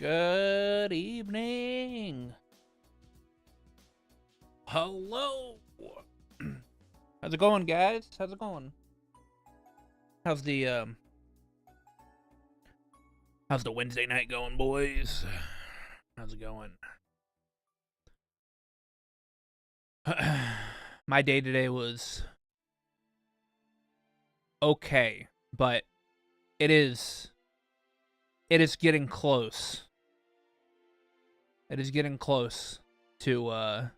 Good evening. Hello. How's it going, guys? How's it going? How's the Wednesday night going, boys? How's it going? My day today was okay, but it is getting close. It is getting close to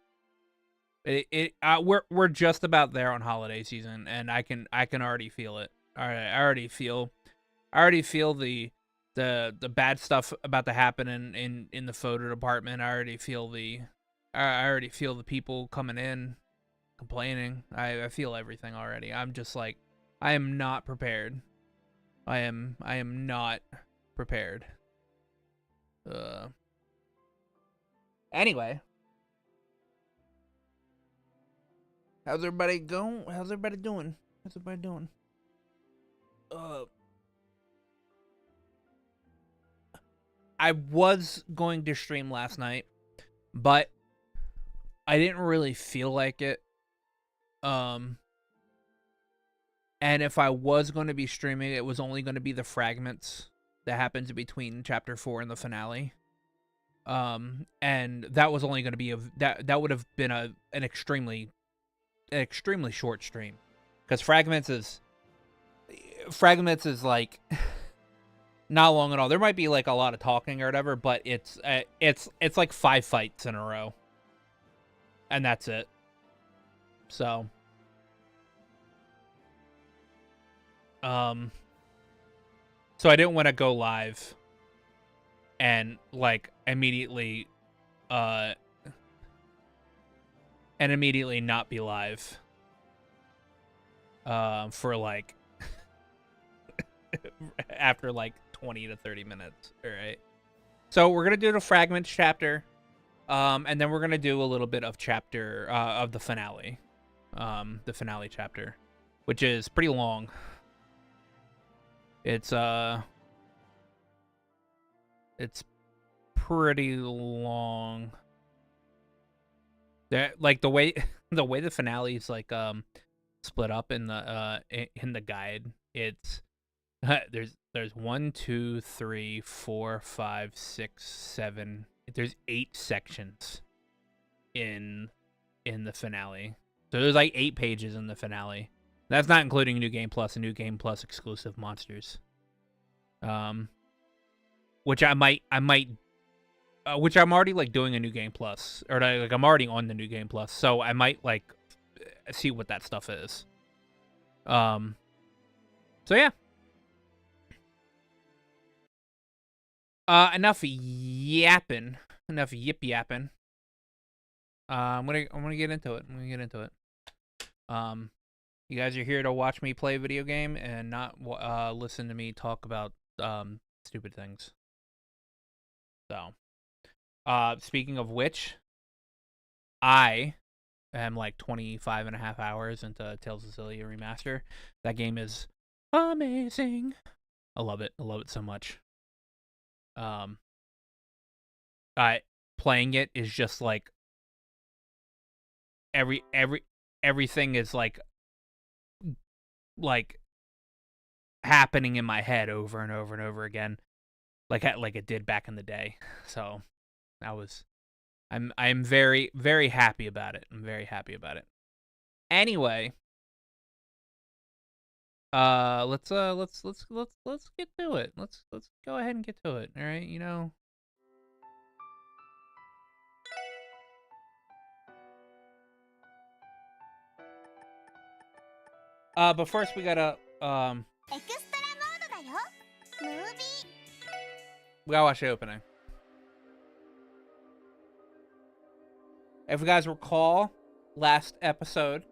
we're just about there on holiday season, and I can already feel it. All right, I already feel the bad stuff about to happen in the photo department. I already feel the people coming in complaining. I feel everything already. I'm just like, I am not prepared. I am not prepared. Anyway, how's everybody going? How's everybody doing? I was going to stream last night, but I didn't really feel like it. And if I was going to be streaming, it was only going to be the fragments that happens between chapter 4 and the finale. And that was only going to be that would have been an extremely short stream, because fragments is like not long at all. There might be like a lot of talking or whatever, but it's like 5 fights in a row, and that's it. So so I didn't want to go live and like immediately not be live for like after like 20 to 30 minutes. All right, so we're gonna do the fragments chapter, and then we're gonna do a little bit of chapter of the finale chapter, which is pretty long. It's pretty long. That, like, the way the finale is like split up in the guide. It's there's 1, 2, 3, 4, 5, 6, 7. There's 8 sections in the finale. So there's like 8 pages in the finale. That's not including New Game Plus and New Game Plus exclusive monsters. Which I might which I'm already like doing a New Game Plus, or like I'm already on the New Game Plus, so I might like see what that stuff is. So yeah. Enough yapping. Enough yip yapping. I'm gonna get into it. You guys are here to watch me play a video game and not listen to me talk about stupid things. So, speaking of which, I am like 25 and a half hours into Tales of Xillia Remaster. That game is amazing. I love it so much. Playing it is just like everything is like happening in my head over and over and over again, like it did back in the day. So I'm very, very happy about it. Anyway, let's get to it. Let's go ahead and get to it. All right, you know. But first we gotta watch the opening. If you guys recall, last episode,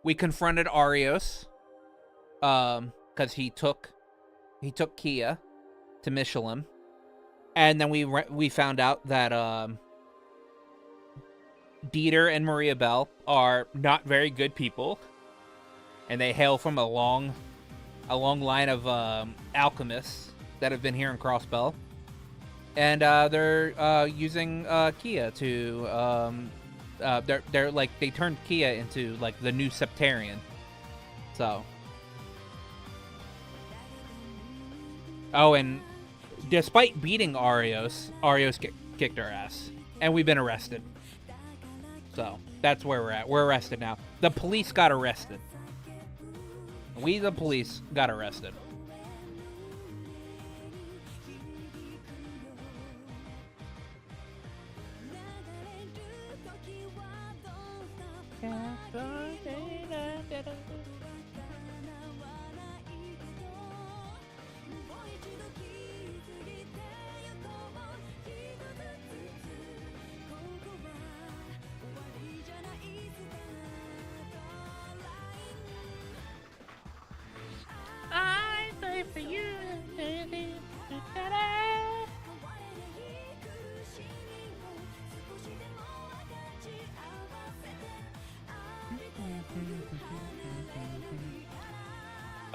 we confronted Arios, because he took Kia to Michelin, and then we found out that Dieter and Maria Bell are not very good people, and they hail from a long line of alchemists that have been here in Crossbell, and they're using Kia to they're like they turned Kia into like the new Septarian. So, oh, and despite beating Arios kicked our ass, and we've been arrested. So that's where we're at. We're arrested now. The police got arrested. We, the police, got arrested. I pray for you.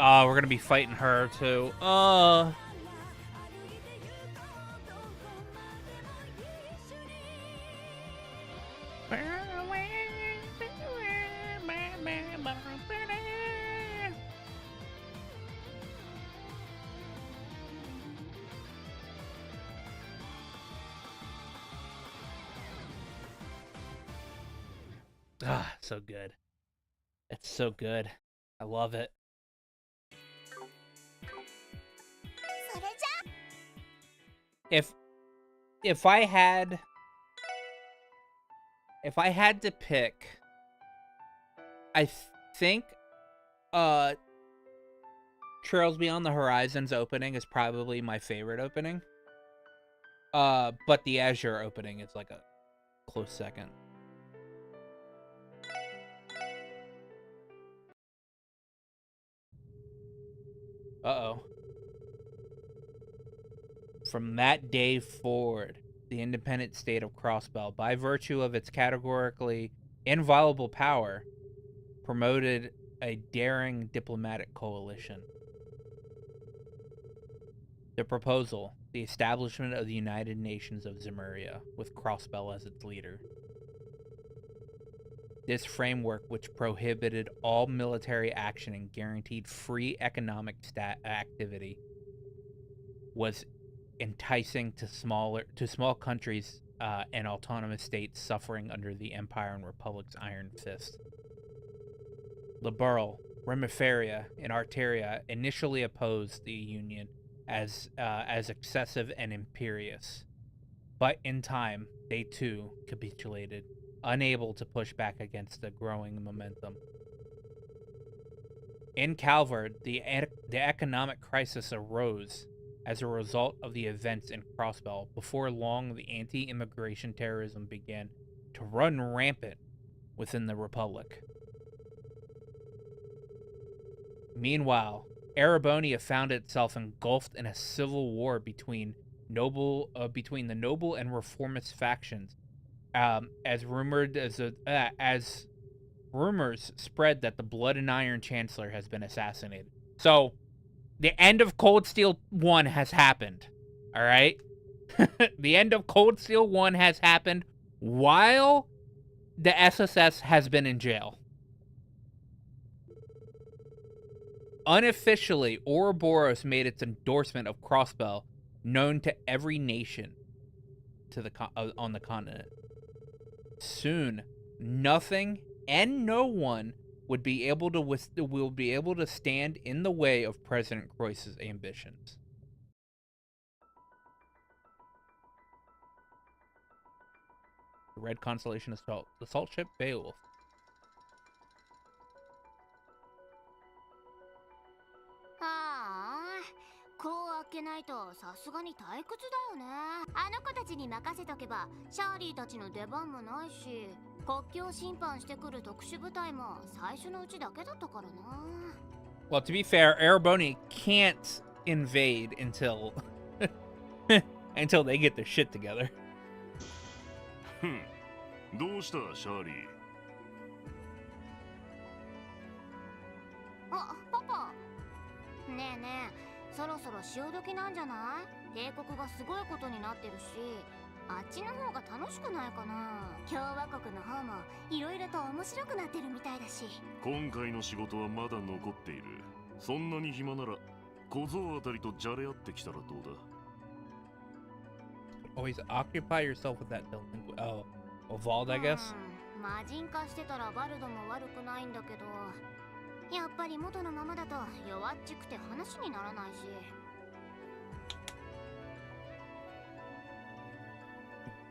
Oh, we're gonna be fighting her too. So good. It's so good. I love it. If I had to pick, I think Trails Beyond the Horizon's opening is probably my favorite opening. But the Azure opening is like a close second. Uh-oh. From that day forward, the independent state of Crossbell, by virtue of its categorically inviolable power, promoted a daring diplomatic coalition. The proposal, the establishment of the United Nations of Zemuria, with Crossbell as its leader. This framework, which prohibited all military action and guaranteed free economic activity, was enticing to small countries and autonomous states suffering under the Empire and Republic's iron fist. Liberal, Remiferia, and Arteria initially opposed the Union as excessive and imperious, but in time they too capitulated, unable to push back against the growing momentum. In Calvard, the economic crisis arose as a result of the events in Crossbell. Before long, the anti-immigration terrorism began to run rampant within the Republic. Meanwhile, Erebonia found itself engulfed in a civil war between the noble and reformist factions, as rumors spread that the Blood and Iron Chancellor has been assassinated. So, the end of Cold Steel 1 has happened. All right? The end of Cold Steel 1 has happened while the SSS has been in jail. Unofficially, Ouroboros made its endorsement of Crossbell known to every nation on the continent. Soon, nothing and no one will be able to stand in the way of President Croiss's ambitions. The red constellation is the salt ship Beowulf. Well, to be fair, Erebonia can't invade until until they get their shit together. どうしたシャーリー。あ、パパ。ねえねえ、そろそろ潮時なんじゃない？帝国がすごいことになってるし、あっちの方が楽しくないかな。共和国の方もいろいろと面白くなってるみたいだし。今回の仕事はまだ残っている。そんなに暇なら小僧あたりとじゃれ合ってきたらどうだ。 Always occupy yourself with that delinquent. Oh, Evolved, I guess. 魔人化してたらバルドも悪くないんだけど、やっぱり元のままだと弱っちくて話にならないし。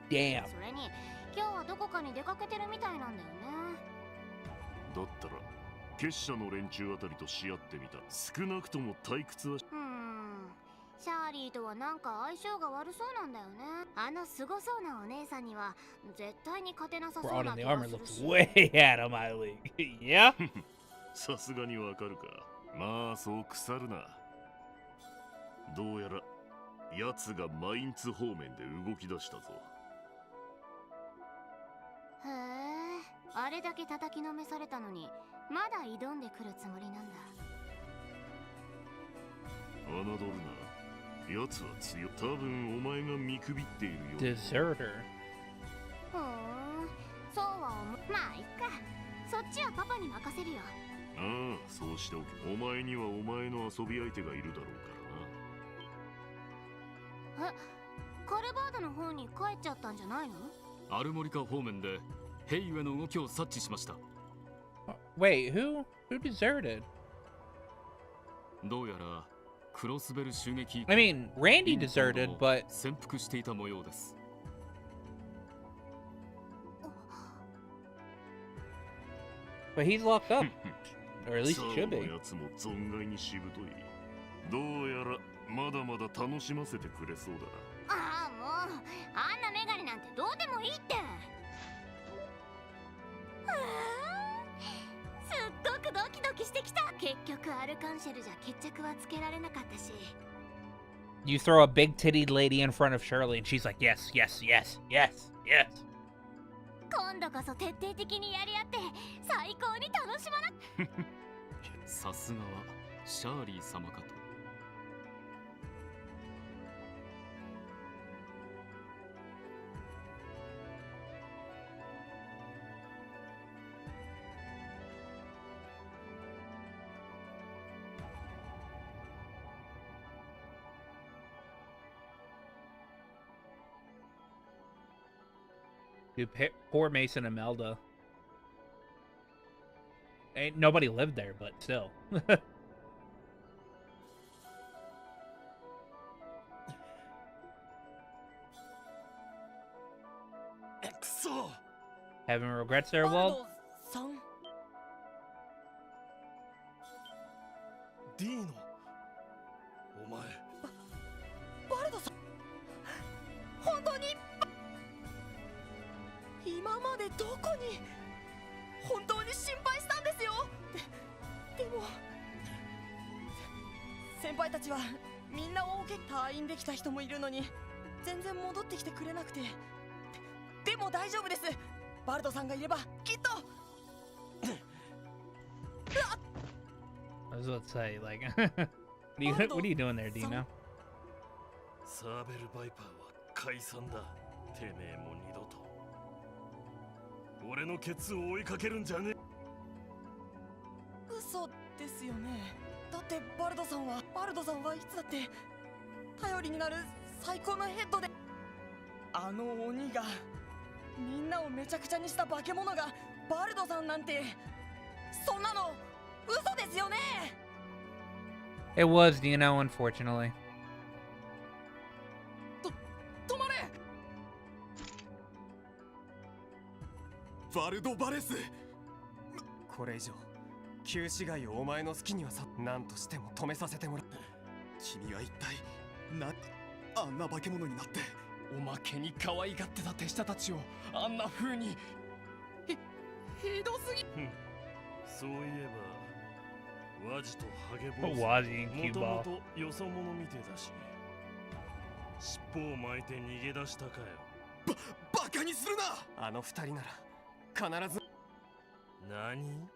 Damn. それに今日はどこかに出かけてるみたいなんだよね。だったら結社の連中あたりとし合ってみた。少なくとも退屈は。シャーリーとはなんか相性が悪そうなんだよね。あのすごそうなお姉さんには絶対に勝てなさそう Broad な in 気 the が armor する looks し。 way out of my league. Yeah? さすがにわかるか。まあそう腐るな。どうやら奴がマインツ方面で動き出したぞ。へえ、あれだけ叩きのめされたのにまだ挑んでくるつもりなんだ。侮るな。奴は強い。多分お前が見くびっているよ。Deserter. そうは思う。まあいっか、そっちはパパに任せるよ。ああ、そうしておけ。お前にはお前の遊び相手がいるだろうからな。カルバードの方に帰っちゃったんじゃないの？アルモリカ方面でヘイウェの動きを察知しました。Wait, who deserted? どうやらクロスベル襲撃。I mean, Randy deserted, but 潜伏していた模様です。but he's locked up, or at least he should の be. やつも存外にしぶとい。どうやらまだまだ楽しませてくれそうだな。ああ、もうあんなメガネなんてどうでもいいって。すっごくドキドキしてきた。結局アルカンシェルじゃ決着はつけられなかったし。 You throw a big-titted lady in front of Shirley, and she's like, yes, yes, yes, yes, yes. 今度こそ徹底的にやり合って最高に楽しまな。さすがはシャーリー様かと。Dude, poor Mason and Melda. Ain't nobody lived there, but still. くそ Having regrets there, Wald? さんディーノお前バルドさん本当に今までどこに本当に心配したんですよ。でも先輩たちはみんな大怪我退院できた人もいるのに全然戻ってきてくれなくて。でも大丈夫です。バルドさんがいればきっと。 I was about to say, like, what are you doing there, Dino? サーベルバイパーは解散だ。てめえも二度と俺のケツを追いかけるんじゃねえ。嘘ですよね。だってバルドさんはいつだって頼りになる最高のヘッドで、あの鬼がみんなをめちゃくちゃにした化け物がバルドさんなんて、そんなの嘘ですよね。 It was Dino, unfortunately. 止まれバルド・バレス。これ以上旧市街をお前の好きにはさ、何としても止めさせてもらう。君は一体あんな化け物になって、おまけに可愛がってた手下たちをあんな風に。ひどすぎ。そういえばワジとハゲ坊主ワジンキューバもともとよそ者みてえだし、尻尾を巻いて逃げ出したかよ。バカにするな。あの二人なら必ず。何？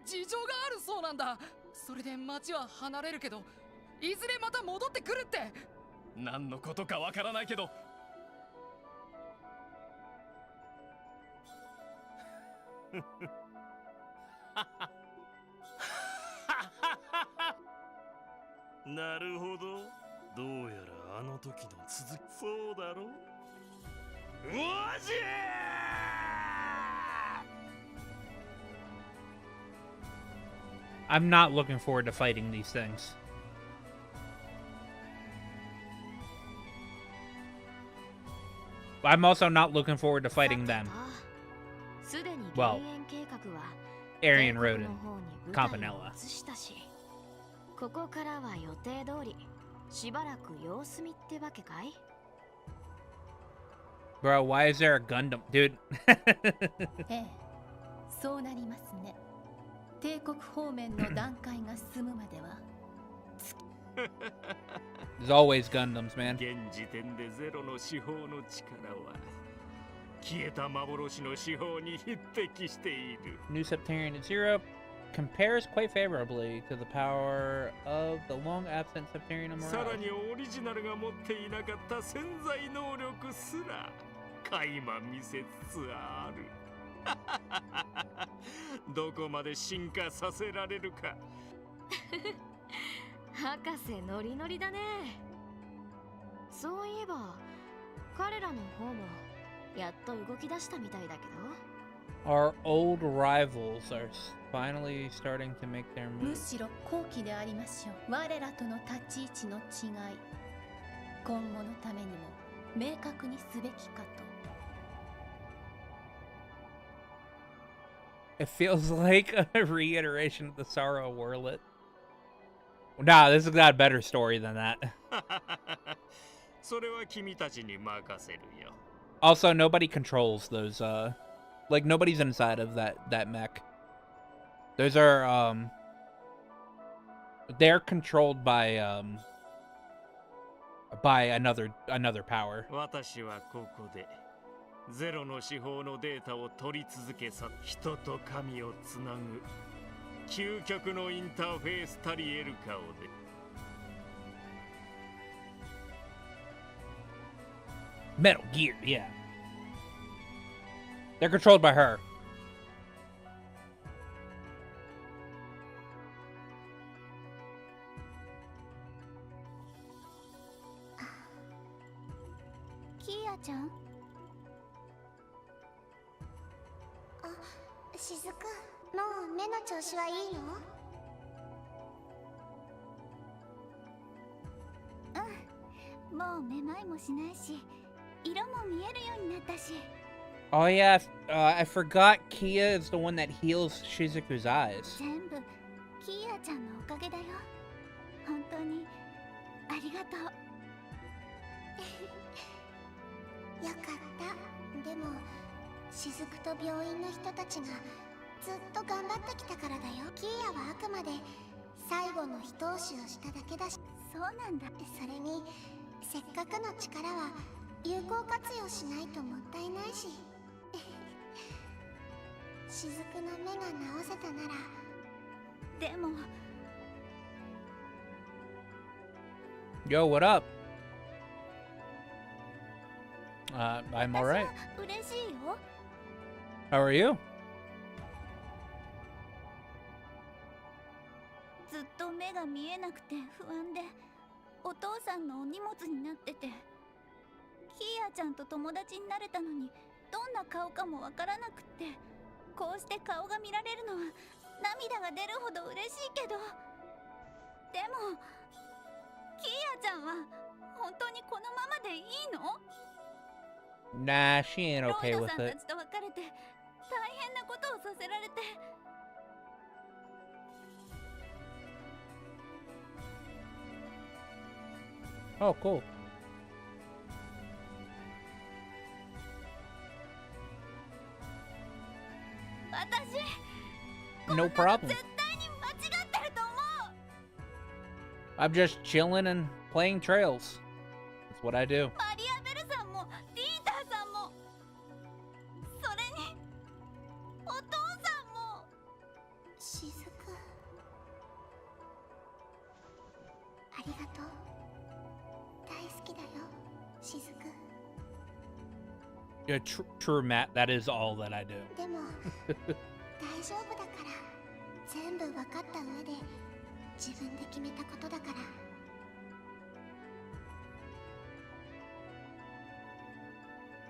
事情があるそうなんだ。それで町は離れるけど、いずれまた戻ってくるって。何のことかわからないけど。なるほど。どうやらあの時の続き。そうだろ。おじI'm not looking forward to fighting these things. I'm also not looking forward to fighting them. Well, Aryan Road and Campanella. ここからは予定通りしばらく様子見ってわけかい？ Bro, why is there a Gundam? Dude. ええ、そうなりますね。帝国方面の段階が進むまでは。There's always Gundams, man. 現時点でゼロの司法の力は消えた幻の司法に匹敵している。 New Septarian at Zero compares quite favorably to the power of the long absent Septarian of さら Mirage. にオリジナルが持っていなかった潜在能力すら垣間見せつつある。どこまで進化させられるか。博士ノリノリだね。そういえば彼らの方もやっと動き出したみたいだけど。 Our old rivals are finally starting to make their む move. しろ好機でありましょう。我らとの立ち位置の違い、今後のためにも明確にすべきかと。It feels like a reiteration of the Sorrow Worlet. Nah, this is got a better story than that. それは君たちに任せるよ。 Also, nobody controls those, like, nobody's inside of that mech. Those are, they're controlled by another power. 私はここでゼロの司法のデータを取り続けさ、人と神をつなぐ究極のインターフェースたり得る顔で。 Metal Gear, yeah. They're controlled by her. キーヤちゃん。あ、しずく、もう目の調子はいいの？うん、もうめまいもしないし、色も見えるようになったし。 Oh yeah, I forgot Kia is the one that heals Shizuku's eyes. 全部キーヤちゃんのおかげだよ。本当にありがとう。よかった。でもしずくと病院の人たちがずっと頑張ってきたからだよ。キーヤはあくまで最後の一押しをしただけだし。そうなんだ。それにせっかくの力は有効活用しないともったいないし。しずくの目が治せたなら。でも Yo, what up? I'm alright. 嬉しいよ。 How are you? ずっと目が見えなくて不安で、お父さんのお荷物になってて、キーヤちゃんと友達になれたのにどんな顔かもわからなくって、こうして顔が見られるのは涙が出るほど嬉しいけど、でもキーヤちゃんは本当にこのままでいいの？ Nah, she ain't ロ okay イド with さんた it. ちと別れて大変なことをさせられて。 Oh, cool. 私 No problem. 絶対に間違ってると思う。 I'm just chilling and playing Trails. That's what I do. マリアベルさんもディーターさんも、それにお父さんも。しずく、あありがとう。大好きだよ、しずく。 Yeah, true, Matt. That is all that I do. でも大丈夫だから。全部分かった上で自分で決めたことだから。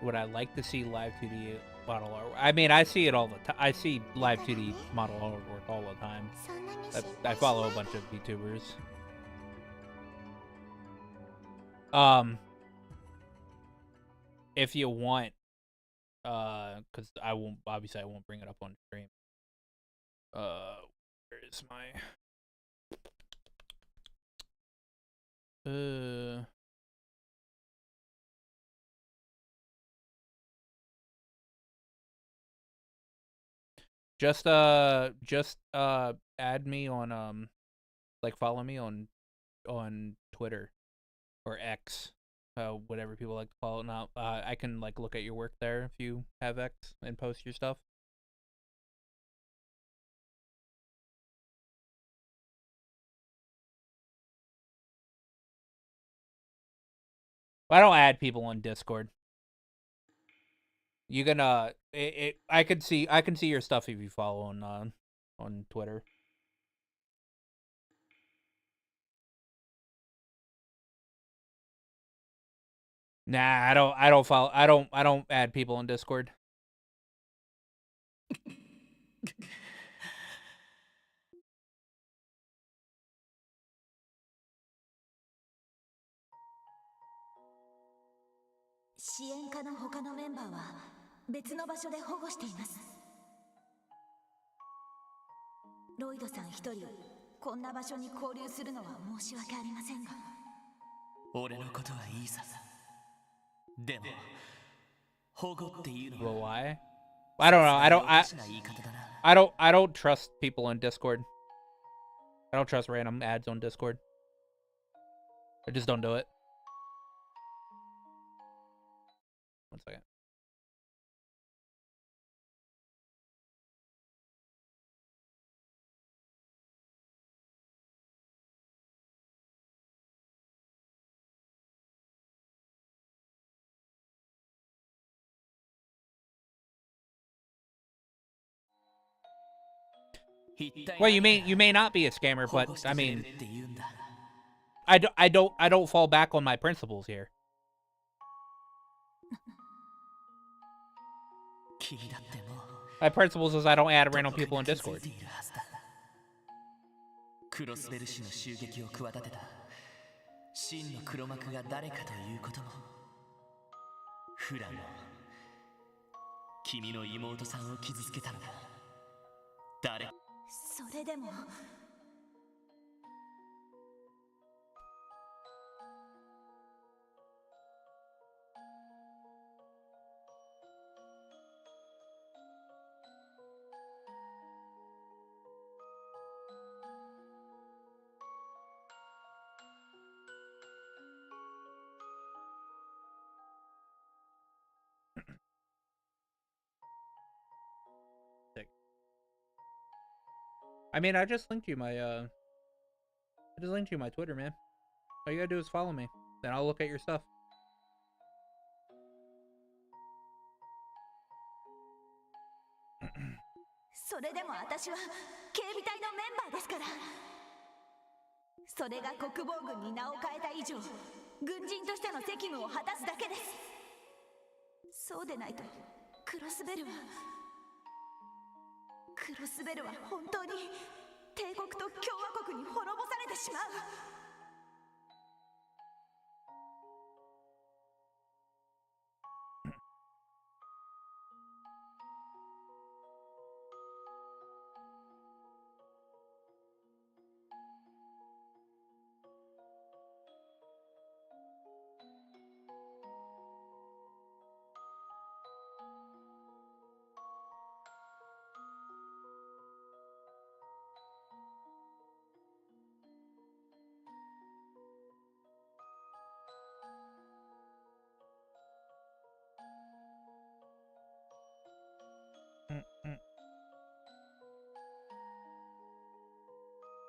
Would I like to see live 2D model artwork? I mean, I see it all the time. I see live 2D model artwork all the time. そんなに心 I 配し follow な a いで。 bunch of YouTubers. If you want, because I won't, obviously I won't bring it up on stream. Where is my just add me on like follow me on Twitter or X, whatever people like to call it now. I can like look at your work there if you have X and post your stuff. I don't add people on Discord. You can I can see your stuff if you follow on Twitter. Nah, I don't follow I don't add people on Discord. Well, why? I don't know. I don't trust people on Discord. I don't trust random ads on Discord. I just don't do it. One second. Well, you may not be a scammer, but I mean, I don't fall back on my principles here. My principles is I don't add random people on Discord. クロスベル氏の襲撃を企てた真の黒幕が誰かということもフラノ君の妹さんを傷つけたのだ誰それでも I mean, I just linked you my my Twitter, man. All you gotta do is follow me. Then I'll look at your stuff.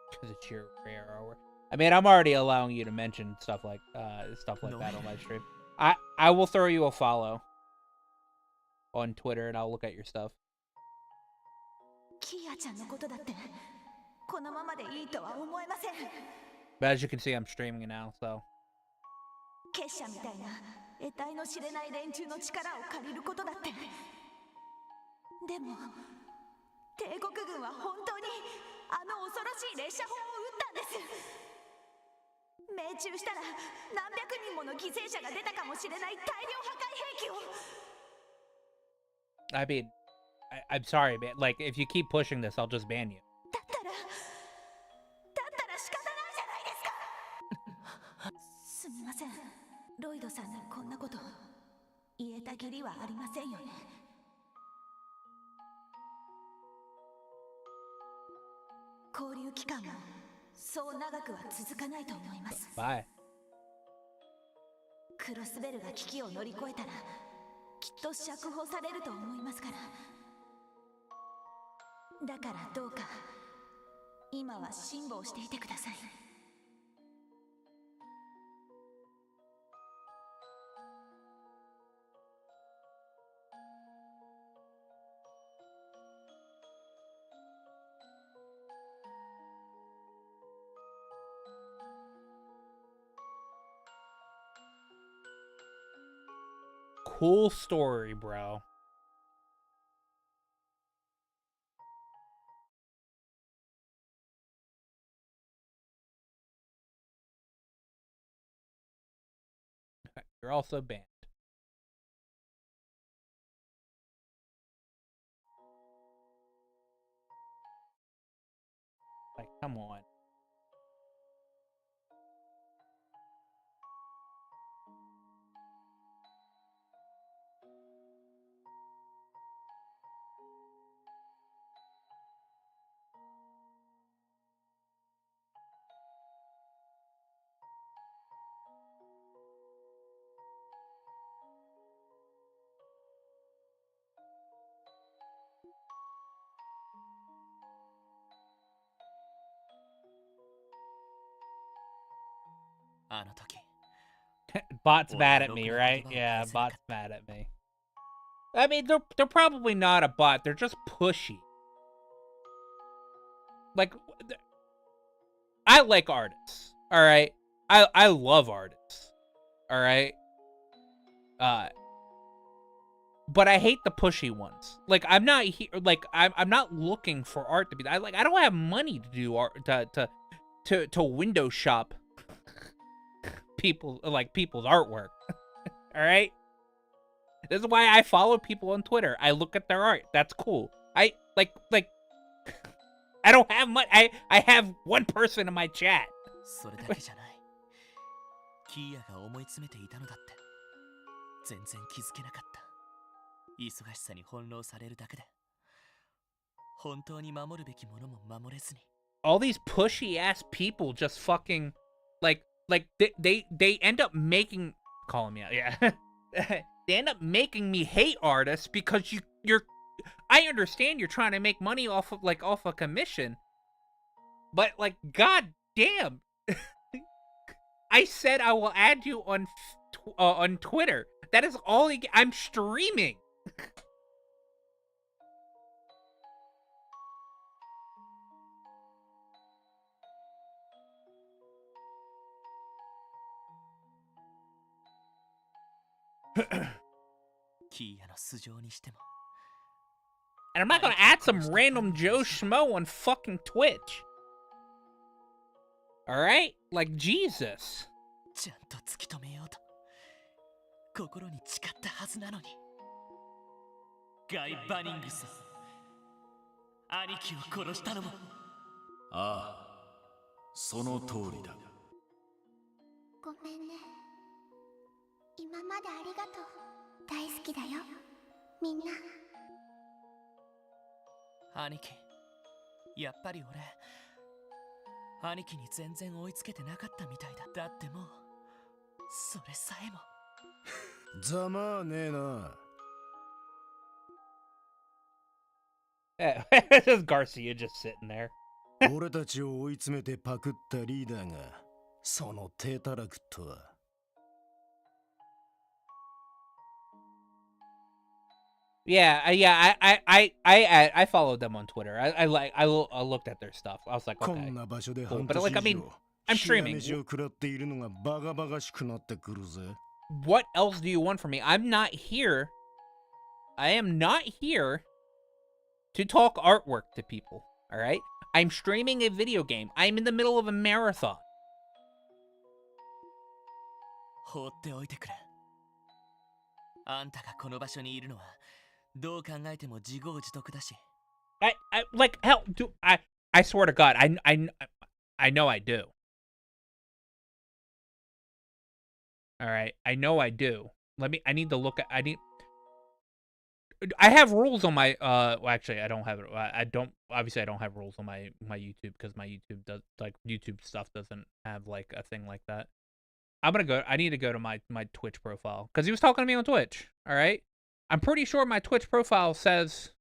Because it's your rare hour. I mean, I'm already allowing you to mention stuff like that on my stream. I will throw you a follow on Twitter, and I'll look at your stuff. キーヤちゃんのことだってこのままでいいとは思えません。 But as you can see, I'm streaming it now, so. 結社みたいな得体の知れない連中の力を借りることだって。でも帝国軍は本当にあの恐ろしい列車砲を撃ったんです。命中したら何百人もの犠牲者が出たかもしれない大量破壊兵器を。 I mean, I'm sorry, man. Like, if you keep pushing this, I'll just ban you. だったら仕方ないじゃないですか。すみません、ロイドさんにこんなこと言えた義理はありませんよね。交流期間もそう長くは続かないと思います。 Bye. クロスベルが危機を乗り越えたらきっと釈放されると思いますから。だからどうか今は辛抱していてください。 Cool story, bro. You're also banned. Like, come on. Bot's mad at me, right? Yeah, bot's mad at me. I mean, they're probably not a bot. They're just pushy. Like, I like artists. All right, I love artists. All right. But I hate the pushy ones. Like, I'm not here. Like, I'm not looking for art to be. I don't have money to do art to window shop people's artwork. All right. This is why I follow people on Twitter. I look at their art. That's cool. I like. I don't have much. I have one person in my chat. それだけじゃない。キーヤが思い詰めていたのだって。全然気づけなかった。忙しさに翻弄されるだけで。本当に守るべきものも守れずに。All these pushy ass people just fucking like they end up making calling me out. Yeah. They end up making me hate artists because you're I understand you're trying to make money off a commission, but like, god damn. I said I will add you on Twitter. That is all I'm streaming. And I'm not gonna add some random Joe Schmo on fucking Twitch. Alright? Like, Jesus. ちゃんと突き止めようと心に誓ったはずなのにガイ・バニングさん兄貴を殺したのもああその通りだごめんね今までありがとう大好きだよみんな兄貴やっぱり俺兄貴に全然追いつけてなかったみたいだだってもうそれさえもざまあねえな Just Garcia just sitting there. 俺たちを追い詰めてパクったリーダーがその低たらくとは。Yeah, I followed them on Twitter. I looked at their stuff. I was like, こ okay, んな場所で cool. 半 But 年 like, I 以 mean, 上 I'm 冷や streaming. 飯を食らっているのがバカバカしくなってくるぜ。 What else do you want from me? I'm not here. I am not here to talk artwork to people. All right? I'm streaming a video game. I'm in the middle of a marathon. 放っておいてくれ。あんたがこの場所にいるのはどう考えても自業自得だし。I like hell. I swear to God, I know I do. All right, I know I do. I need to look at. I have rules on my. Well, actually, I don't have it. I don't. Obviously, I don't have rules on my YouTube because my YouTube does like YouTube stuff doesn't have like a thing like that. I'm gonna go. I need to go to my Twitch profile because he was talking to me on Twitch. All right, I'm pretty sure my Twitch profile says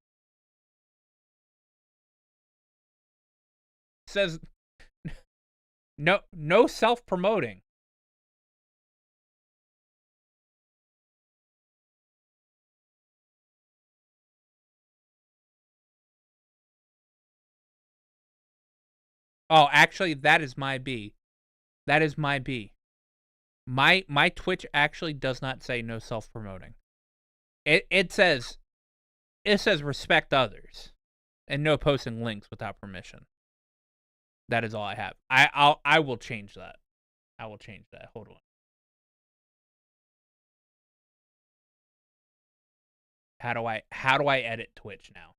no self-promoting. Oh, actually, that is my B. That is my B. My Twitch actually does not say no self-promoting. It says respect others and no posting links without permission. That is all I have. I will change that. I will change that. Hold on. How do I edit Twitch now?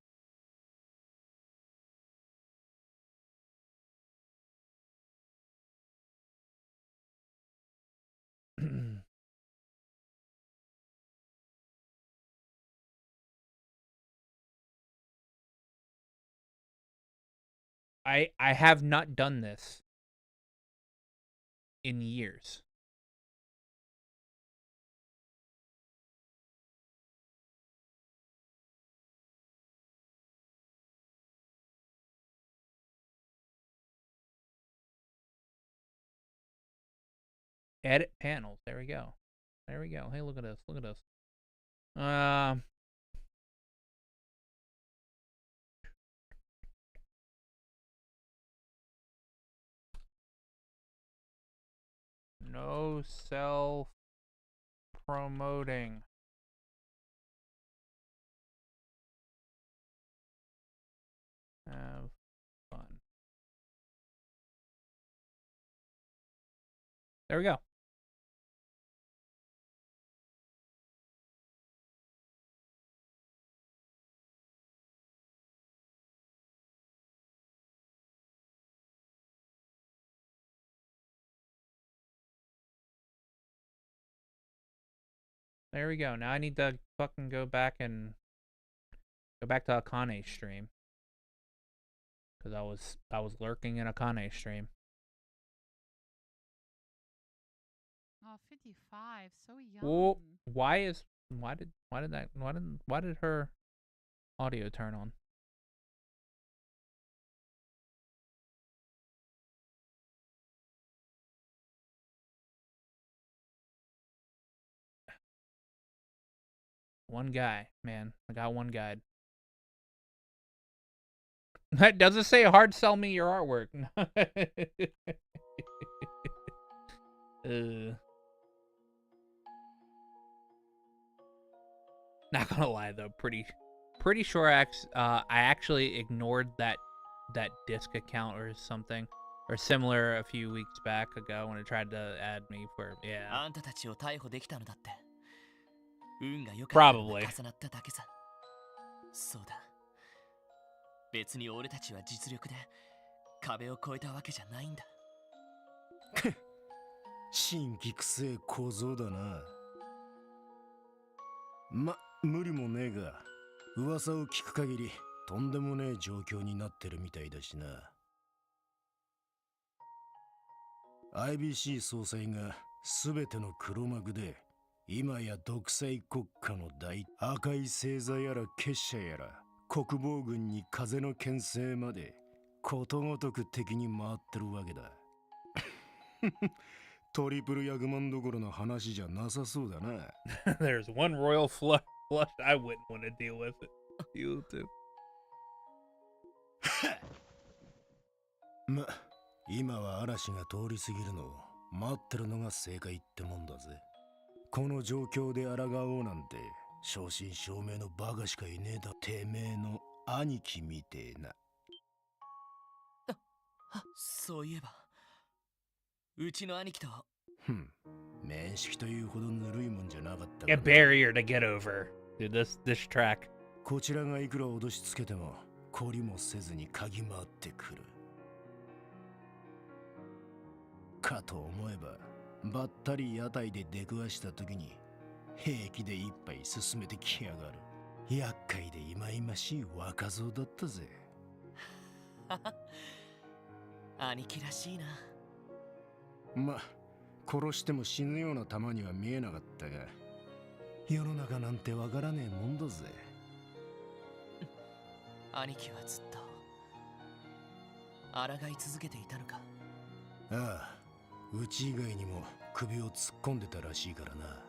I have not done this in years. Edit panels. There we go. There we go. Hey, look at this. Look at this. No self-promoting. Have fun. There we go. There we go. Now I need to fucking go back to Akane's stream. Cause I was lurking in Akane's stream. Oh, 55, so young. Well, why did her audio turn on? One guy, man. I got one guide. That doesn't say hard sell me your artwork. Not gonna lie though, pretty sure I actually ignored that disc account or something or similar a few weeks back ago when it tried to add me for yeah. あんたたちを逮捕できたのだって。運が良かったのが Probably. 重なっただけさ。そうだ。別に俺たちは実力で壁を越えたわけじゃないんだ。新規くせえ小僧だな。無理もねえが、噂を聞く限りとんでもねえ状況になってるみたいだしな。IBC 総裁が全ての黒幕で、今や独裁国家の赤い星座やら結社やら国防軍に風の牽制までことごとく敵に回ってるわけだ。トリプルヤグマンどころの話じゃなさそうだな。There's one royal flush I wouldn't want to deal with it. You too. ま、今は嵐が通り過ぎるのを待ってるのが正解ってもんだぜ。この状況で抗おうなんて正真正銘のバカしかいねえだ。てめえの兄貴みてえな。そういえばうちの兄貴と面識というほどぬるいもんじゃなかった。A barrier to get over. Dude, this track. こちらがいくら脅しつけても懲りもせずに嗅ぎ回ってくる。かと思えばばったり屋台で出くわした時に平気で一杯進めてきやがる。厄介でいまいましい若造だったぜ。兄貴らしいな。ま、殺しても死ぬような玉には見えなかったが、世の中なんてわからねえもんだぜ。兄貴はずっと抗い続けていたのか。ああ、うち以外にも首を突っ込んでたらしいからな。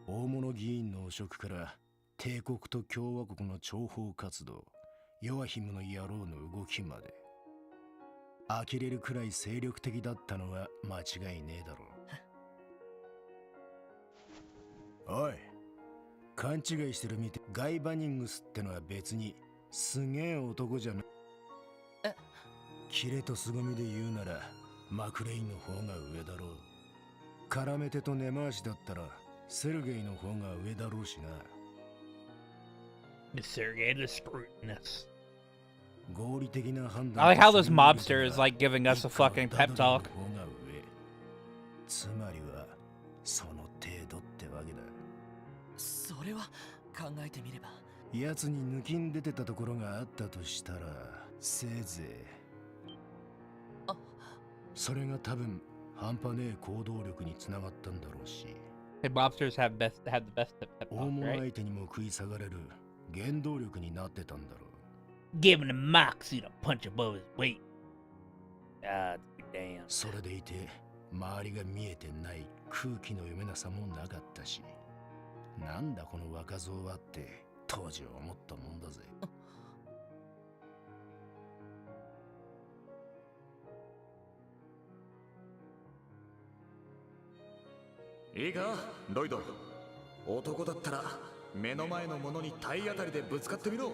大物議員の汚職から帝国と共和国の諜報活動、ヨアヒムの野郎の動きまで呆れるくらい精力的だったのは間違いねえだろう。おい、勘違いしてるみて。ガイ・バニングスってのは別にすげえ男じゃな。キレと凄みで言うならマクレインの方が上だろう。絡め手と根回しだったらセルゲイの方が上だろうしな。Sergey the scrutinous. 合理的な判断。 I like how this mobster is like giving us a fucking pep talk. つまりはその程度ってわけだ。それは考えてみれば奴に抜きん出てたところがあったとしたらせいぜいそれが多分半端ねえ行動力につながったんだろうし。 Hey, mobsters have the best pep 大 talk, 物 right? 相手にも食い下がれる原動力になってたんだろう。Giving him moxie to punch above his weight. God damn. それでいて周りが見えてない空気の読めなさもなかったし、なんだこの若造はって当時は思ったもんだぜ。いいかロイド、男だったら目の前のものに体当たりでぶつかってみろ。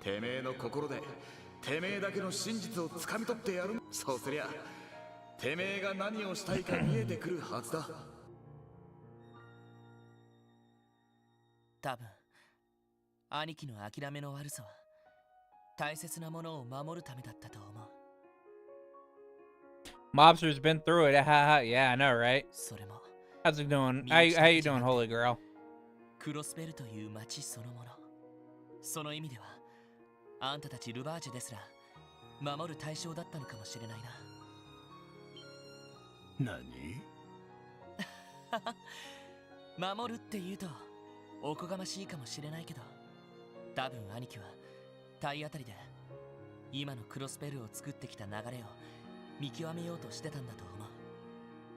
てめえの心でてめえだけの真実をつかみ取ってやる。そうすりゃてめえが何をしたいか見えてくるはずだ。多分兄貴の諦めの悪さは大切なものを守るためだったと思う。 Mobster's been through it. Yeah, I know, right? それも How's it doing? How you doing, holy girl? クロスベルという町そのもの。その意味ではあんたたちルバージェですら守る対象だったのかもしれないな。何？守るって言うとおこがましいかもしれないけど、多分兄貴は体当たりで今のクロスベルを作ってきた流れを見極めようとしてたんだと思う。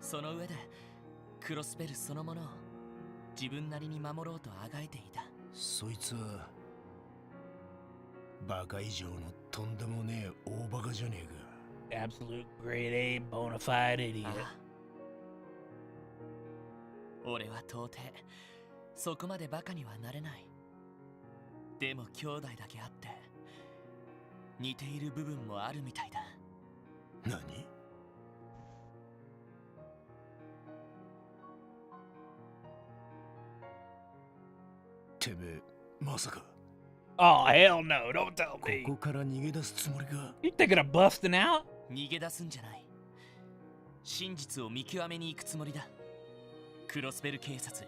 その上でクロスベルそのものを自分なりに守ろうとあがいていた。そいつはバカ以上のとんでもねえ大バカじゃねえか。 Absolute grade A bona fide idiot. 俺は到底そこまでバカにはなれない。でも兄弟だけあって似ている部分もあるみたいだ。何？てめえまさか Oh, hell no, don't tell こ me. こから逃げ出すつもりか？ You thinking of busting out? 逃げ出すんじゃない。真実を見極めに行くつもりだ。クロスベル警察、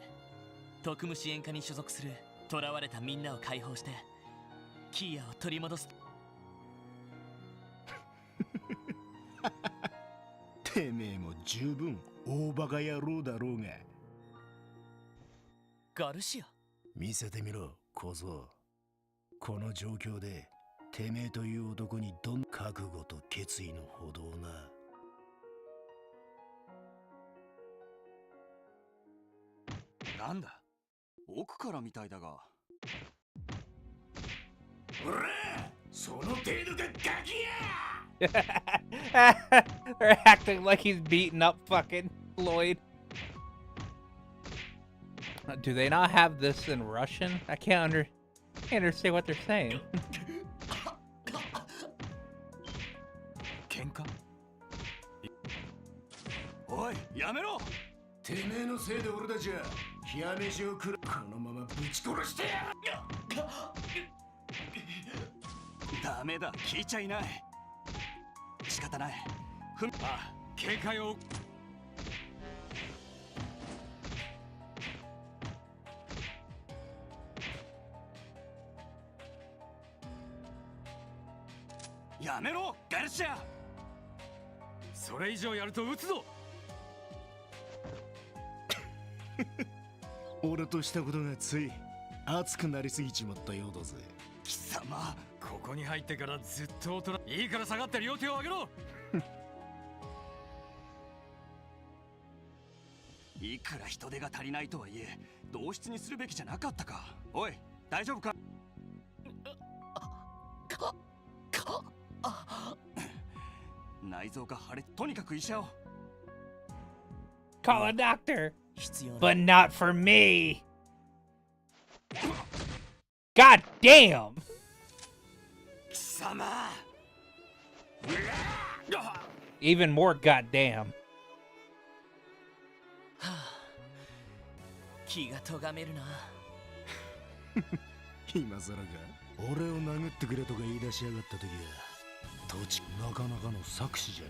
特務支援課に所属する囚われたみんなを解放してキーヤを取り戻す。てめえも十分大バカ野郎だろうが。ガルシア、見せてみろ小僧。この状況でてめえという男にどん覚悟と決意のほどをな。なんだ、奥からみたいだが。おら、その程度がガキや。 They're acting like he's beating up fucking Lloyd. Do they not have this in Russian? I can't understand what they're saying. 喧嘩？おい、やめろ！てめえのせいで俺たちは冷や飯を食ら、このままぶち殺してやる。ダメだ、聞いちゃいない。仕方ない。警戒を。やめろ、ガルシア。それ以上やると撃つぞ。俺としたことがつい熱くなりすぎちまったようだぜ。貴様、ここに入ってからずっと大人。いいから下がって両手を上げろ。いくら人手が足りないとはいえ、同室にするべきじゃなかったか。おい、大丈夫か？内臓が腫れ、とにかく医者を。Call a doctor, 必要な but not for me. God damn! 貴様。Even more goddamn. 気がとがめるな。今更か。俺を殴ってくれとか言い出しやがった時は土地なかなかの作詞じゃね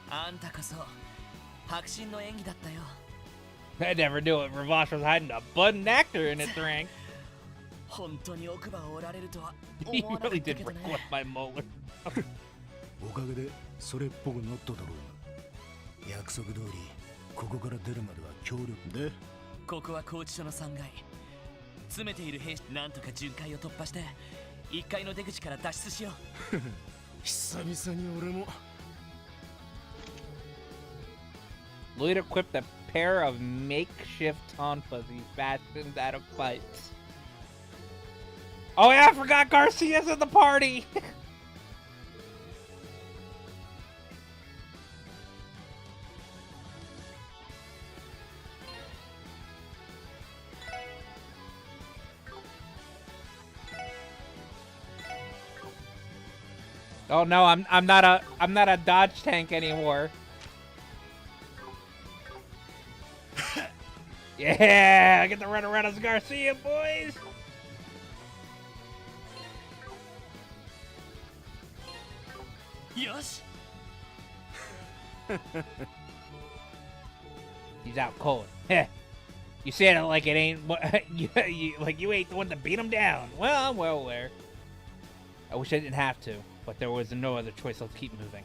あんたこそ迫真の演技だったよ。I never knew it. Ravash was hiding a budding actor in its rank. 本当に奥歯を折られるとは He 思わなか really った did けど break ね。 one my molar. えか。おかげでそれっぽくなっただろうが。約束通りここから出るまでは協力で。ここは拘置所の3階。詰めている兵士、なんとか巡回を突破して1階の出口から脱出しよう。久々に俺も。Lloyd equipped a pair of makeshift tonfas he fashioned out of pipes. Oh yeah, I forgot Garcia's at the party! Oh no, I'm not a dodge tank anymore. Yeah, I get to run around as Garcia, boys. Yosh. He's out cold. Heh. You said it like it ain't like you ain't the one to beat him down. Well, I'm well aware. I wish I didn't have to, but there was no other choice. Let's keep moving.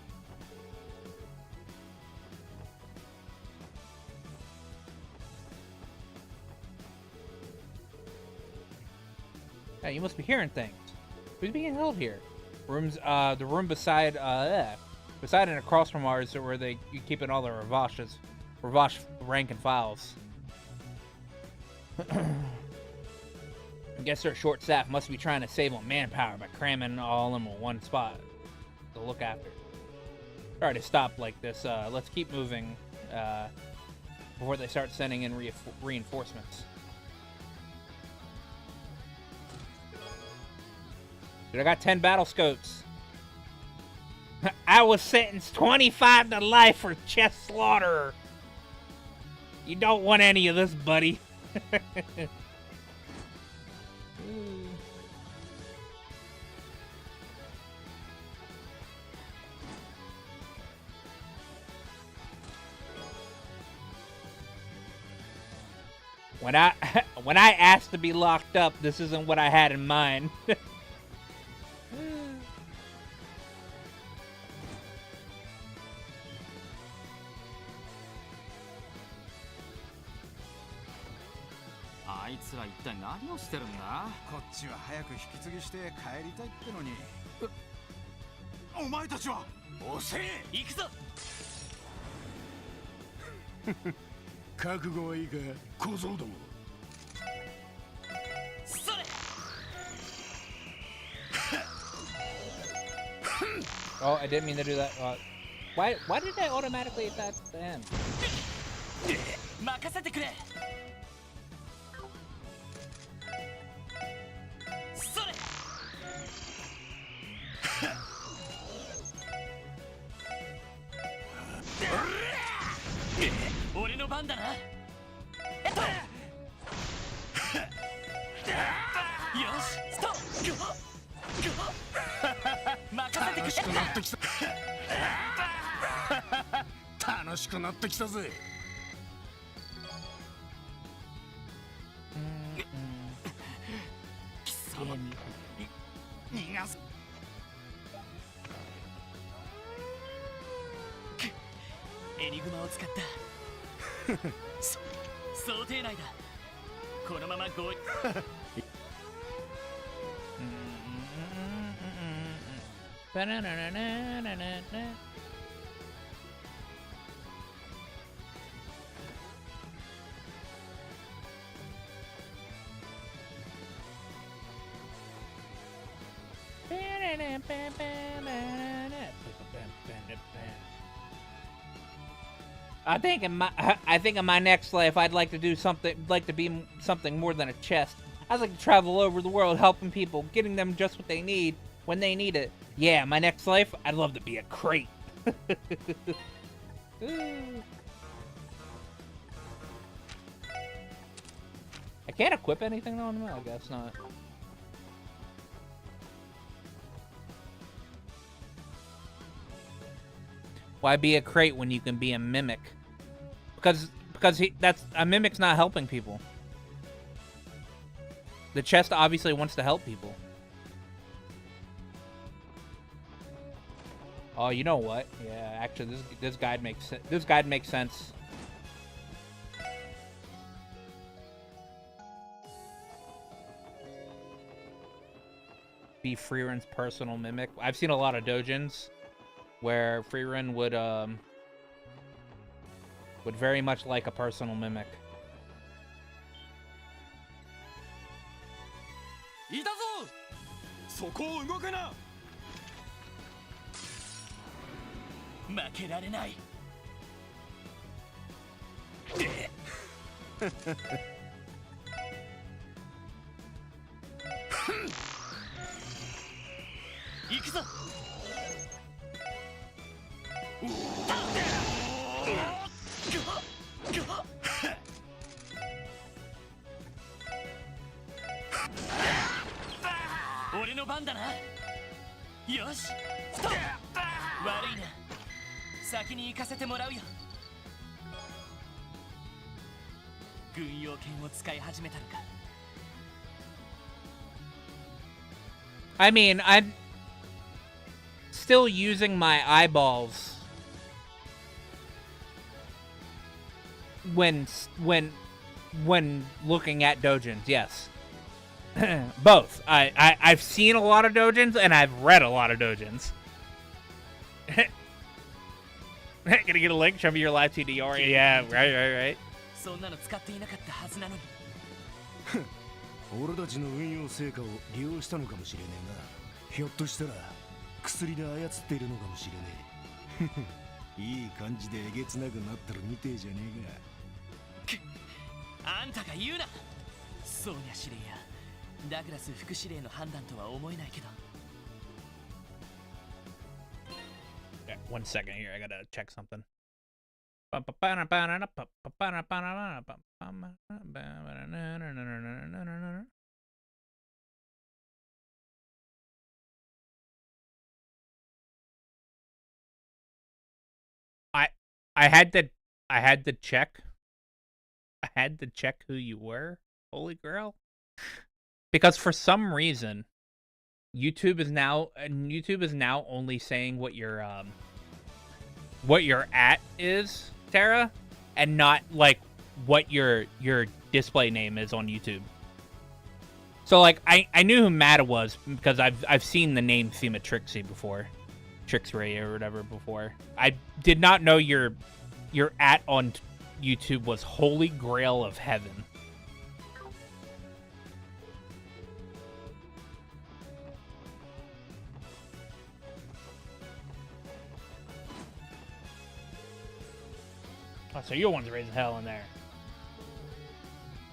Hey, you must be hearing things. Who's being held here? Rooms, the room beside and across from ours, where you keeping all the Ravash rank and files. I guess they're short-staffed. Must be trying to save on manpower by cramming all of them in one spot to look after. Alright, to stop like this. Let's keep moving before they start sending in reinforcements. Dude, I got 10 battle scopes. I was sentenced 25 to life for chest slaughter. You don't want any of this, buddy. When I asked to be locked up, this isn't what I had in mind. いつら一体何をしてるんだ。こっちは早く引き継ぎして帰りたいってのに。お前たちは遅え。行くぞ。覚悟はいいか、小僧ども。それ。Oh, I didn't mean to do that. Why did I automatically attack the end? 任せてくれ。それ。俺の番だな。よし、ストップ。任せてくれ。楽しくなってきた。楽しくなってきたぜ。貴様逃がす。エニグマを使った。想定内だ。このまま合意。I think in my next life I'd like to do something, like to be something more than a chest. I'd like to travel all over the world helping people, getting them just what they need when they need it. Yeah, my next life, I'd love to be a crate. I can't equip anything on him? I guess not. Why be a crate when you can be a mimic? Because a mimic's not helping people. The chest obviously wants to help people. Oh, you know what? Yeah, actually, this guide makes sense. Be Freerun's personal mimic. I've seen a lot of dojins where Freerun would very much like a personal mimic. いたぞ。そこを動くな。負けられない。行くぞ。俺の番だな。よし、ストップ。悪いな。先に行かせてもらうよ。軍用剣を使い始めたのか。I mean, I'm still using my eyeballs when looking at dojins. Yes. Both. I've seen a lot of dojins and I've read a lot of dojins. Gonna get a link? Show me your live TDR. Yeah, right. そんなの使っていなかったはずなのに。俺たちの運用成果を利用したのかもしれねえな。ひょっとしたら薬で操っているのかもしれねえ。いい感じでえげつなくなってるみてえじゃねえか。あんたが言うな。そうにゃ司令やダグラス副司令の判断とは思えないけど。One second here, I gotta check something. I had to check. I had to check who you were, Holy Grail, because for some reason, YouTube is now only saying what your at is, Tara, and not like what your display name is on YouTube. So like I knew who Mata was because I've seen the name Thema Trixie before. Trixray or whatever before. I did not know your @ on YouTube was Holy Grail of Heaven. Oh, so you're one's raising hell in there.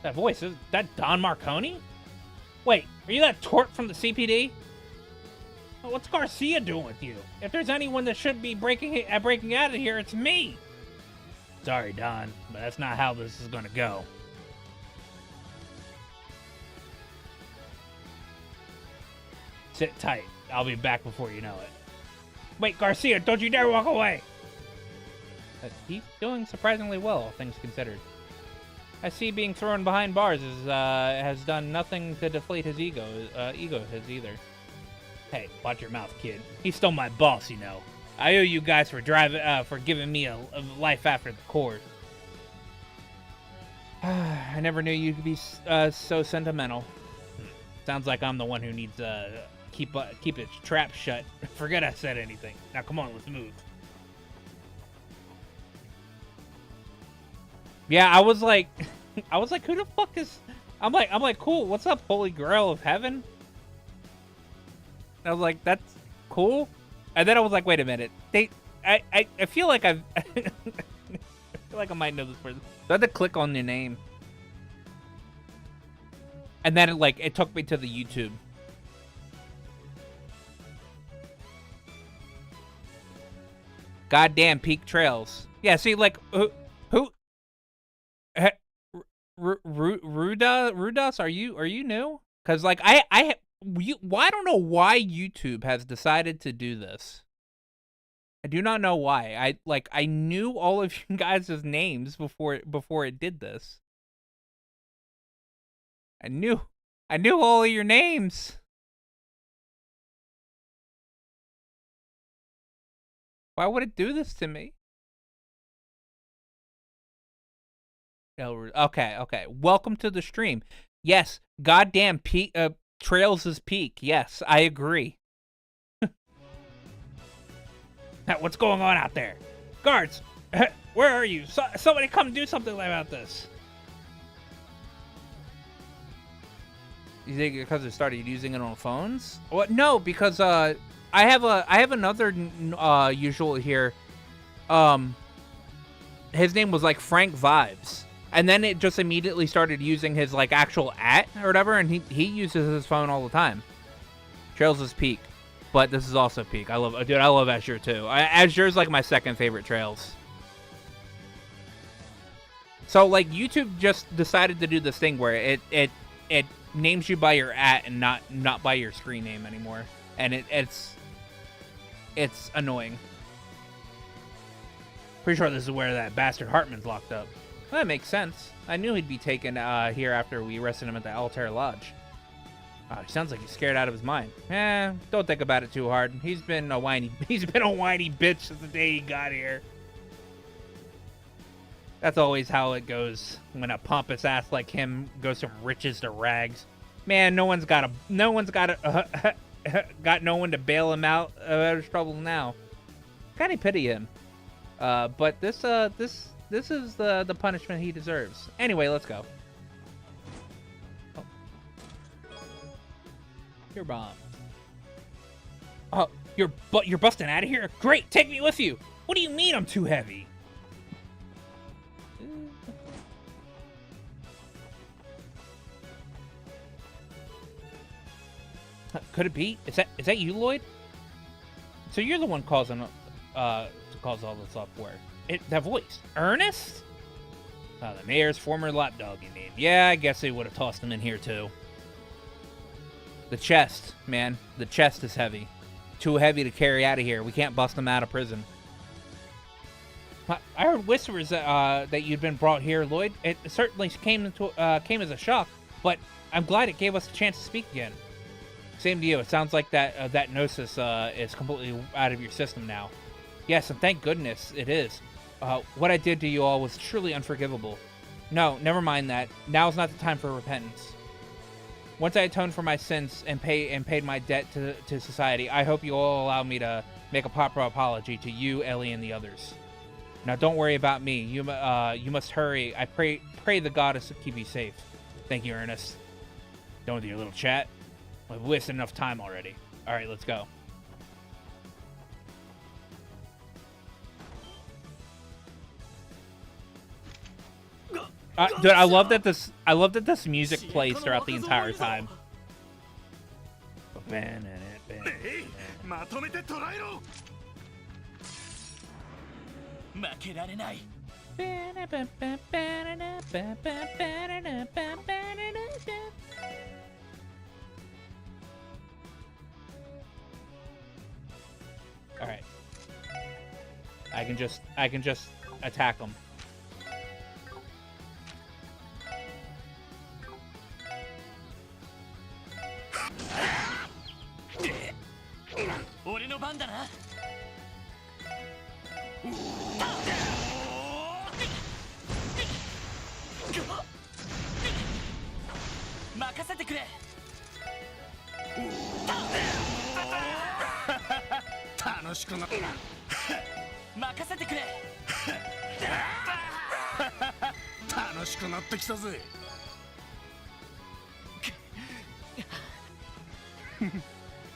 That voice, is that Don Marconi? Wait, are you that tort from the CPD? Oh, what's Garcia doing with you? If there's anyone that should be breaking out of here, it's me. Sorry, Don, but that's not how this is gonna go. Sit tight. I'll be back before you know it. Wait, Garcia, don't you dare walk away! He's doing surprisingly well, all things considered. I see being thrown behind bars has done nothing to deflate his ego either. Hey, watch your mouth, kid. He's still my boss, you know. I owe you guys for giving me a life after the court. I never knew you could be so sentimental. Sounds like I'm the one who needs to keep its trap shut. Forget I said anything. Now come on, let's move. Yeah, I was like, who the fuck is? I'm like, cool. What's up, Holy Grail of Heaven? I was like, that's cool. And then I was like, wait a minute. I feel like I feel like I might know this person. So I had to click on their name, and then it took me to the YouTube. Goddamn Peak Trails. Yeah, see, like who? Rudas, are you new? Because like I don't know why YouTube has decided to do this. I do not know why. I knew all of you guys' names before it did this. I knew all of your names. Why would it do this to me? Okay. Welcome to the stream. Yes, goddamn peak. Trails is peak. Yes, I agree. Now, what's going on out there? Guards, where are you? Somebody come do something about this. You think because they started using it on phones? What? No, because I have another usual here. His name was like Frank Vibes. And then it just immediately started using his like actual @ or whatever, and he uses his phone all the time. Trails is peak, but this is also peak. I love Azure too. Azure's like my second favorite Trails. So like YouTube just decided to do this thing where it names you by your @ and not by your screen name anymore, and it's annoying. Pretty sure this is where that bastard Hartman's locked up. Well, that makes sense. I knew he'd be taken here after we arrested him at the Altair Lodge. He sounds like he's scared out of his mind. Don't think about it too hard. He's been a whiny bitch since the day he got here. That's always how it goes when a pompous ass like him goes from riches to rags. Man, no one's got no one to bail him out of his trouble now. Kind of pity him. But this is the punishment he deserves. Anyway, let's go. Oh. You're bombed. Oh, you're busting out of here? Great, take me with you. What do you mean I'm too heavy? Could it be? Is that you, Lloyd? So you're the one causing all this uproar. That voice. Ernest? The mayor's former lapdog, you mean? Yeah, I guess they would have tossed him in here, too. The chest, man. The chest is heavy. Too heavy to carry out of here. We can't bust him out of prison. I heard whispers that you'd been brought here, Lloyd. It certainly came as a shock, but I'm glad it gave us a chance to speak again. Same to you. It sounds like that gnosis is completely out of your system now. Yes, and thank goodness it is. What I did to you all was truly unforgivable. No, never mind that. Now's not the time for repentance. Once I atone for my sins and paid my debt to society, I hope you all allow me to make a proper apology to you, Ellie, and the others. Now, don't worry about me. You must hurry. I pray the goddess to keep you safe. Thank you, Ernest. Done with your little chat? We've wasted enough time already. All right, let's go. Dude, I love that this music plays throughout the entire time. まとめて捕らえろ。負けられない。 All right. I can just attack them.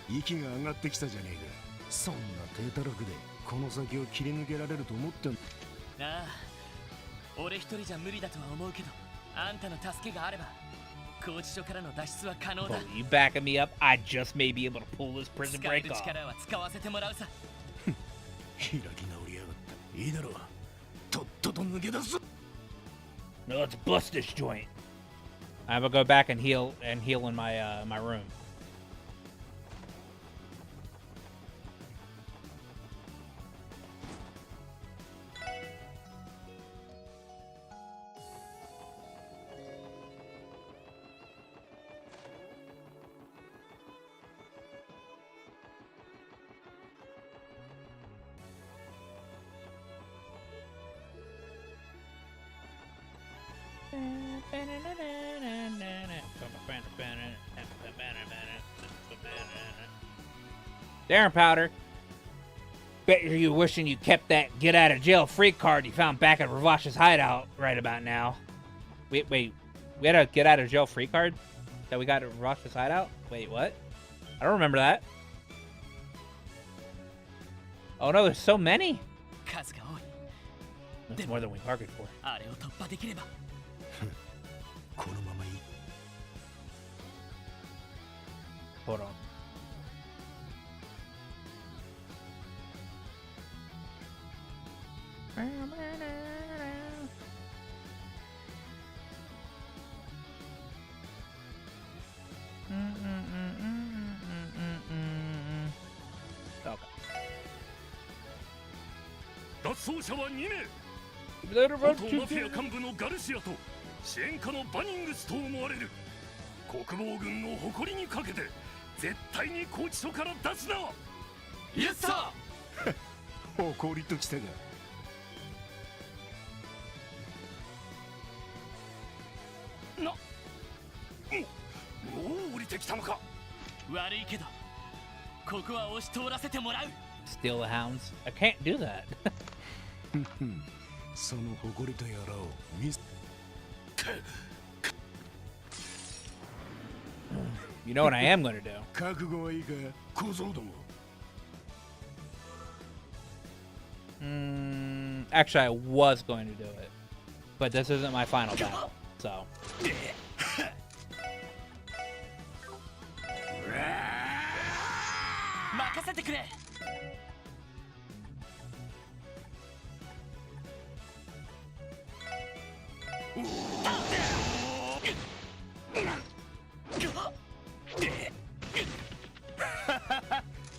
息が上がってきたじゃねえか。そんな低たらくでこの先を切り抜けられると思ってん。ああ、俺一人じゃ無理だとは思うけど、あんたの助けがあれば拘置所からの脱出は可能だ。 You backing me up? I just may be able to pull this prison break off. 力は使わせてもらうさ。開き直りやがった。いいだろう。とっとと抜け出す。 Now let's bust this joint. I'm gonna go back and heal in my my room. Darren Powder, bet you're wishing you kept that get out of jail free card you found back at Ravash's hideout right about now. Wait, we had a get out of jail free card that we got at Ravash's hideout? Wait, what? I don't remember that. Oh no, there's so many. That's more than we bargained for. Hold on. Okay. 脱走者は2名。元マフィア幹部のガルシアと支援家のバニングスと思われる。国防軍の誇りにかけて絶対に拘置所から出すな。イエスサー。誇りときたが。もう降りてきたのか。悪いけど、ここは押し通らせてもらう。Steal the hounds? I can't do that. その誇りとやらを見せ。You know what I am gonna do? 覚悟はいいか、小僧ども。Actually, I was going to do it, but this isn't my final battle, so. 任せてくれ。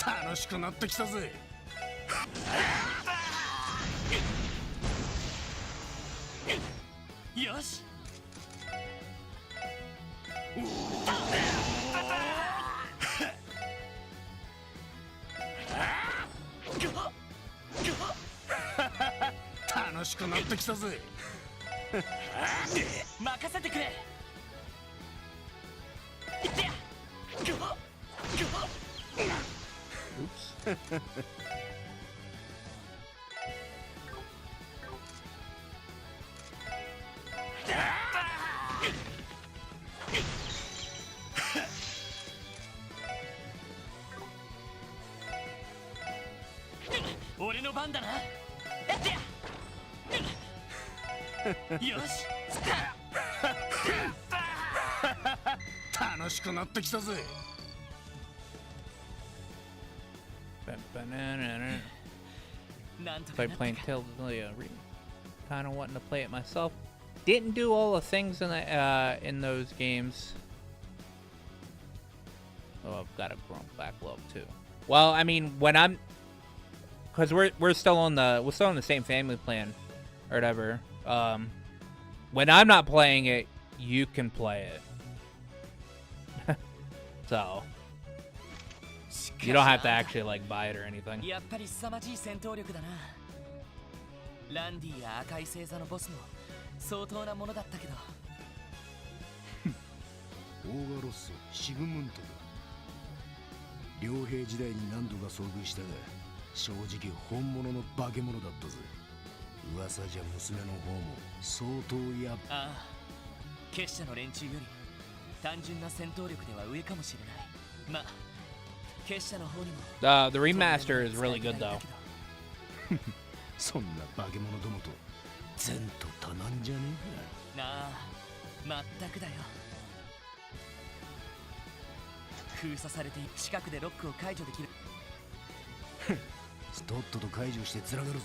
楽しくなってきたぜ。よし。楽しくなってきたぜ。任せてくれ。いってや。俺の番だな。やってや。よし。楽しくなってきたぜ。By playing Tales of Xillia, kind of wanting to play it myself. Didn't do all the things in those games. Oh, I've got a grump backlog too. Well, I mean, when I'm, cause we're still on the same family plan, or whatever. When I'm not playing it, you can play it. So you don't have to actually like buy it or anything. やっぱり凄まじい戦闘力だな。ランディや赤い星座のボスも相当なものだったけど。オーガロッソ、シグムントだ。両兵時代に何度か遭遇したが、正直本物の化け物だったぜ。噂じゃ娘の方も相当やっ。ああ、結社の連中より単純な戦闘力では上かもしれない。まあ、結社の方にも。The remaster is really good though. そんな化け物どもと前途多難じゃねえか。なあ、まったくだよ。封鎖されて近くでロックを解除できる。とっとと解除してつながるぞ。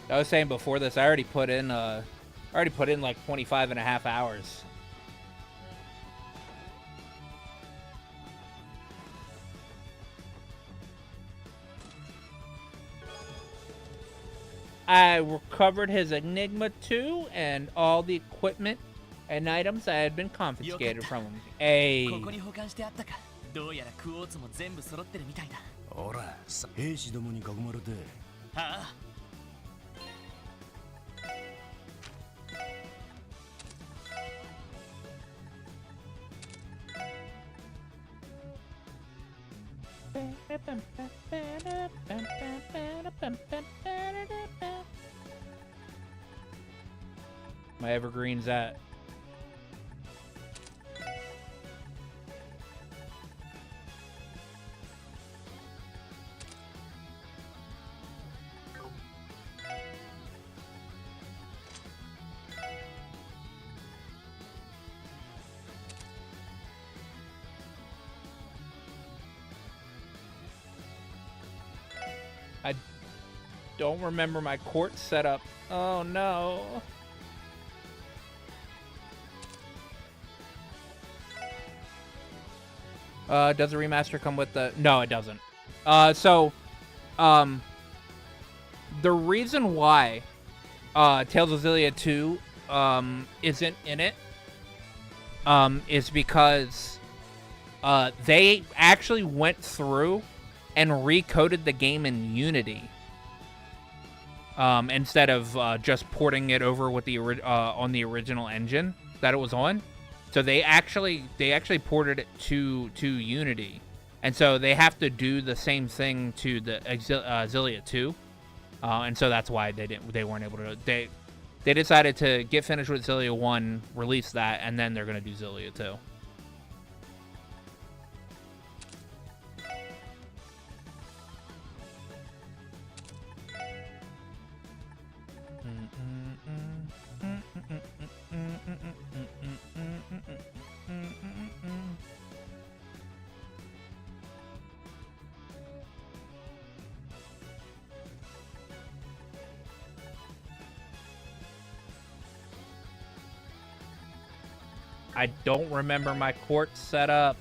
I was saying before this, I already put in like 25 and a half hours. I recovered his Enigma 2 and all the equipment and items that had been confiscated from him. Hey. ここに保管してあったか。どうやらクォーツも全部揃ってるみたいだ。ほら、兵士どもに囲まれて。ああ。My evergreen's at. I don't remember my court setup. Oh no. Does the remaster come with the... No, it doesn't. The reason why Tales of Xillia 2 isn't in it is because they actually went through and recoded the game in Unity instead of just porting it over with the on the original engine that it was on. So they actually ported it to Unity, and so they have to do the same thing to the Xillia 2, and so that's why they weren't able to. They decided to get finished with Xillia 1, release that, and then they're gonna do Xillia 2. I don't remember my court setup.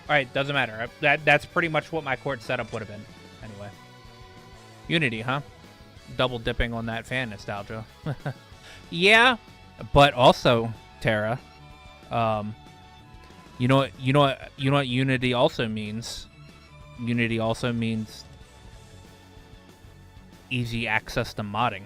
Alright, doesn't matter. That's pretty much what my court setup would have been. Anyway. Unity, huh? Double dipping on that fan nostalgia. Yeah, but also, Tara, you know what Unity also means? Unity also means easy access to modding.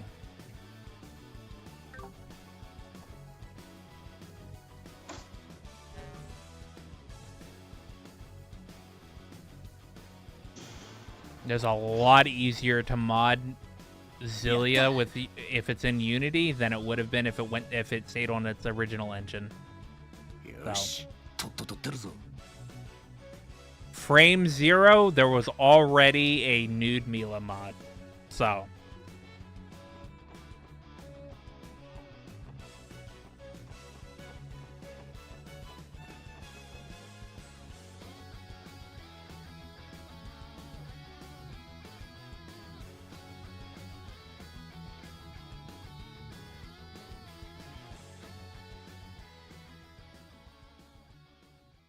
There's a lot easier to mod Zillia with if it's in Unity than it would have been if it stayed on its original engine. So. Frame 0, there was already a nude Mila mod. So.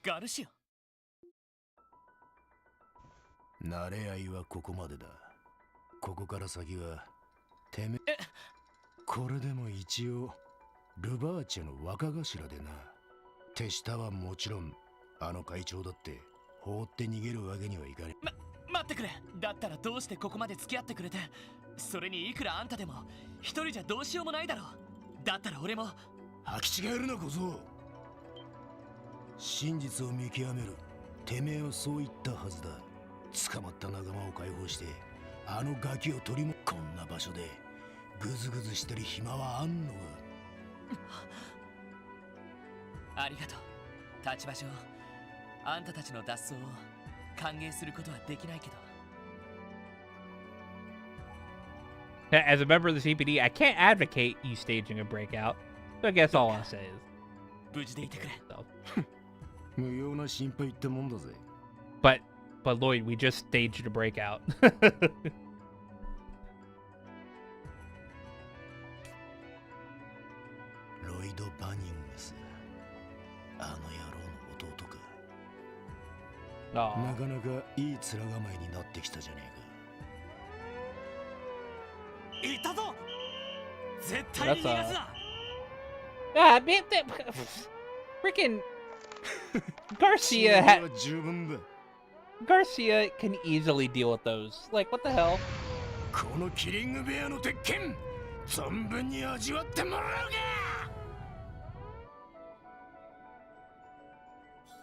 Garcia. 慣れ合いはここまでだ。ここから先はてめえ。これでも一応ルバーチェの若頭でな。手下はもちろんあの会長だって放って逃げるわけにはいかねえ。待ってくれ。だったらどうしてここまで付き合ってくれて、それにいくらあんたでも一人じゃどうしようもないだろう。だったら俺も履き違えるな小僧。真実を見極める。てめえはそう言ったはずだ。捕まった仲間を解放してあのガキを取りもこんな場所でグズグズしてる暇はあんのか。ありがとう立場上。あんたたちの脱走を歓迎することはできないけど。 As a member of the CPD, I can't advocate you staging a breakout. So I guess all I'll say is 無事でいてくれ。無用な心配ってもんだぜ。 But Lloyd, we just staged a breakout. ロイド・バニングス。あの野郎の弟か。なかなかいい面構えになってきたじゃねえか。いたぞ。絶対に逃がすな。Ah, man, freaking Garcia Garcia can easily deal with those. Like, what the hell? このキリングベアの鉄拳、存分に味わってもらう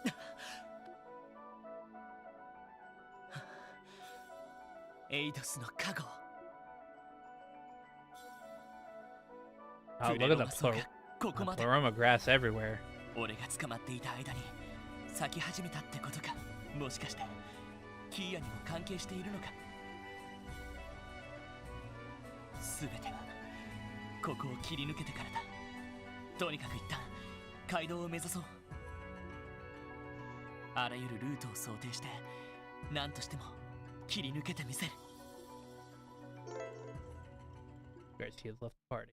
か。エイドスの加護。 Oh, look at the Pleroma grass everywhere. 俺が捕まっていた間に咲き始めたってことか。もしかしてキーヤにも関係しているのか。全てはここを切り抜けてからだ。とにかく一旦街道を目指そう。あらゆるルートを想定して何としても切り抜けてみせる。 Garcia left the party.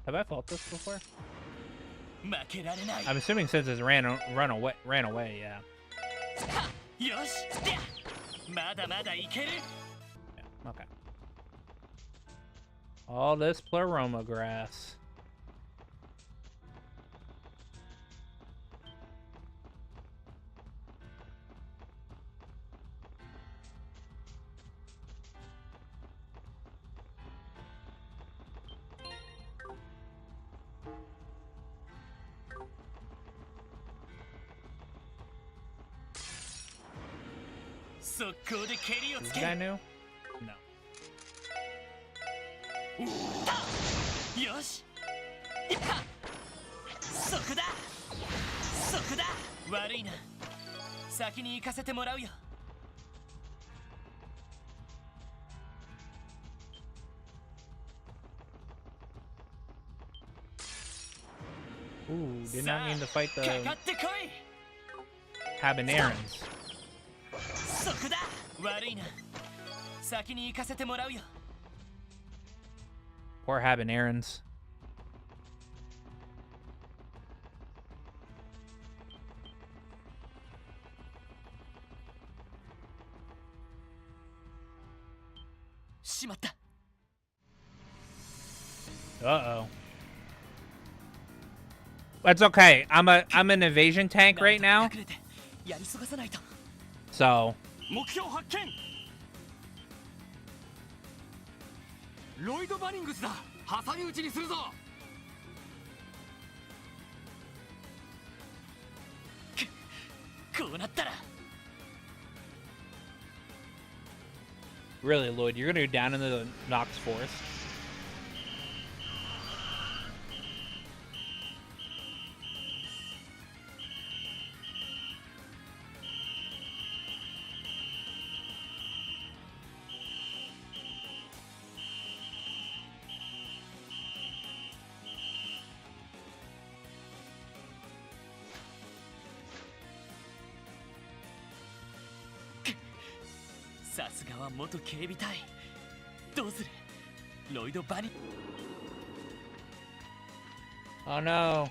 Have I fought this before? I'm assuming since it's ran away, yeah. Yeah, okay. All this Pleroma grass. This guy new? No. よし。そこだ。そこだ。悪いな。先に行かせてもらうよ。Ooh, did not mean to fight the かかってこい。 Habanerans. そこだ。悪いな。先に行かせてもらうよ。 Poor having errands. しまった。 Uh-oh. That's okay. I'm an evasion tank right now. やり過ごさないと。 So 目標発見。ロイド・バニングスだ。挟み撃ちにするぞ。 こうなったら really, Lloyd, you're gonna go down into the Nox Forest? "さすがは元警備隊。どうする？ロイド・バニ。 Oh no.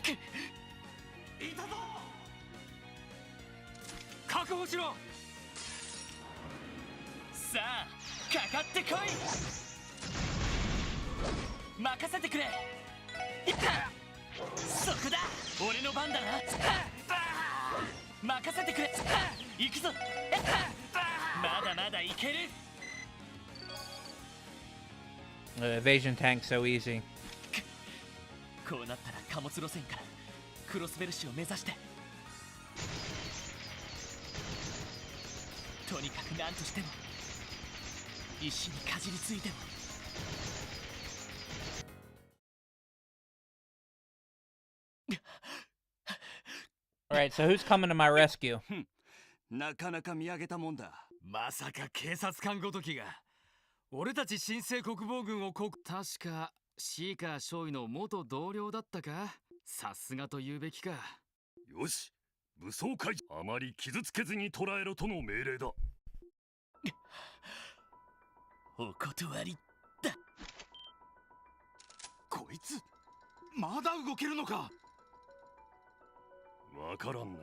いたぞ。確保しろ。 さあ、かかってこい。任せてくれ。そこだ。俺の番だな。任せてくれ。行くぞ。まだまだいける。 Evasion tank so easy. こうなったら貨物路線からクロスベル市を目指して。とにかく何としても石にかじりついても。 All right, so who's coming to my rescue? なかなか見上げたもんだ。まさか警察官ごときが俺たち新生国防軍を確かシーカー少尉の元同僚だったか。さすがと言うべきか。よし、武装解除。あまり傷つけずに捕らえろとの命令だ。お断りだ。こいつまだ動けるのか。わからんな。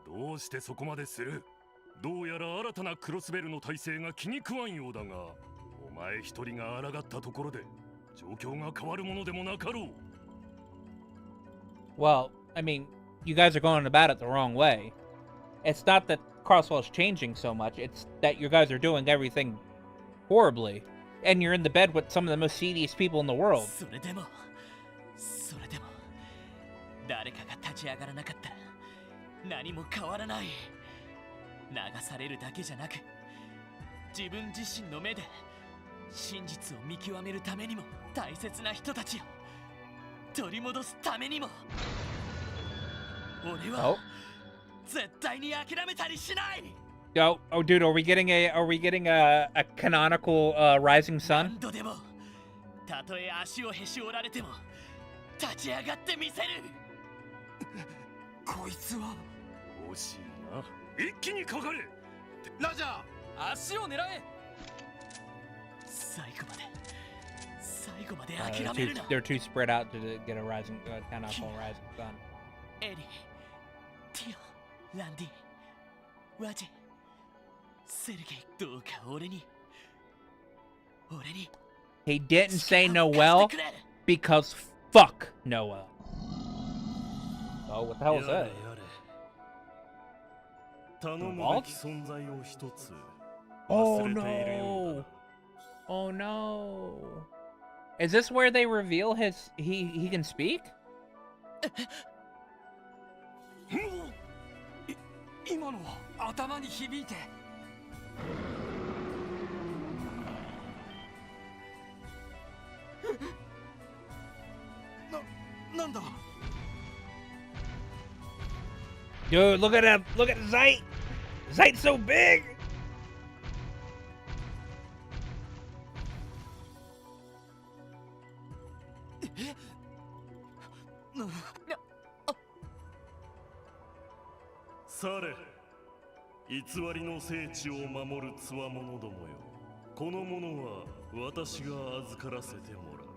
どうしてそこまでする？どうやら新たなクロスベルの体制が気に食わんようだが、お前一人が抗ったところで状況が変わるものでもなかろう。 Well, I mean, you guys are going about it the wrong way. It's not that Crosswell's changing so much, it's that you guys are doing everything horribly. And you're in the bed with some of the most seediest people in the world. それでも誰かが立ち上がらなかったら何も変わらない。流されるだけじゃなく、自分自身の目で真実を見極めるためにも、大切な人たちを取り戻すためにも、俺は絶対に諦めたりしない。 Oh, dude, are we getting a canonical Rising Sun? 何度でも、たとえ足をへし折られても立ち上がってみせる。こいつは惜しいな。一気にかかれ。ラジャー、足を狙え。最後まで諦めるな。 They're too spread out to get a canonical Rising Sun. エリ、ティオ、ランディ、ワジ、セルゲイ、どうか俺に。 He didn't say Noel because fuck Noel. Oh, what the hell is that? 頼むべき存在を一つ Oh 忘れているようだ。 no! Oh no! Is this where they reveal his he can speak? 今のは頭に響いて。なんだ。 Dude, look at him! Look at Zeit! Zeit's so big! 偽りの聖地を守るつわものどもよ、この者は私が預からせてもらう。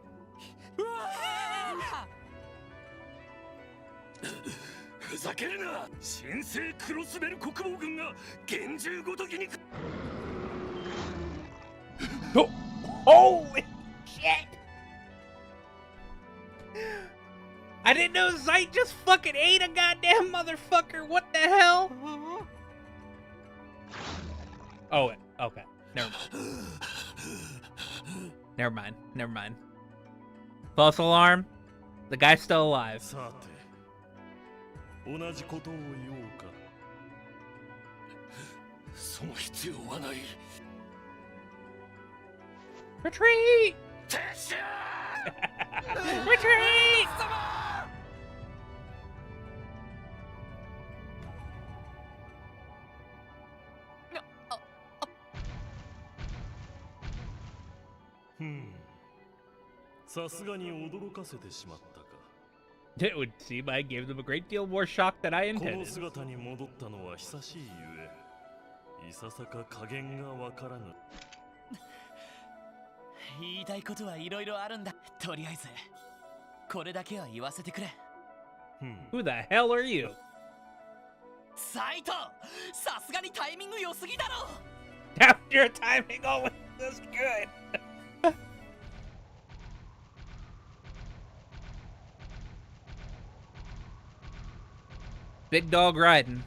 ふざけるな。神聖クロスベル国防軍が厳重ごときに。Holy shit! I didn't know Zeit just fucking ate a goddamn motherfucker. What the hell? Oh, okay. Never mind. Never mind. False alarm. The guy's still alive. さて、同じことを言おうか。その必要はない。Retreat! Retreat! さすがに驚かせてしまったか。It would seem I gave them a great deal more shock than I この intended. 姿に戻ったのは久しいゆえ、いささか加減がわからぬ。言いたいことはいろいろあるんだ。とりあえずこれだけは言わせてくれ。Who the hell are you? サイト、さすがにタイミング良すぎだろ。Damn, your timing always is good. Big dog riding.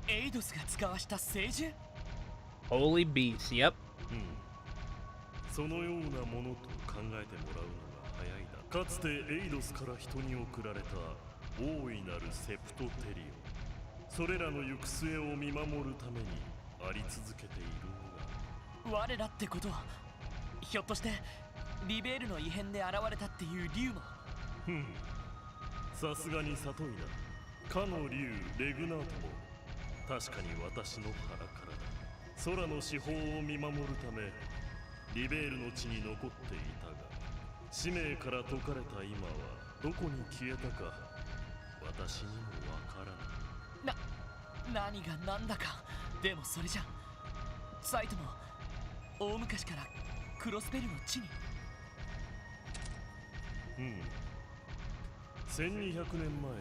エイドスが使わした聖樹？ Holy beast, yep. そのようなものと考えてもらうのが早いだ。かつてエイドスから人に送られた大いなるセプトテリオ、それらの行く末を見守るためにあり続けているのが。我らってことは、ひょっとしてリベールの異変で現れたっていう竜も。さすがに里いな。かの竜レグナートも確かに私の腹からだ。空の四方を見守るためリベールの地に残っていたが、使命から解かれた今はどこに消えたか私にもわからない。何が何だか。でもそれじゃサイトも大昔からクロスベルの地に。1200年前の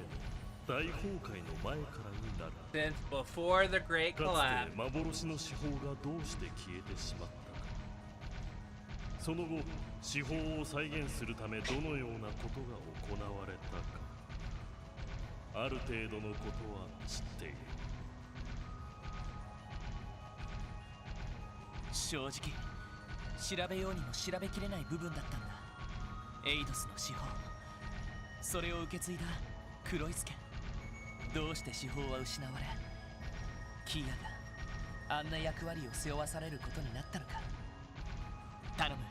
大崩壊の前からになる。 Since before the Great か Collapse. つて幻の四方がどうして消えてしまったか、その後四方を再現するためどのようなことが行われたか、ある程度のことは知っている。正直調べようにも調べきれない部分だったんだ。エイドスの司法、それを受け継いだクロイス家、どうして司法は失われキーアがあんな役割を背負わされることになったのか。頼む、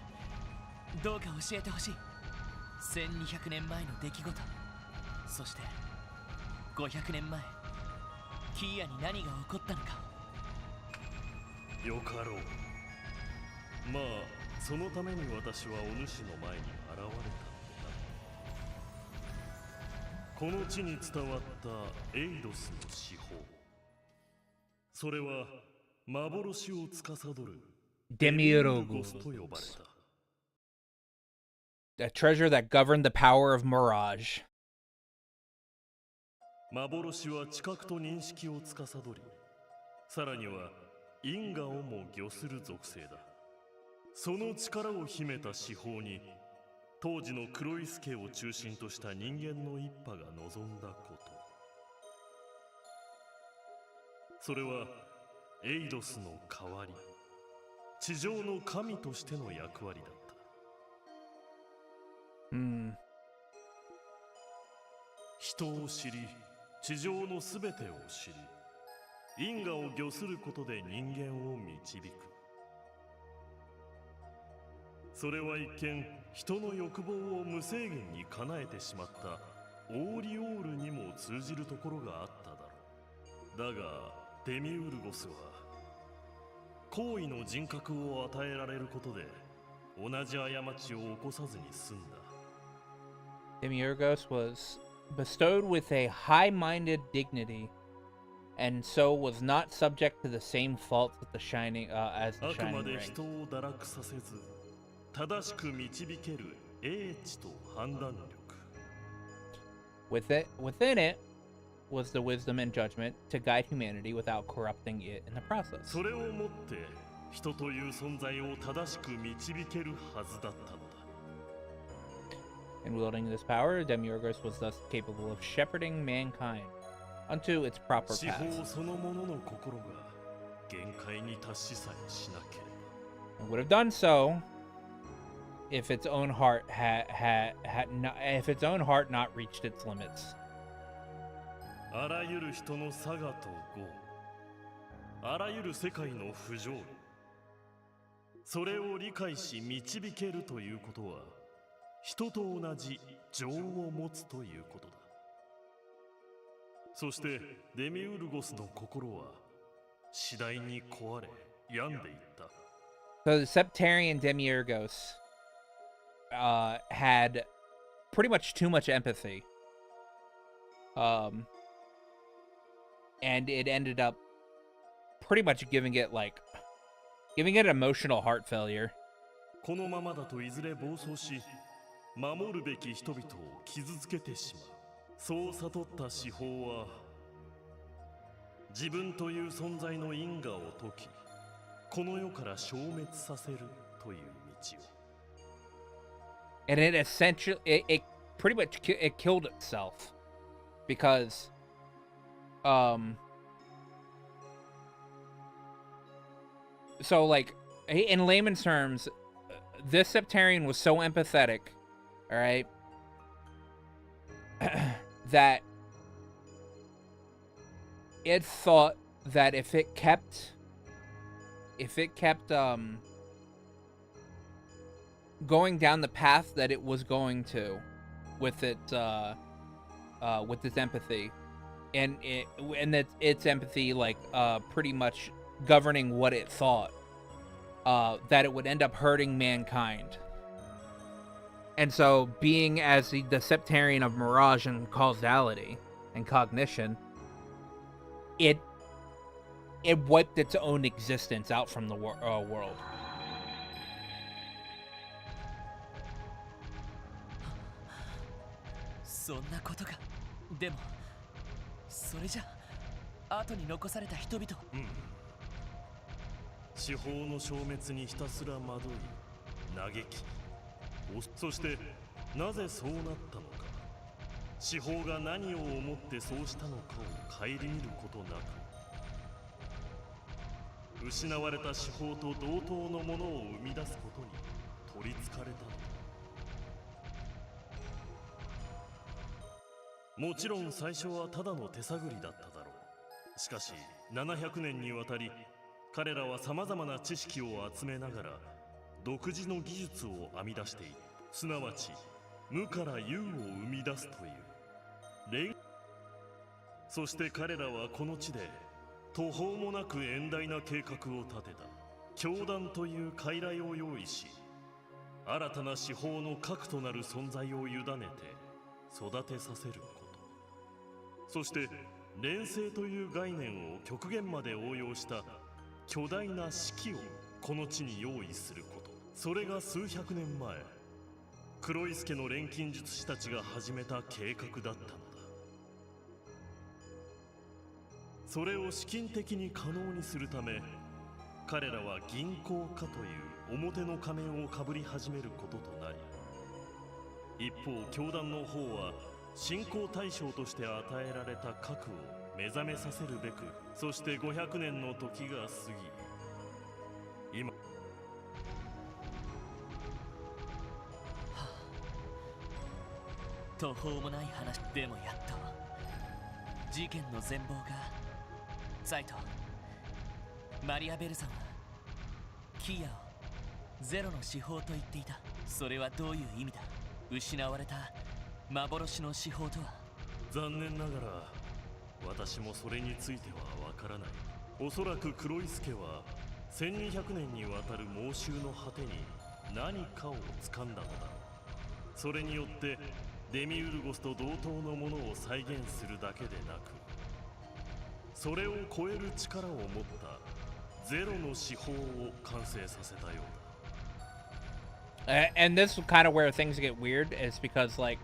どうか教えてほしい。1200年前の出来事、そして500年前キーアに何が起こったのか。よかろう。まあそのために私はお主の前に現れたのだ。この地に伝わったエイドスの司法、それは幻を司るデミウルゴスと呼ばれた。 A treasure that governed the power of Mirage. 幻は知覚と認識を司り、さらには因果をも御する属性だ。その力を秘めた司法に当時のクロイス家を中心とした人間の一派が望んだこと、それはエイドスの代わり、地上の神としての役割だった。人を知り、地上のすべてを知り、因果を御することで人間を導く。それは一見人の欲望を無制限に叶えてしまったオーリオールにも通じるところがあっただろう。だがデミウルゴスは高位の人格を与えられることで同じ過ちを起こさずに済んだ。 Demiurgos was bestowed with a high-minded dignity and so was not subject to the same faults with the shining as the あくま shining で ring. 人を堕落させず正しく導ける英知と判断力 Within it was the wisdom and judgment to guide humanity without corrupting it in the process. それをもって人という存在を正しく導けるはずだったのだ In wielding this power, Demiurgus was thus capable of shepherding mankind unto its proper 司法 path, そのものの心が限界に達しさえしなけれ and would have done so if its own heart if its own heart not reached its limits. ばあらゆる人の差がと業あらゆる世界の不条理それを理解し導けるということは人と同じ情を持つということだそしてデミウルゴスの心は次第に壊れ病んでいった So the Septarian Demiurgos had pretty much too much empathy. And it ended up pretty much giving it emotional heart failure. このままだといずれ暴走し守るべき人々を傷つけてしまうそう悟った司法は自分という存在の因果を解きこの世から消滅させるという道を And it essentially it pretty much it killed itself because so like in layman's terms, this Septarian was so empathetic, all right, that it thought that if it kept going down the path that it was going to with its empathy and its empathy pretty much governing what it thought, that it would end up hurting mankind. And so, being as the Septarian of mirage and causality and cognition, it wiped its own existence out from the world. そんなことがでもそれじゃ後に残された人々司法の消滅にひたすら惑い嘆きそしてなぜそうなったのか司法が何を思ってそうしたのかを顧みることなく失われた司法と同等のものを生み出すことに取りつかれたのだもちろん最初はただの手探りだっただろうしかし700年にわたり彼らはさまざまな知識を集めながら独自の技術を編み出しているすなわち無から有を生み出すというそして彼らはこの地で途方もなく遠大な計画を立てた教団という傀儡を用意し新たな司法の核となる存在を委ねて育てさせることそして連星という概念を極限まで応用した巨大な式をこの地に用意することそれが数百年前黒い助の錬金術師たちが始めた計画だったのだそれを資金的に可能にするため彼らは銀行家という表の仮面をかぶり始めることとなり一方教団の方は信仰対象として与えられた核を目覚めさせるべくそして500年の時が過ぎ今途方もない話でもやっと事件の全貌がサイトマリア・ベルさんはキアをゼロの司法と言っていたそれはどういう意味だ失われた幻の司法とは残念ながら私もそれについてはわからないおそらく黒い助は1200年にわたる猛襲の果てに何かを掴んだのだろうそれによってデミウルゴスと同等のものを再現するだけでなくそれを超える力を持ったゼロの司法を完成させたようだ。 And this is kind of where things get weird, is because, like,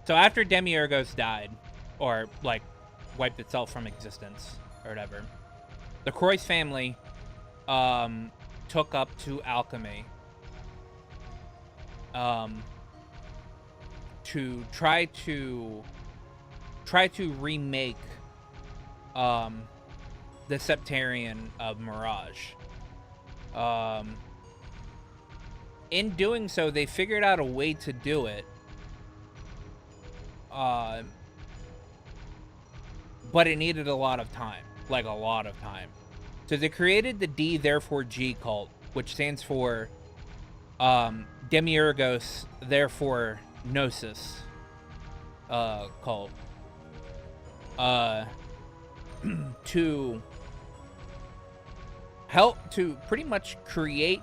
so after Demiurgos died, or, like, wiped itself from existence, or whatever, the Croix family, took up to alchemy, to try to remake, the Septarian of Mirage. In doing so, they figured out a way to do it. But it needed a lot of time. Like, a lot of time. So they created the D, therefore G cult, which stands for Demiurgos, therefore Gnosis cult. To help to pretty much create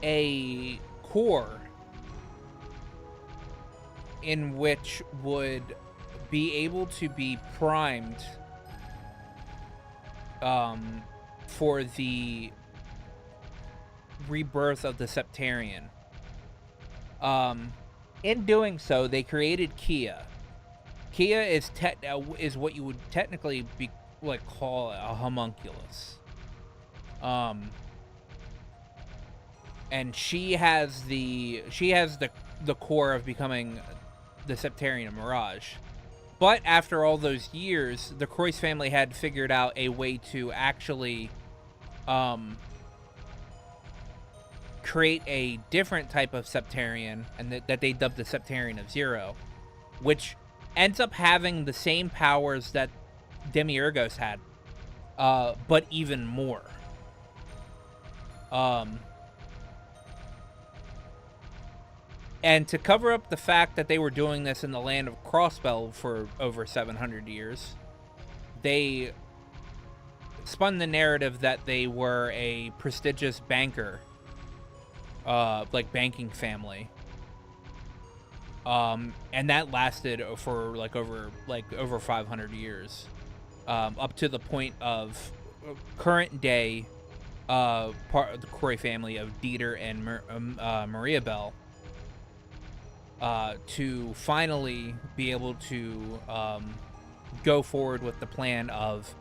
a core in which would be able to be primed for the rebirth of the Septarian. In doing so, they created Kia. Kia is what you would technically be call a homunculus. And she has the core of becoming the Septarian of Mirage. But after all those years, the Croix family had figured out a way to actually create a different type of Septarian, and that they dubbed the Septarian of Zero, which ends up having the same powers that Demiurgos had, but even more. And to cover up the fact that they were doing this in the land of Crossbell for over 700 years, they spun the narrative that they were a prestigious banker, banking family. And that lasted for over 500 years, up to the point of current day part of the Croix family of Dieter and Maria Bell, to finally be able to go forward with the plan of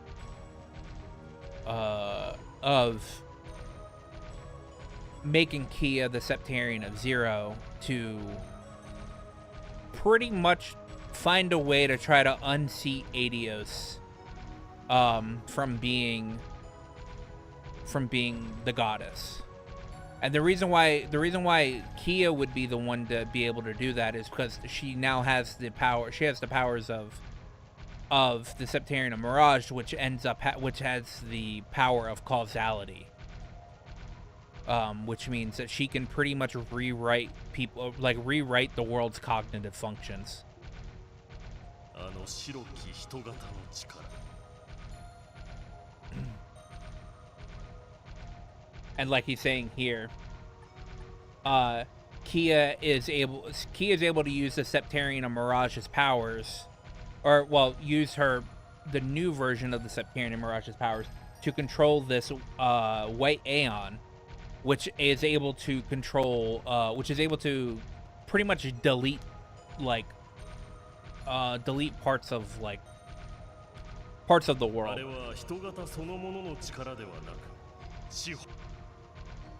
making Kia the Septarian of Zero, to pretty much find a way to try to unseat Adios from being the goddess. And the reason why Kia would be the one to be able to do that is because she now has the power. She has the powers of the Septarian of Mirage, which has the power of causality. Which means that she can pretty much rewrite the world's cognitive functions. And like he's saying here, Kia is able to use the Septarian of Mirage's powers, use the new version of the Septarian of Mirage's powers to control this white Aeon, which is able to pretty much delete parts of the world.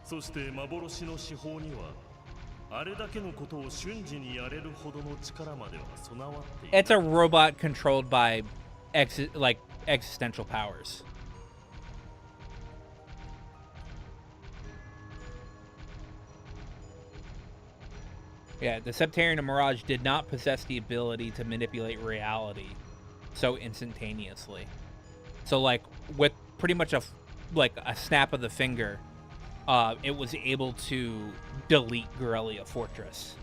そして幻の司法にはあれだけのことを瞬時にやれるほどの力までは備わっていない。 It's a robot controlled by existential powers. Yeah, the Septarian of Mirage did not possess the ability to manipulate reality so instantaneously. So with pretty much a snap of the finger, it was able to delete Guerrilla Fortress.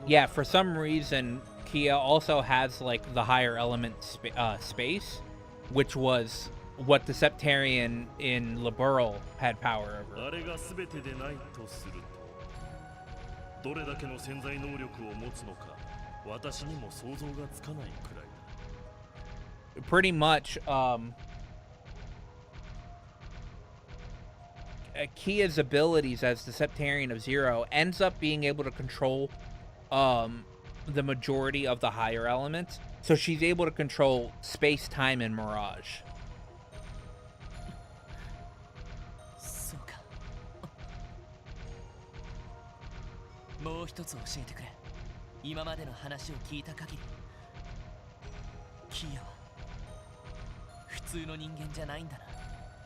Yeah, for some reason, Kia also has the higher element space, which was what the Septarian in Liberl had power over. あれが全てでないとすると、どれだけの潜在能力を持つのか、私にも想像がつかないくらいだ。Pretty much, Kia's abilities as the Septarian of Zero ends up being able to control the majority of the higher elements. So she's able to control space, time, and mirage. そうか。もう一つ教えてくれ。今までの話を聞いた限り、キアは普通の人間じゃないんだな。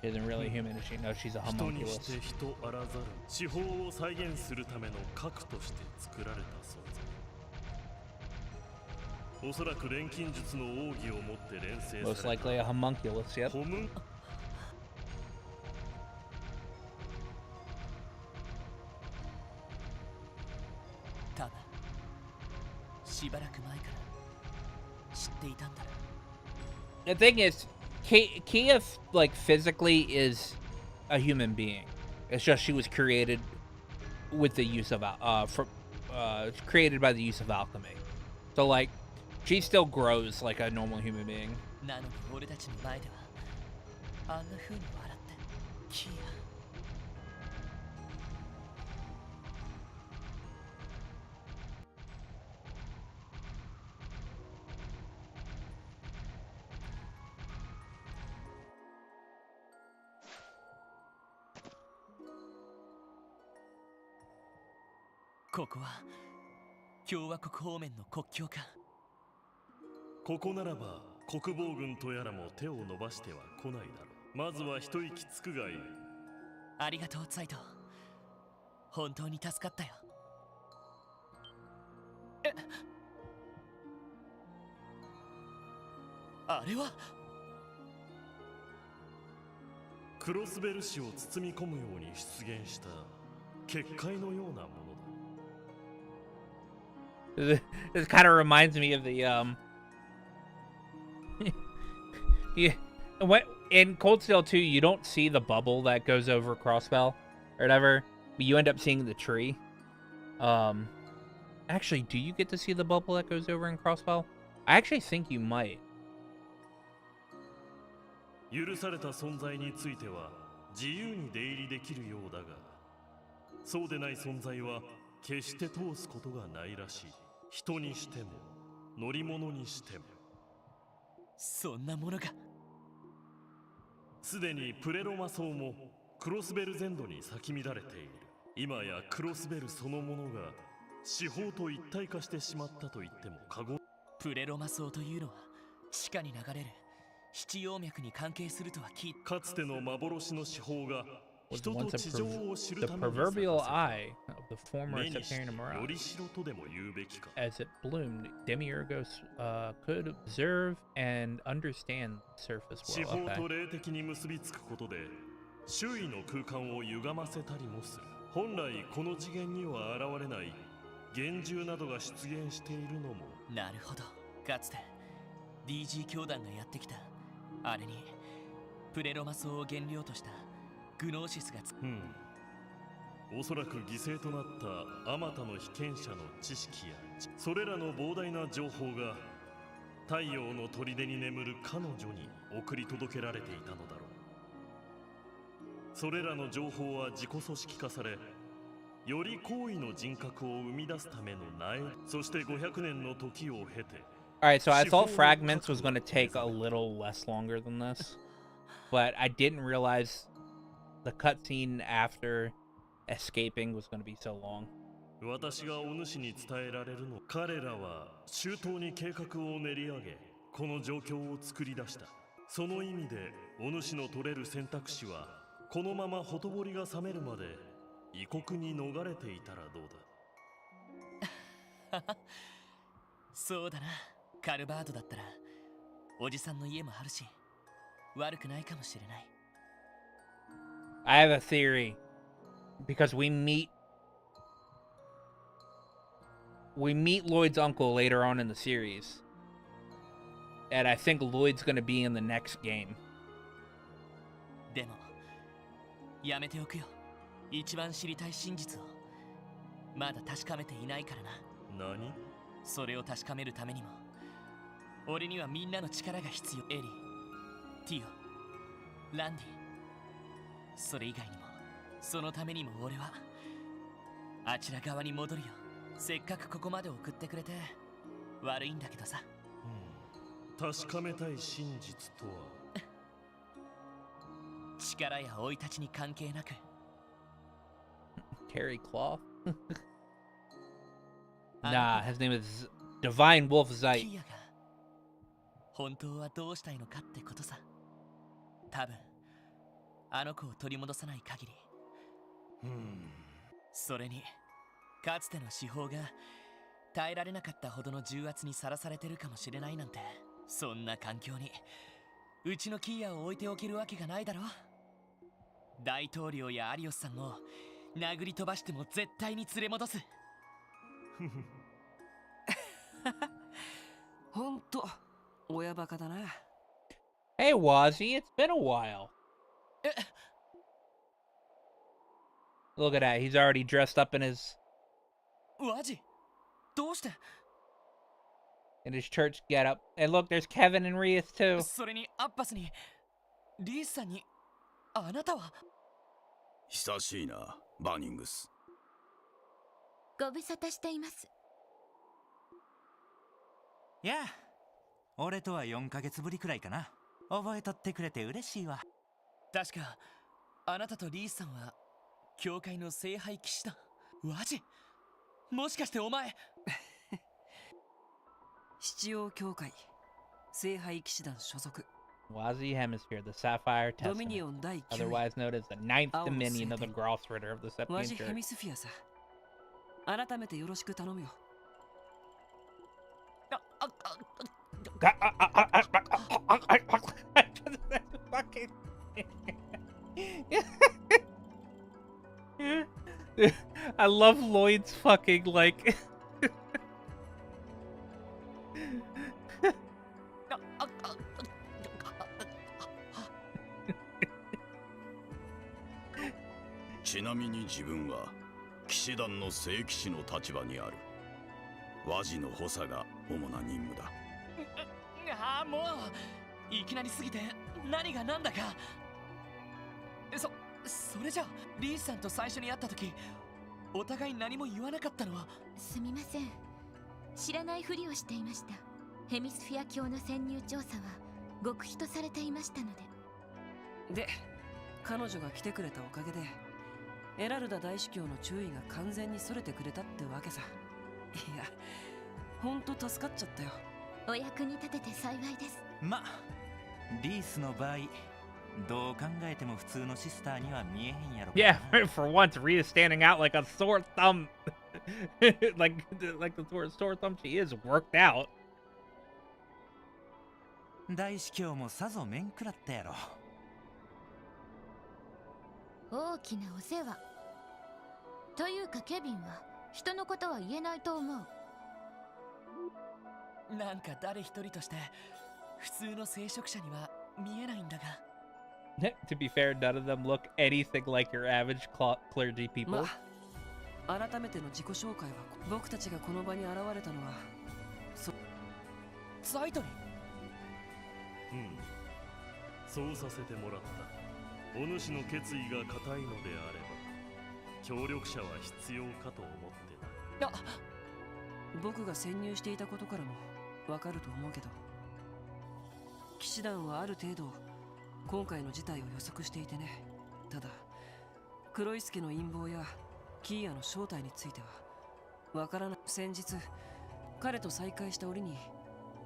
She isn't really human, is she? No, she's a 人に homunculus. して人あらざる地方を再現するための核として作られた存在。おそらく錬金術の奥義をもって錬成 Most された likely a homunculus, yep. ホムン多分しばらく前から知っていたんだな。 The thing is, Kia, like, physically is a human being. It's just she was created with the use of, created by the use of alchemy. So, like, she still grows like a normal human being. なのに俺たちの前ではあんな風に笑ってキア。ここは共和国方面の国境か。ここならば国防軍とやらも手を伸ばしては来ないだろう。まずは一息つくがいい。ありがとうツァイト。本当に助かったよ。あれはクロスベル氏を包み込むように出現した結界のようなものだ。This kind of reminds me of the yeah, what in Cold Steel 2 you don't see the bubble that goes over Crossbell or whatever, but you end up seeing the tree. Actually, do you get to see the bubble that goes over in Crossbell? I actually think you might. 許された存在については自由に出入りできるようだが、そうでない存在は決して通すことがないらしい。人にしても乗り物にしても。そんなものが。すでにプレロマ層もクロスベル全土に咲き乱れている。今やクロスベルそのものが四方と一体化してしまったと言っても過言。プレロマ層というのは地下に流れる七葉脈に関係するとは聞いた。かつての幻の四方が Was once the proverbial eye of the former Septarian Mirage. As it bloomed, Demiurgos could observe and understand the surface world. Okay. と霊的に結びつくことで周囲の空間を歪ませたりもする。本来この次元には現れない幻獣などが出現しているのも。なるほど。かつて DG 教団がやってきたあれにプレロマ層を原料としたグノーシスがおそらく犠牲となったあまたの被験者の知識やそれらの膨大な情報が太陽の砦に眠る彼女に送り届けられていたのだろう。それらの情報は自己組織化され、より高位の人格を生み出すための苗、そして500年の時を経て。Alright, so I thought Fragments was going to take a little less longer than this, but I didn't realize the cutscene after escaping was going to be so long. 私がお主に伝えられるの、彼らは周到に計画を練り上げ、この状況を作り出した。その意味で、お主の取れる選択肢は、このままほとぼりが冷めるまで異国に逃れていたらどうだ。そうだな。カルバードだったら、おじさんの家もあるし、悪くないかもしれない。I have a theory, because we meet Lloyd's uncle later on in the series, and I think Lloyd's going to be in the next game. でもやめておくよ。一番知りたい真実をまだ確かめていないからな。何？それを確かめるためにも俺にはみんなの力が必要。エリー、ティオ、ランディ、それ以外にもそのためにも俺はあちら側に戻るよ。せっかくここまで送ってくれて悪いんだけどさ。確かめたい真実とは力や生い立ちに関係なく。Terry Cloth? Nah, his name is Divine Wolf キ Zeit. ーヤが本当はどうしたいのかってことさ。多分あの子を取り戻さない限り。それにかつての司法が耐えられなかったほどの重圧にさらされてるかもしれないなんて、そんな環境にうちのキーヤを置いておけるわけがないだろ。大統領やアリオスさんを殴り飛ばしても絶対に連れ戻す。ほんと親バカだな。 Hey, Wazzy, it's been a while. Look at that. He's already dressed up in his ワジ、どうして？ church getup. And look, there's Kevin and Rias too. それにアッパスにリースさんに、あなたは？久しいな、バニングス。ご無沙汰しています。いや、俺とは4ヶ月ぶりくらいかな。覚えとってくれて嬉しいわ。確かあなたとリースさんは教会の聖杯騎士団。ワジ、もしかしてお前？七王教会聖杯騎士団所属。 Wazzy Hemisphere, the Sapphire ドミ Testament, ニオン第9 otherwise known as the Ninth 青の Dominion 聖 of the 典 Gross Ritter of the ワ Septian ジヘ Church. ミスフィアさ。改めてよろしく頼むよ。I love Lloyd's fucking like ちなみに自分は騎士団の聖騎士の立場にある。和ジの補佐が主な任務だ。ああ、もういきなりすぎて何が何だか。それじゃリースさんと最初に会った時お互い何も言わなかったのは？すみません、知らないふりをしていました。ヘミスフィア教の潜入調査は極秘とされていましたので。で、彼女が来てくれたおかげでエラルダ大司教の注意が完全にそれてくれたってわけさ。いや、ほんと助かっちゃったよ。お役に立てて幸いです。ま、リースの場合どう考えても普通のシスターには見えへんやろ。Yeah, for once, Rita's standing out like a sore thumb. like the sore thumb she is worked out. 大司教もさぞ面食らったやろ。大きなお世話。というかケビンは人のことは言えないと思う。なんか誰一人として普通の聖職者には見えないんだが。To be fair, none of them look anything like your average clergy people. まあ、改めての自己紹介は僕たちがこの場に現れたのはザイトリー。そうさせてもらった。お主の決意が固いのであれば協力者は必要かと思ってな。僕が潜入していたことからもわかると思うけど、騎士団はある程度今回の事態を予測していてね。ただクロイスケの陰謀やキーヤの正体についてはわからない。先日彼と再会した折に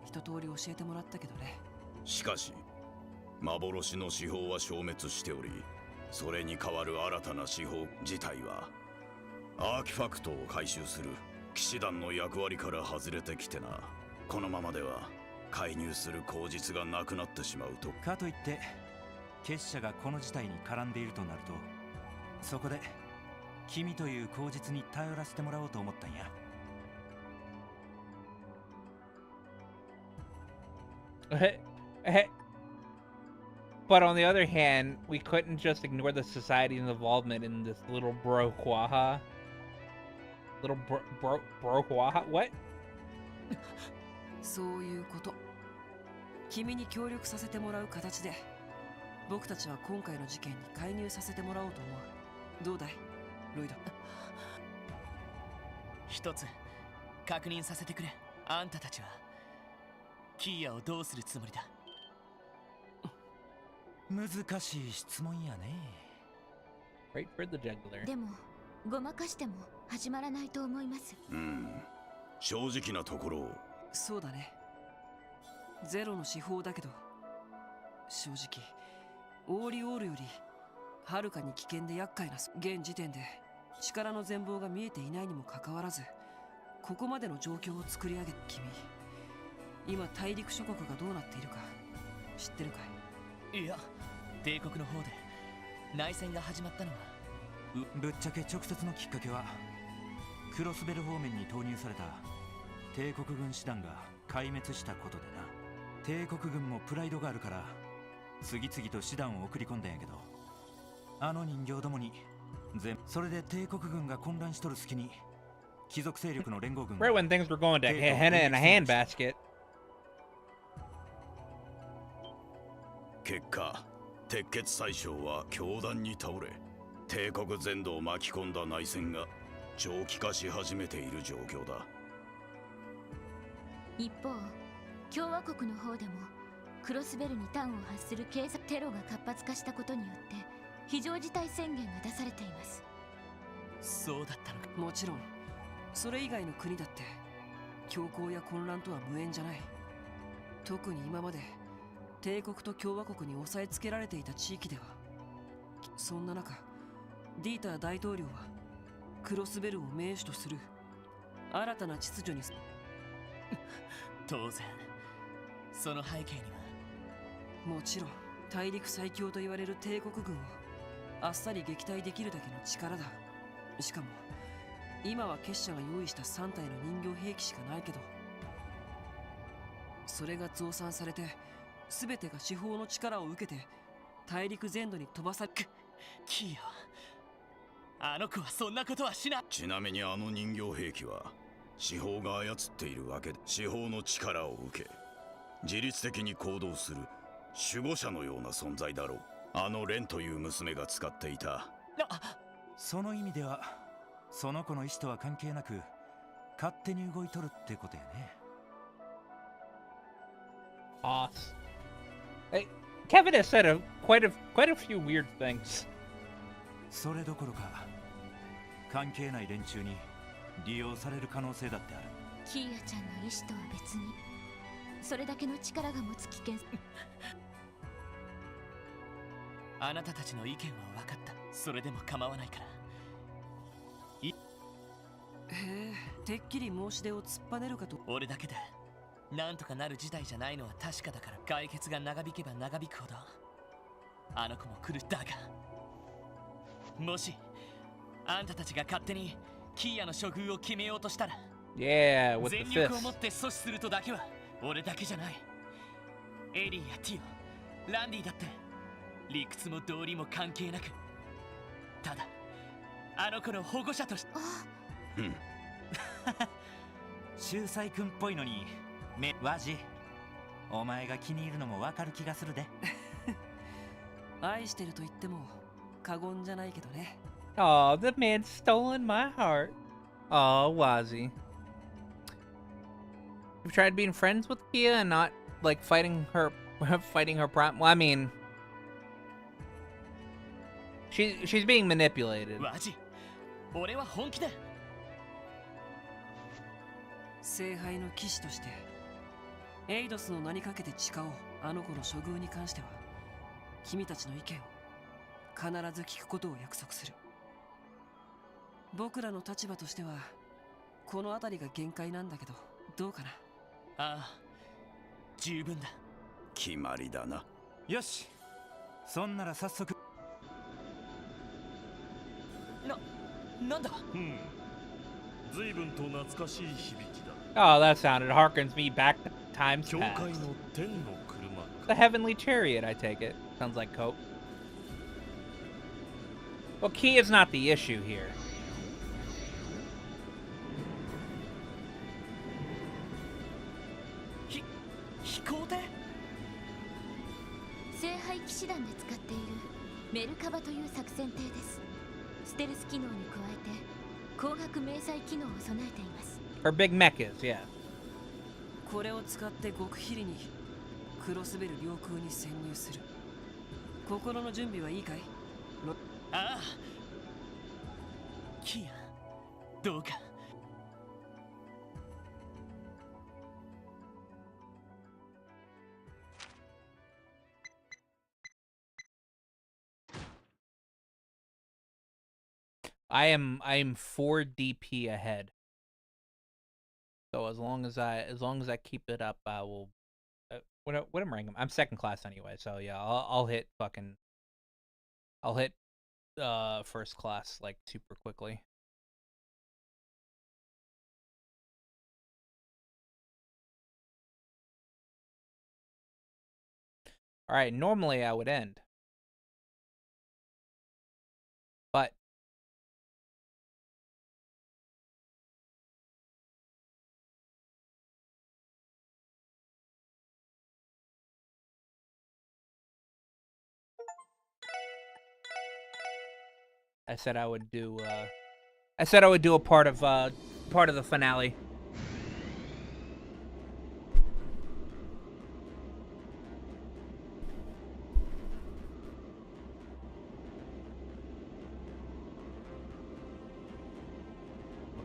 一通り教えてもらったけどね。しかし幻の司法は消滅しており、それに代わる新たな司法自体はアーキファクトを回収する騎士団の役割から外れてきてな。このままでは介入する口実がなくなってしまうと。かといって結社がこの事態に絡んでいるとなると、そこで君という口実に頼らせてもらおうと思ったんや。But on the other hand, we couldn't just ignore the society's involvement in this little broquaha. Little broquaha? What? そういうこと。君に協力させてもらう形で、僕たちは今回の事件に介入させてもらおうと思う。どうだい、ロイド。一つ確認させてくれ。あんたたちはキーヤをどうするつもりだ？難しい質問やね。Right for the juggler. でもごまかしても始まらないと思います。正直なところ。そうだね。ゼロの手法だけど、正直オーリオールよりはるかに危険で厄介な。現時点で力の全貌が見えていないにもかかわらず、ここまでの状況を作り上げ、君今大陸諸国がどうなっているか知ってるかい？いや、帝国の方で内戦が始まったのは。ぶっちゃけ直接のきっかけはクロスベル方面に投入された帝国軍師団が壊滅したことでな。帝国軍もプライドがあるから次々と師団を送り込んだんやけど、あの人形どもにそれで帝国軍が混乱しとる隙に貴族勢力の連合軍が Right when things were going to henna in a handbasket. 結果、鉄血宰相は凶弾に倒れ、帝国全土を巻き込んだ内戦が長期化し始めている状況だ。一方、共和国の方でもクロスベルに端を発する警察テロが活発化したことによって非常事態宣言が出されています。そうだったのか。もちろんそれ以外の国だって恐慌や混乱とは無縁じゃない。特に今まで帝国と共和国に押さえつけられていた地域では。そんな中、ディーター大統領はクロスベルを盟主とする新たな秩序に当然その背景にはもちろん大陸最強と言われる帝国軍をあっさり撃退できるだけの力だ。しかも今は結社が用意した3体の人形兵器しかないけど、それが増産されて全てが司法の力を受けて大陸全土に飛ばされ。キーヤ、あの子はそんなことはしない。ちなみにあの人形兵器は司法が操っているわけで、司法の力を受け自律的に行動する守護者のような存在だろう。あのレンという娘が使っていた。その意味ではその子の意思とは関係なく勝手に動いとるってことやね。Boss. Hey, Kevin has said quite a few weird things. それどころか関係ない連中に利用される可能性だってある。キーヤちゃんの意志とは別にそれだけの力が持つ危険あなたたちの意見は分かった。それでも構わないから。へえ、てっきり申し出を突っぱねるかと。俺だけでなんとかなる事態じゃないのは確かだから、解決が長引けば長引くほどあの子も来る。だがもしあんたたちが勝手にキーヤの処遇を決めようとしたら、Yeah, with the 全力を fist. 持って阻止するとだけは俺だけじゃない。エリーやティオ、ランディだって理屈も道理も関係なく、ただあの子の保護者として。秀才くんっぽいのにワジ、お前が気に入るのもわかる気がするで。愛してると言っても過言じゃないけどね。Oh, the man's stolen my heart. Oh, Wazzy. You've tried being friends with Kia and not like fighting her prom. Well, I mean, she's being manipulated. ワジ、俺は本気だ。聖杯の騎士としてエイドスの名にかけて誓おう。あの子の処遇に関しては君たちの意見を必ず聞くことを約束する。僕らの立場としてはこの辺りが限界なんだけど、どうかな。ああ、十分だ。決まりだな。よし、そんなら早速。なんだ。随分と懐かしい響きだ。Oh, that sounded harkens me back to times 教会 past. の天の車。 The heavenly chariot, I take it. Sounds like coke. Well, key is not the issue here. Her big mech is, yeah. これを使って極秘裏にクロスベル領空に潜入する。心の準備はいいかい？ああ。キア、どうか。I am 4 DP ahead. So as long as I keep it up, I will. What am I ranking? I'm second class anyway, so yeah, I'll hit first class like super quickly. All right, normally I would end, but I said I would do a part of the finale.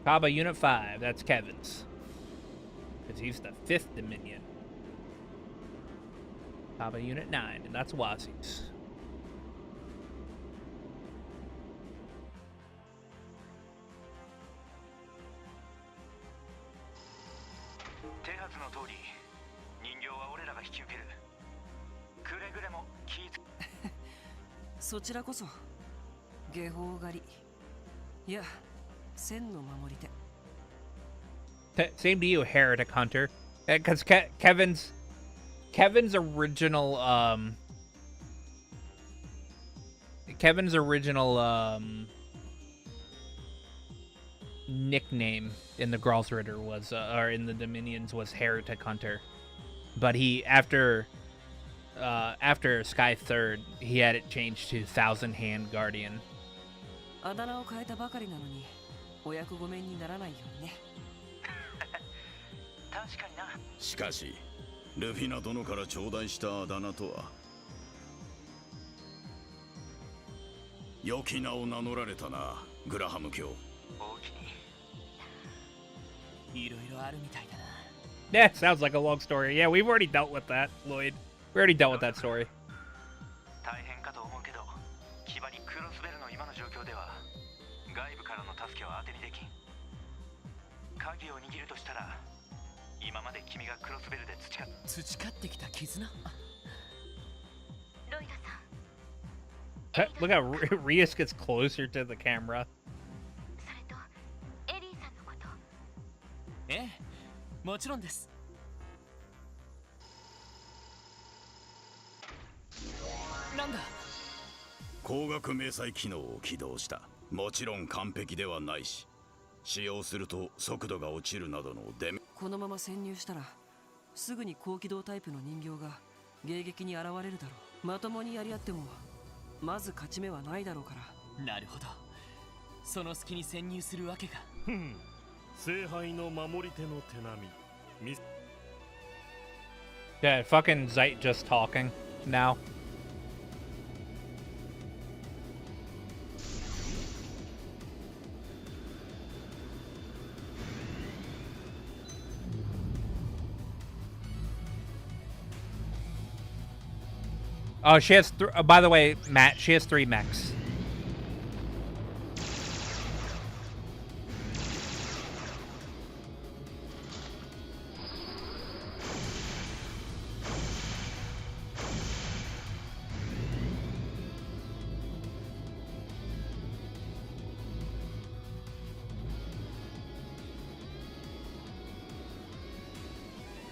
Makaba Unit 5, that's Kevin's. Because he's the 5th Dominion. Makaba Unit 9, and that's Wazi's. Same to you, Heretic Hunter. Because Kevin's original nickname in the Gralsritter was or in the Dominions was Heretic Hunter. But he after Sky Third, he had it changed to Thousand Hand Guardian. あだ名を変えたばかりなのにお役御免にならないようにね。確かにな。しかしルフィナ殿から頂戴したあだ名とは良き名を名乗られたな、グラハム卿。大きにいろいろあるみたいだな。 Yeah, sounds like a long story. Yeah, we've already dealt with that, Lloyd. We already dealt with that story. 大変かと思うけど、キバにクロスベルの今の状況では外部からの助けは当てにできん。鍵を握るとしたら、今まで君がクロスベルで培ってきた絆。ロイドさん。 Look how Rias gets closer to the camera. それとエリーさんのこと。ええ、もちろんです。なんだ。光学迷彩機能を起動した。もちろん完璧ではないし、使用すると速度が落ちるなどのデメ。このまま潜入したらすぐに高機動タイプの人形が迎撃に現れるだろう。まともにやり合ってもまず勝ち目はないだろうから。なるほど。その隙に潜入するわけか。聖杯の守り手の手並み。Yeah, fucking Zeit just talking now. Oh, she has by the way, Matt, she has 3 mechs.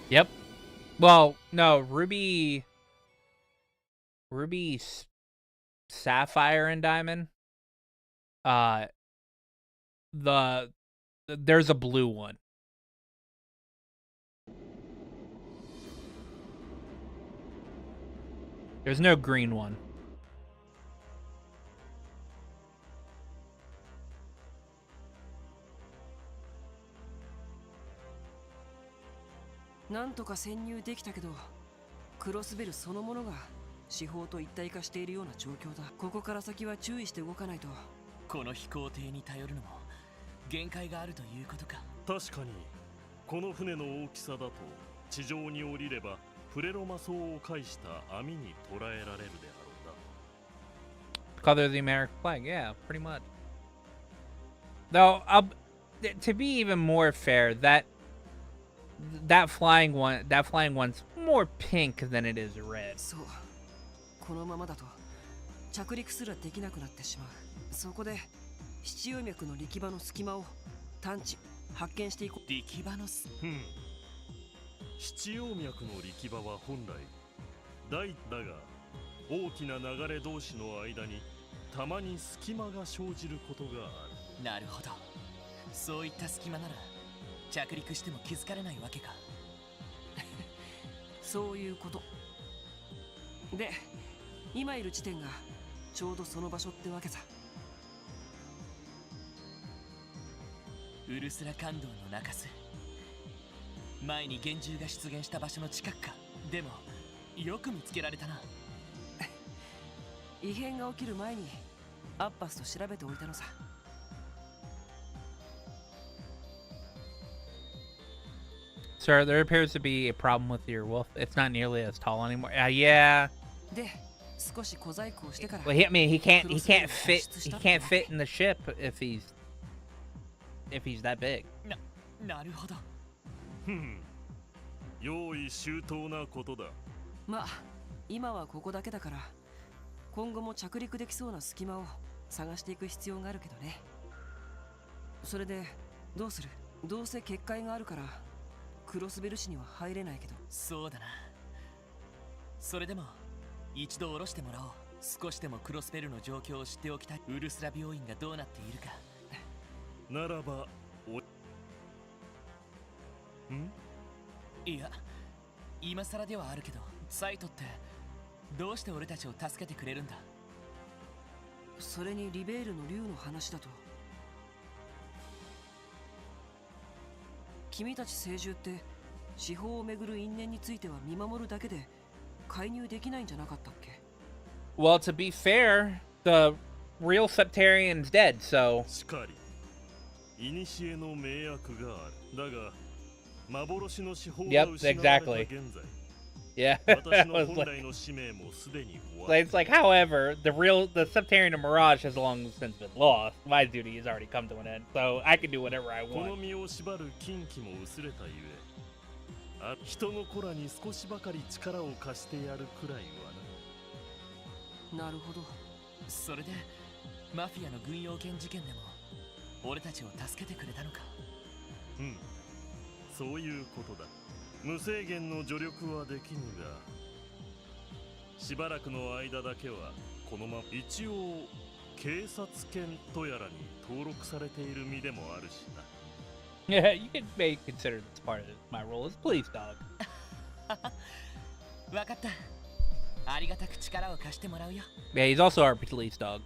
Yep. Well, no, Ruby Ruby, Sapphire, and Diamond. There's a blue one. There's no green one.なんとか潜入できたけど、クロスベルそのものが司法と一体化しているような状況だ。ここから先は注意して動かないと。この飛行艇に頼るのも限界があるということか。確かにこの船の大きさだと地上に降りればフレロマ層を介した網に捕らえられるであろうな。 Color of the American flag, yeah, pretty much. Though, to be even more fair, that flying one's more pink than it is red. そう。このままだと着陸すらできなくなってしまう。そこで七葉脈の力場の隙間を探知発見していこう。力場の七葉脈の力場は本来大だが大きな流れ同士の間にたまに隙間が生じることがある。なるほど。そういった隙間なら着陸しても気づかれないわけか。そういうことで、今いる地点がちょうどその場所ってわけさ。ウルスラ感動の中州。前に幻獣が出現した場所の近くか。でもよく見つけられたな。異変が起きる前にアッパスと調べておいたのさ。Sir, there appears to be a problem with your wolf. It's not nearly as tall anymore. Yeah. で、少し小細工をしてから。Well, I mean, he can't fit in the ship if he's that big. なるほど。用意周到なことだ。まあ、今はここだけだから、今後も着陸できそうな隙間を探していく必要があるけどね。それでどうする？どうせ結界があるからクロスベル市には入れないけど。そうだな。それでも一度下ろしてもらおう。少しでもクロスベルの状況を知っておきたい。ウルスラ病院がどうなっているか。ならばいや、今更ではあるけど、サイトってどうして俺たちを助けてくれるんだ？それにリベールの竜の話だと、君たち聖獣って司法をめぐる因縁については見守るだけで介入できないんじゃなかったっけ？ Well, to be fair, the real Septarian's dead, so. しかり、古の名役がある。だが、幻の司法が失われた現在。Yeah. 私の本来の使命もすでに終わった。It's like, however, the Septarian of Mirage has long since been lost. My duty has already come to an end, so I can do whatever I この want. 身を縛る禁忌も薄れたゆえ、人の子らに少しばかり力を貸してやるくらいはな。なるほど。それでマフィアの軍用剣事件でも俺たちを助けてくれたのか。そういうことだ。無制限の助力はできぬが、しばらくの間だけはこのまま一応警察犬とやらに登録されている身でもあるしな。Yeah, you may consider this part of my role as police dog. わかった。ありがたく力を貸してもらうよ。Yeah, he's also our police dog.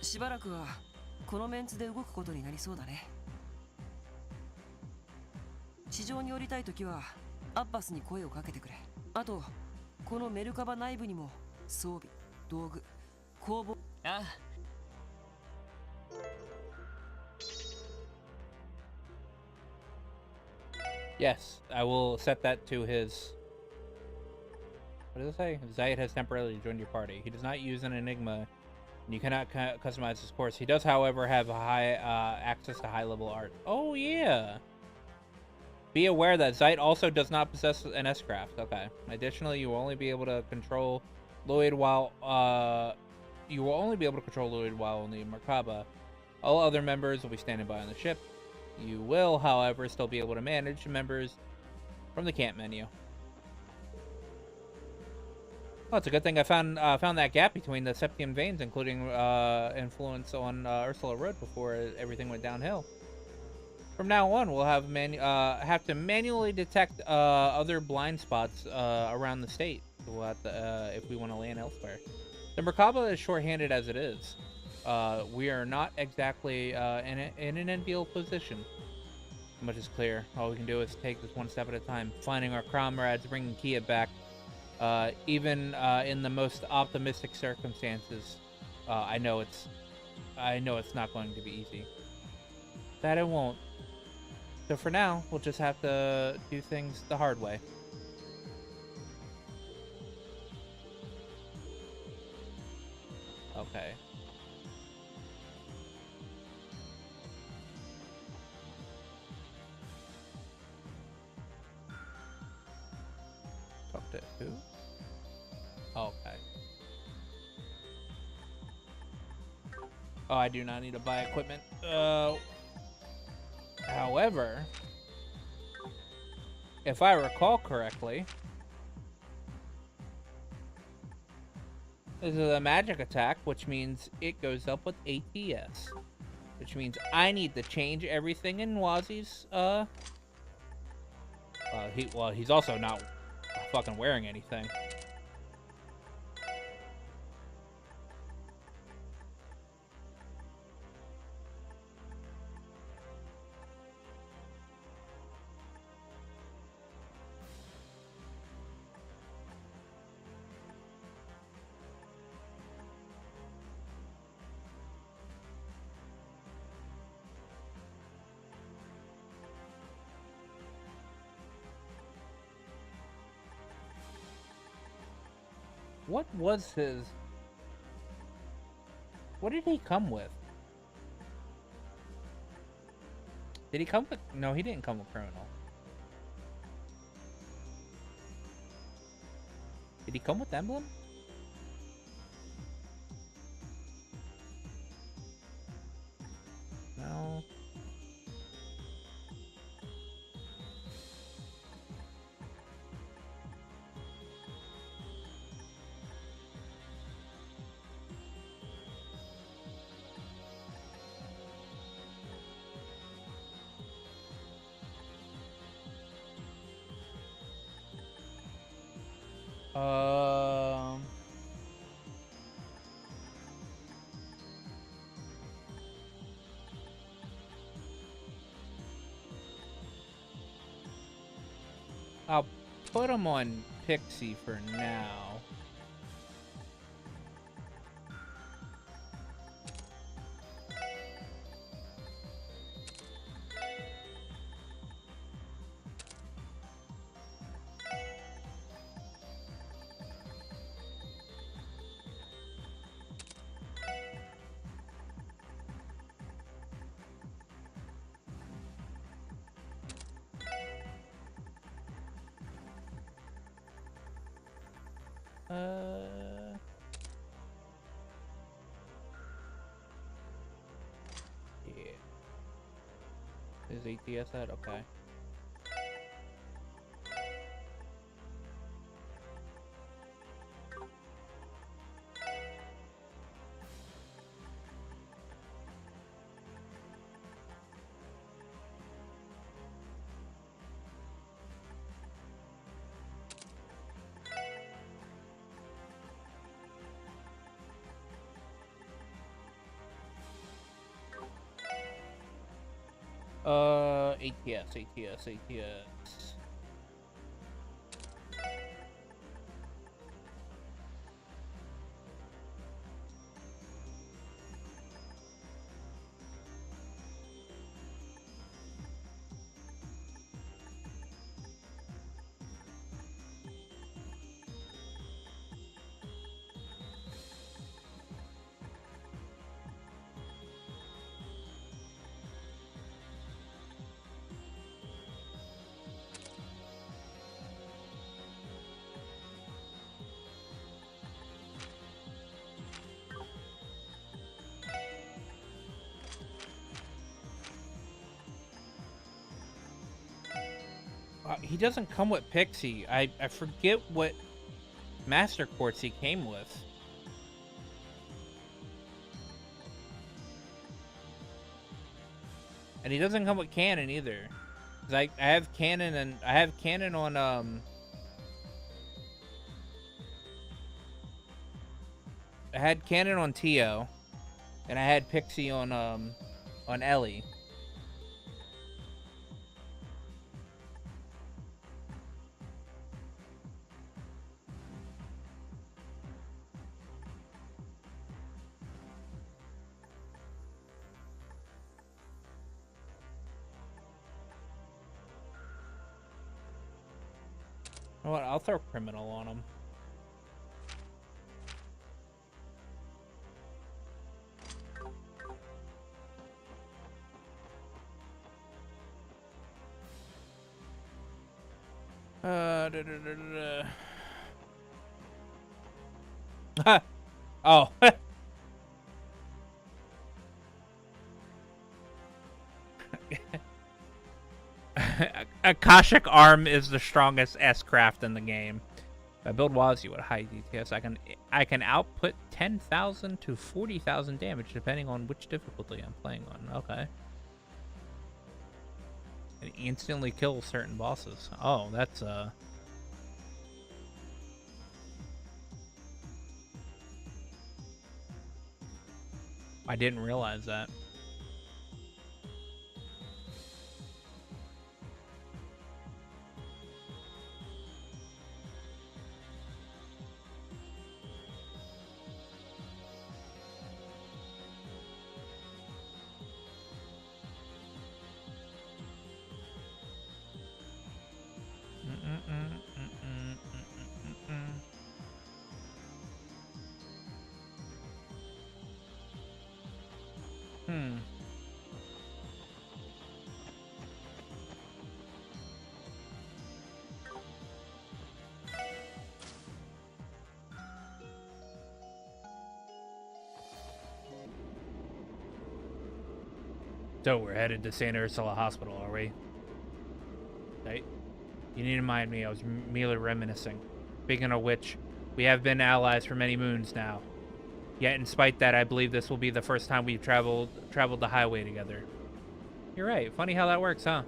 しばらくはこのメンツで動くことになりそうだね。地上に降りたいときはアッパスに声をかけてくれ。あとこのメルカバ内部にも装備、道具、工房。ああ。Yes, I will set that to his. What does it say? Zayat has temporarily joined your party. He does not use an enigma. You cannot customize his course. He does, however, have a high access to high-level art. Oh yeah. Be aware that Zayat also does not possess an S-craft. Okay. Additionally, you will only be able to control Lloyd while on the Merkaba. All other members will be standing by on the ship. You will, however, still be able to manage members from the camp menu. Well, it's a good thing I found that gap between the Septium veins, including influence on Ursula Road before everything went downhill. From now on, we'll have to manually detect other blind spots around the state. We'll have to, if we want to land elsewhere. The Merkaba is short-handed as it is. We are not exactly in an enviable position. Much is clear. All we can do is take this one step at a time, finding our comrades, bringing Kia back. Even in the most optimistic circumstances, I know it's not going to be easy. That it won't. So for now, we'll just have to do things the hard way. Okay. Talk to who? Okay. Oh, I do not need to buy equipment. However, if I recall correctly, this is a magic attack, which means it goes up with ATS. Which means I need to change everything in Wazi's, he's also not fucking wearing anything. What was his... What did he come with? Did he come with... No, he didn't come with criminal. Did he come with emblem? No. I'll put him on Pixie for now. Yeah. Is ATS that? Okay. ATS. He doesn't come with Pixie. I forget what Master Quartz he came with. And he doesn't come with Cannon either. I have Cannon and I have Cannon on I had Cannon on Tio, and I had Pixie on Ellie. You know what? I'll throw Criminal on him. Oh. Akashic Arm is the strongest S-craft in the game. If I build Wazu at high DPS, I can output 10,000 to 40,000 damage depending on which difficulty I'm playing on. Okay. And instantly kill certain bosses. Oh, that's I didn't realize that. So we're headed to Santa Ursula Hospital, are we? Right? You need to remind me, I was merely reminiscing. Speaking of which, we have been allies for many moons now. Yet, in spite that, I believe this will be the first time we've traveled the highway together. You're right. Funny how that works, huh?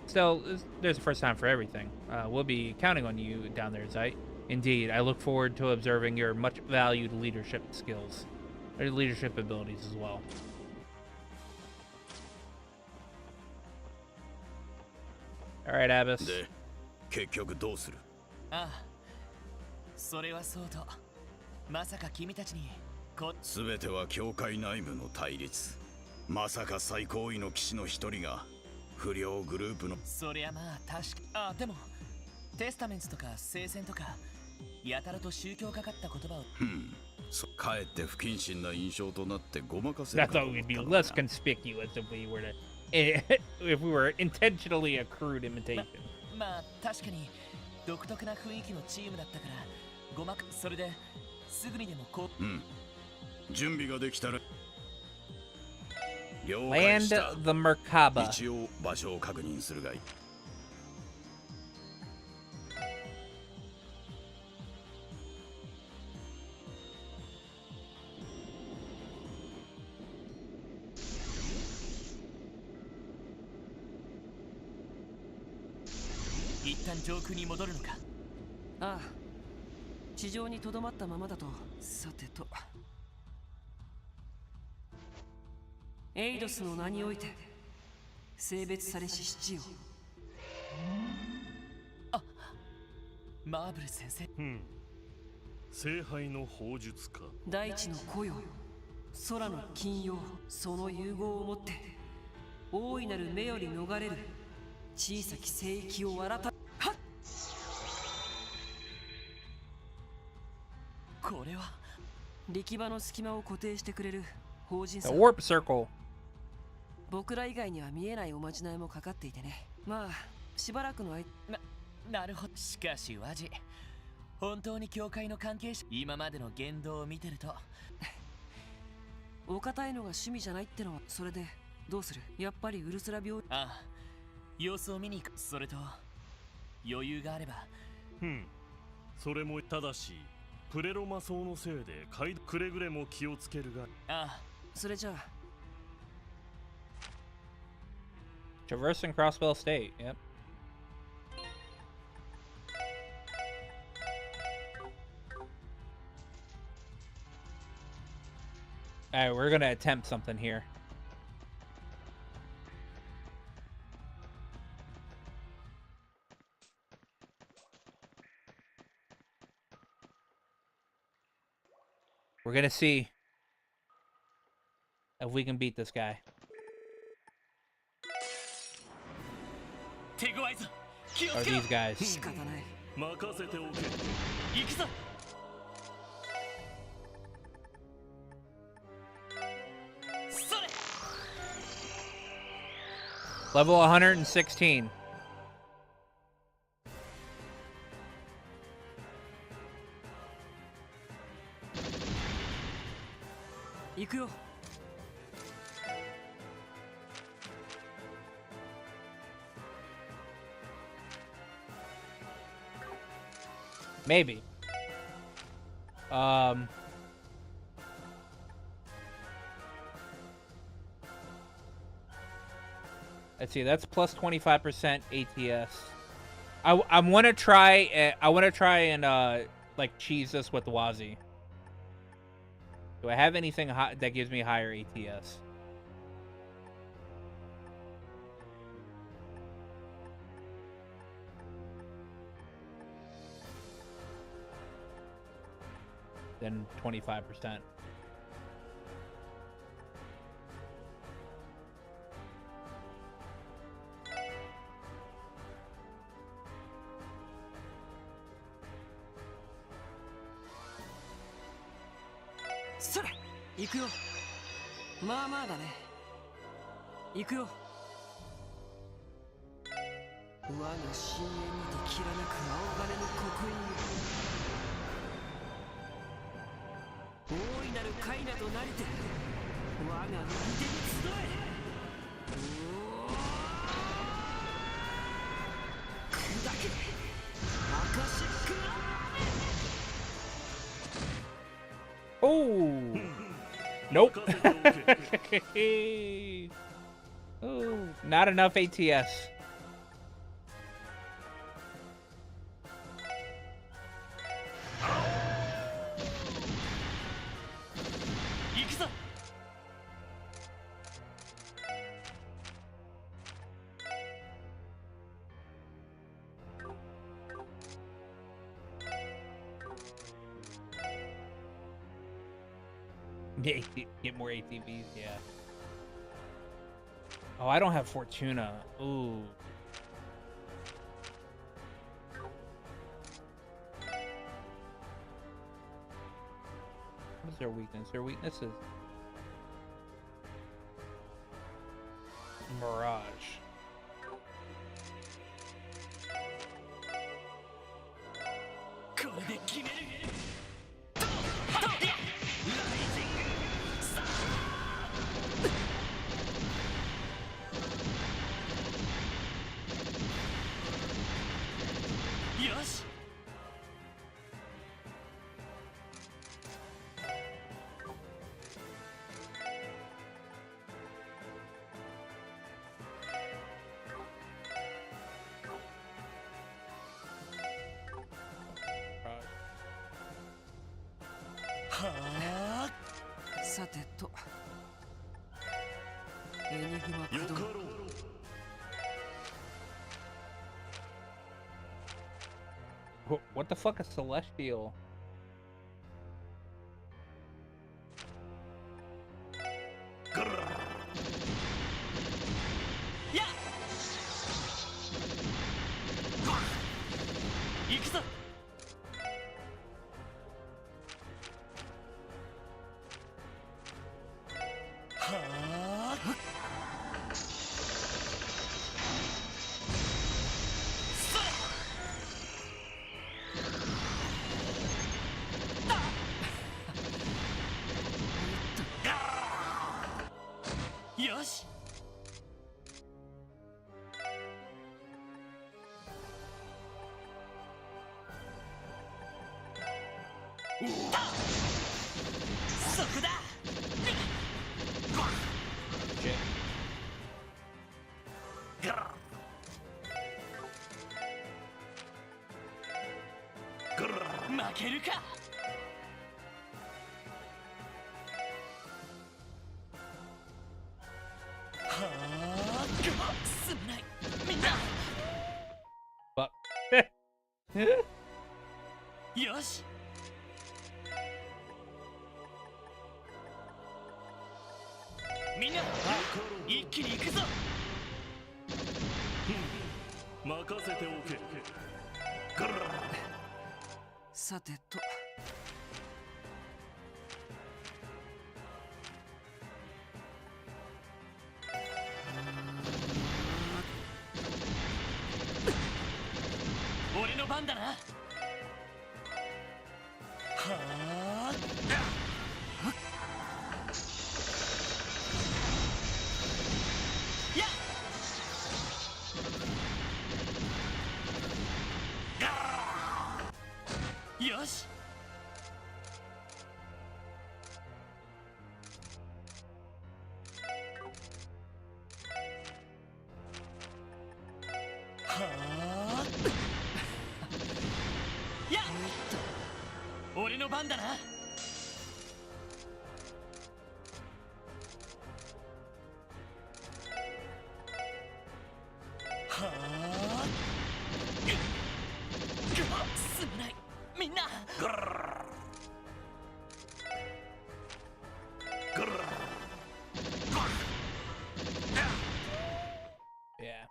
Still, there's a first time for everything. We'll be counting on you down there, Zeit. Indeed, I look forward to observing your much valued leadership skills. Or leadership abilities as well. Alright, Abyss. で、結局どうする？ああ、それはそうと。まさか君たちに全ては教会内部の対立。まさか最高位の騎士の一人が不良グループの。そりゃまあ確か。あ、でもテスタメンツとか聖戦とかやたらと宗教かかった言葉を。かえって不謹慎な印象となってごまかせる。I thought we'd be less conspicuous if we were to, if we were intentionally a crude imitation. まあ確かに独特な雰囲気のチームだったからごまかそれですぐにでもこう。準備ができたら。Land the Merkaba. 一応場所を確認するがいい。一旦上空に戻るのか。ああ、地上に留まったままだと。さてと、エイドスの名において性別されし七よ。あ、マーブル先生。聖杯の砲術家。大地の子よ、空の金よ、その融合をもって大いなる目より逃れる小さき聖域を改め。これは力場の隙間を固定してくれる法人 The Warp Circle. 僕ら以外には見えないおまじないもかかっていてね。まあしばらくの間。なるほど。しかしワジ、本当に教会の関係者、今までの言動を見てるとお堅いのが趣味じゃないってのはそれでどうする？やっぱりウルスラ病。ああ、様子を見に行く。それと余裕があれば。それもただしプレロ魔装のせいでくれぐれも気をつけるが。ああ、それじゃあ。Traversing Crossbell State. Yep. Alright, we're gonna attempt something here. We're gonna see if we can beat this guy. Or these guys. 仕方ない。任せておけ。行くぞ。それ。Level 116. 行くよ。Maybe. Let's see. That's plus 25% ATS. I want to try. I want to try and like cheese this with Wazi. Do I have anything that gives me higher ATS? Than 25%. So, 行くよ。まあまあだね。行くよ。我が深淵にてきらなく青金の刻印よ。大いなるカイナとなりて我が右手に集え。砕けアカシック。 Oh nope. Oh, not enough ATS. Get more ATVs, yeah. Oh, I don't have Fortuna. Ooh. What's their weakness? Their weakness is Mirage. What the fuck is Celestial? そこだ 負けるか すまないみんな Fuck. よし みんな一気に行くぞ 任せておけ さてと。俺の番だなはあやっよし やっ俺の番だなはあすまないみんな Yeah.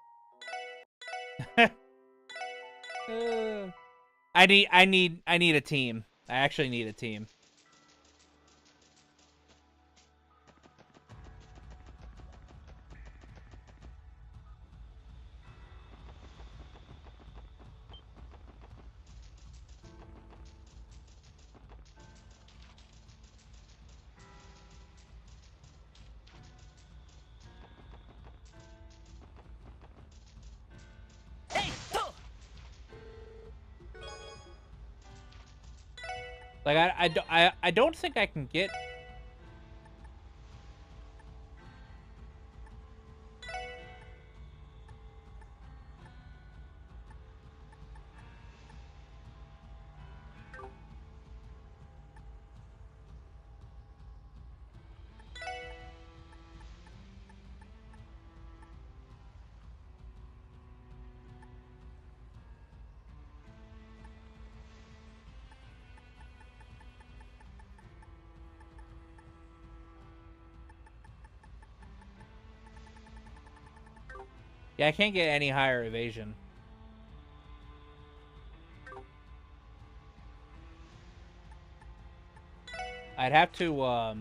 I need a team. I actually need a team. Like I don't think I can get. Yeah, I can't get any higher evasion. I'd have to,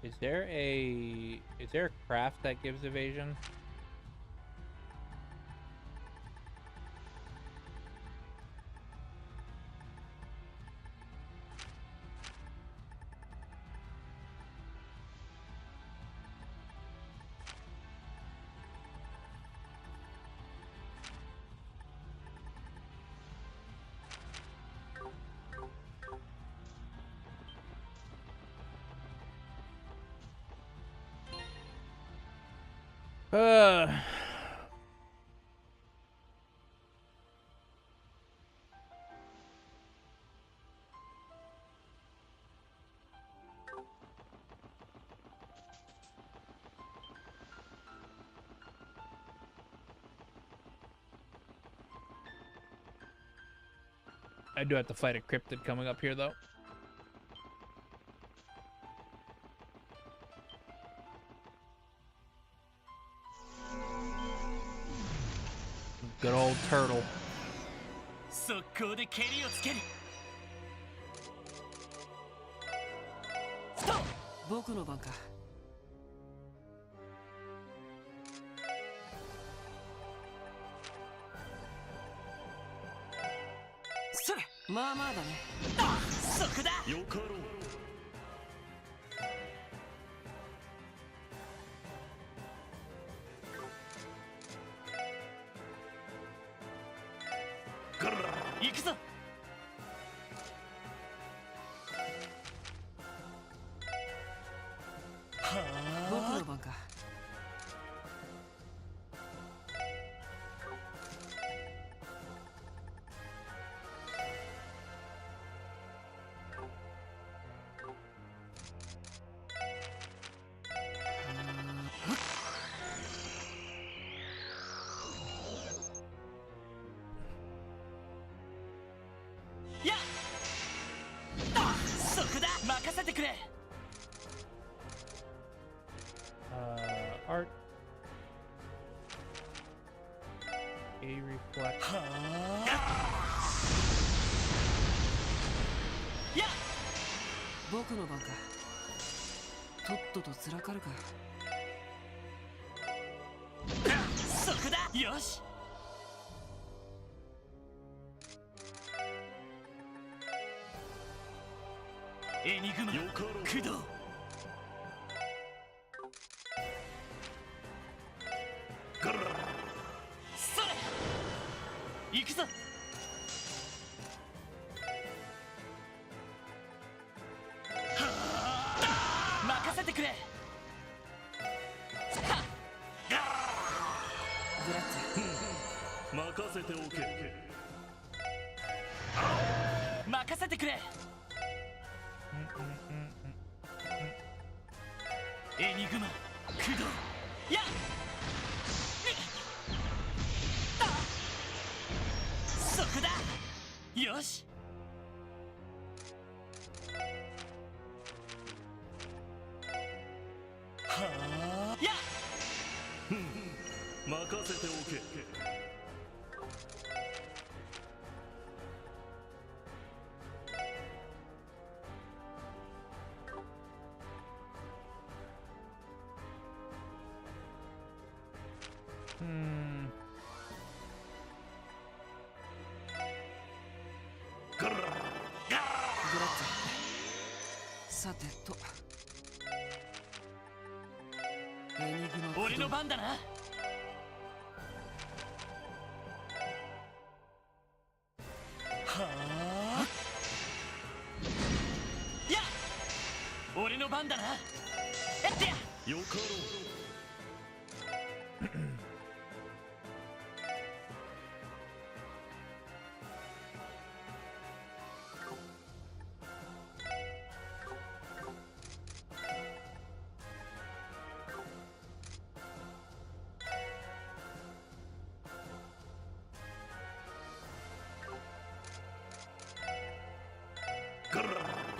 Is there a craft that gives evasion? I do have to fight a cryptid coming up here, though. Good old turtle. 速攻で蹴りをつける 僕の番か。それまあまあだね。そこだ よかろう は行くぞ。僕の番か。やっ、そこだ、任せてくれ。Art. A reflect. やっ、僕の番か。とっととつらかるか。そこだ。よし。エニグマ駆動。それ、行くぞ。任せてくれ。グラッツ任せておけ。任せてくれ。エニグマ駆動。やっ、そこだ。よし。やっ、任せておけ。グラッツ。さてと。エニグマ。俺の番だな。やっ、俺の番だな。やってや。よかろ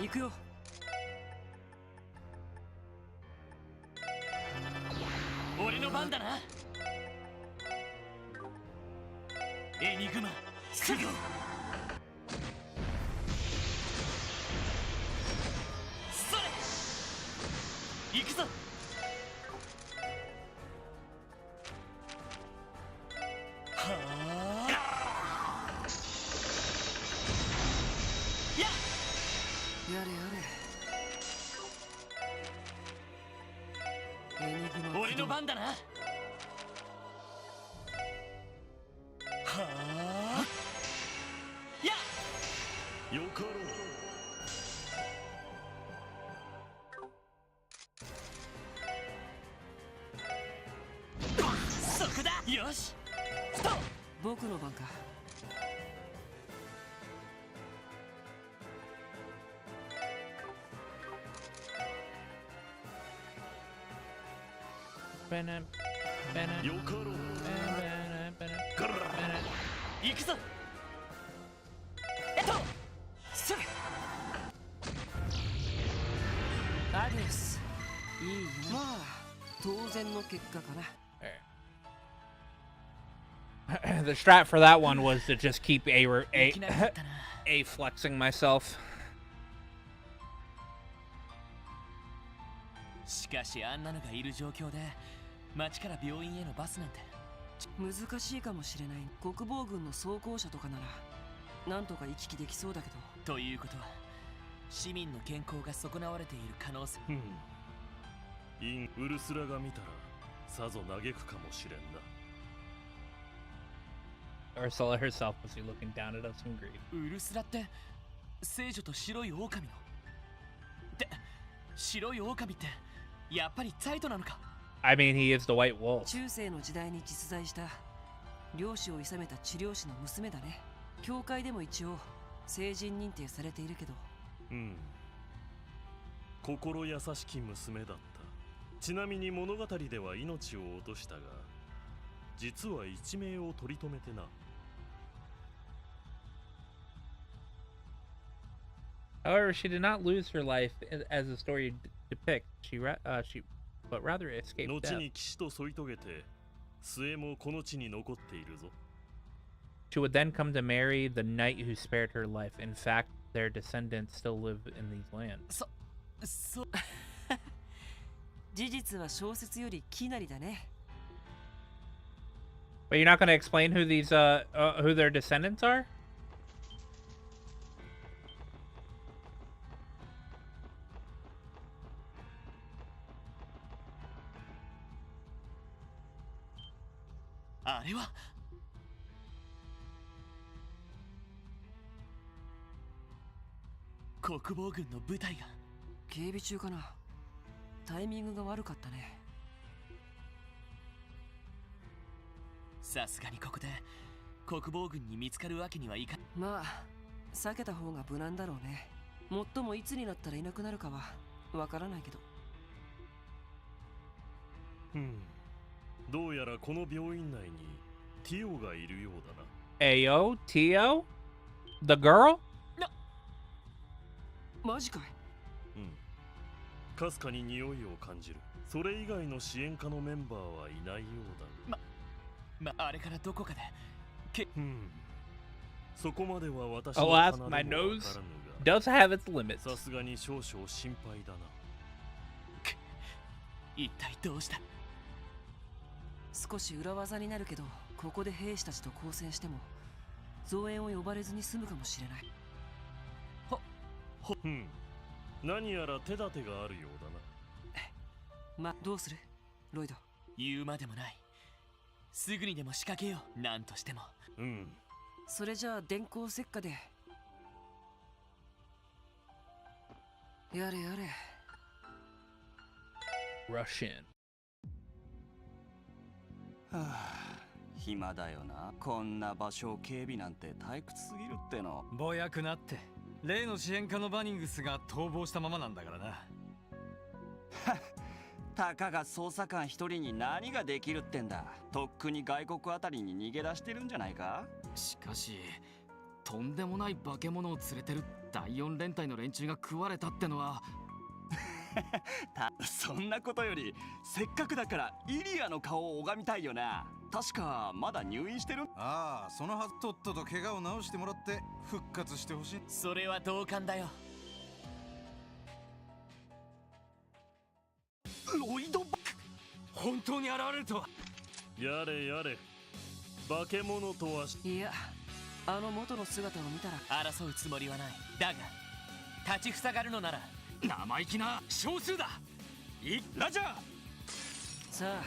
行くよ。俺の番だな。エニグマ駆動。それ、行くぞ。やっ、やれやれ。エニグマ。俺の番だな。やっ、よかろそこだ。よし。ストップ。僕の番か。Bennett. Bennett. よかろ Bennett. Bennett. 行くぞ。それ。アディオス。いいよ。まあ当然の結果かな。The strat for that one was to just keep a flexing myself. しかしあんなのがいる状況で町から病院へのバスなんて難しいかもしれない。国防軍の装甲車とかならなんとか行き来できそうだけど。ということは市民の健康が損なわれている可能性。インウルスラが見たらさぞ嘆くかもしれんな。Ursula herself must be looking down at us in grief. ウルスラって聖女と白い狼の。って白い狼ってやっぱりザイトなのか。 I mean, he is the White Wolf. 中世の時代に実在した漁師を諌めた治療師の娘だね。教会でも一応成人認定されているけど。うん。心優しき娘だった。ちなみに物語では命を落としたが、実は一命を取り留めてな。However, she did not lose her life as the story depicts. But rather escaped 後 death. に騎士と添い遂げて、末もこの地に残っているぞ。She would then come to marry the knight who spared her life. In fact, their descendants still live in these lands. 事実は小説よりきなりだね。 But you're not going to explain who these who their descendants are? あれは国防軍の部隊が。警備中かな。タイミングが悪かったね。さすがにここで国防軍に見つかるわけにはいかん。まあ避けた方が無難だろうね。もっともいつになったらいなくなるかはわからないけど。どうやらこの病院内にティオがいるようだな。Ayo, Tio? The girl? マジかい。かすかに匂いを感じる。それ以外の支援課のメンバーはいないようだ。あれからどこかでそこまでは私の Alas, 鼻でも my わからぬ nose が does have its limits. さすがに少々心配だな。一体どうした。少し裏技になるけど、ここで兵士たちと交戦しても増援を呼ばれずに済むかもしれない。何やら手立てがあるようだな。ま、どうするロイド。言うまでもない。すぐにでも仕掛けよう。何としても。それじゃあ電光石火で。やれやれ。Rush in. はあ、暇だよな。こんな場所を警備なんて退屈すぎるっての。ぼやくなって。例の支援課のバニングスが逃亡したままなんだからな。たかが捜査官一人に何ができるってんだ。とっくに外国あたりに逃げ出してるんじゃないか。しかしとんでもない化け物を連れてる第4連隊の連中が食われたってのはそんなことよりせっかくだからイリアの顔を拝みたいよな。確かまだ入院してる。ああ、そのはず。とっとと怪我を治してもらって復活してほしい。それは同感だよ。ロイドバック、本当に現れるとは。やれやれ、化け物とは。いや、あの元の姿を見たら。争うつもりはない。だが立ちふさがるのなら生意気な少数だ。ラジャー。さあ、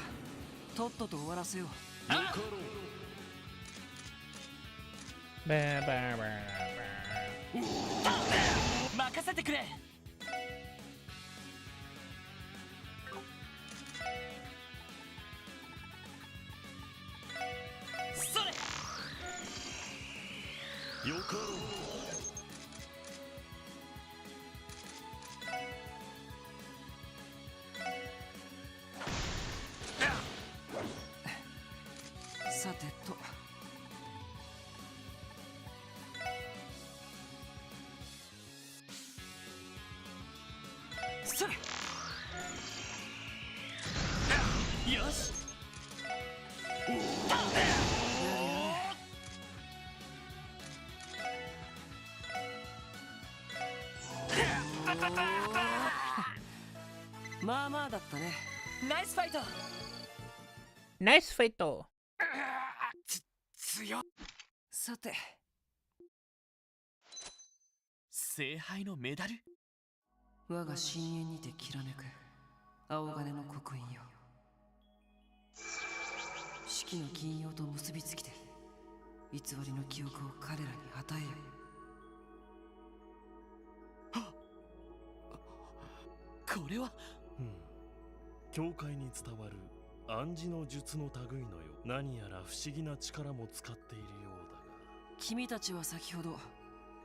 とっとと終わらせよう。任せてくれ。それ。よかろう。さてと。それ。よし。まあまあだったね。ナイスファイト。ナイスファイト。強っ。さて、聖杯のメダル。我が深淵にてきらめく青金の刻印よ。四季の金曜と結びつきて偽りの記憶を彼らに与えよ。これは教会に伝わる暗示の術の類のよう。何やら不思議な力も使っているようだが。君たちは先ほど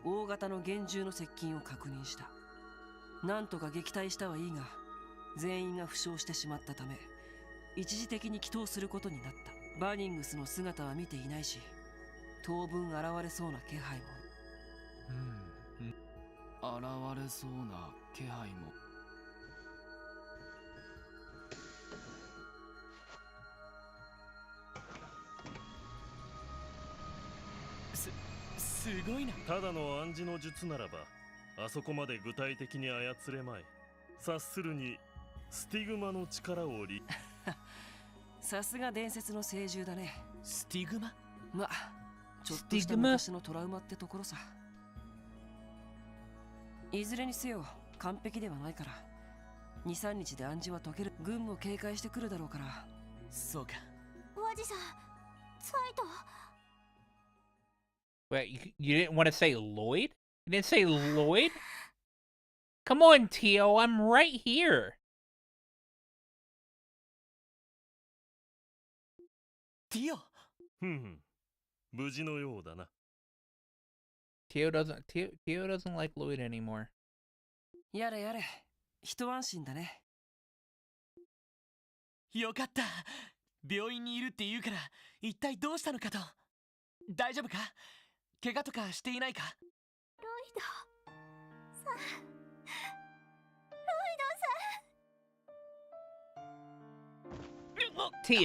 大型の厳重の接近を確認した。なんとか撃退したはいいが、全員が負傷してしまったため一時的に帰投することになった。バニングスの姿は見ていないし、当分現れそうな気配も。現れそうな気配も。すごいな。ただの暗示の術ならばあそこまで具体的に操れまい。察するにスティグマの力をさすが伝説の聖獣だね。スティグマ？ま、ちょっとした昔のトラウマってところさ。いずれにせよ完璧ではないから、2、3日で暗示は解ける。軍も警戒してくるだろうから。そうか。ワジさん、サイト。Wait, you didn't want to say Lloyd? You didn't say Lloyd? Come on, Tio, I'm right here. Tio? 無事のようだな。Tio doesn't like Lloyd anymore. やれやれ、一安心だね。よかった。病院にいるって言うから、一体どうしたのかと。大丈夫か？怪我とかしていないか？ロイドさ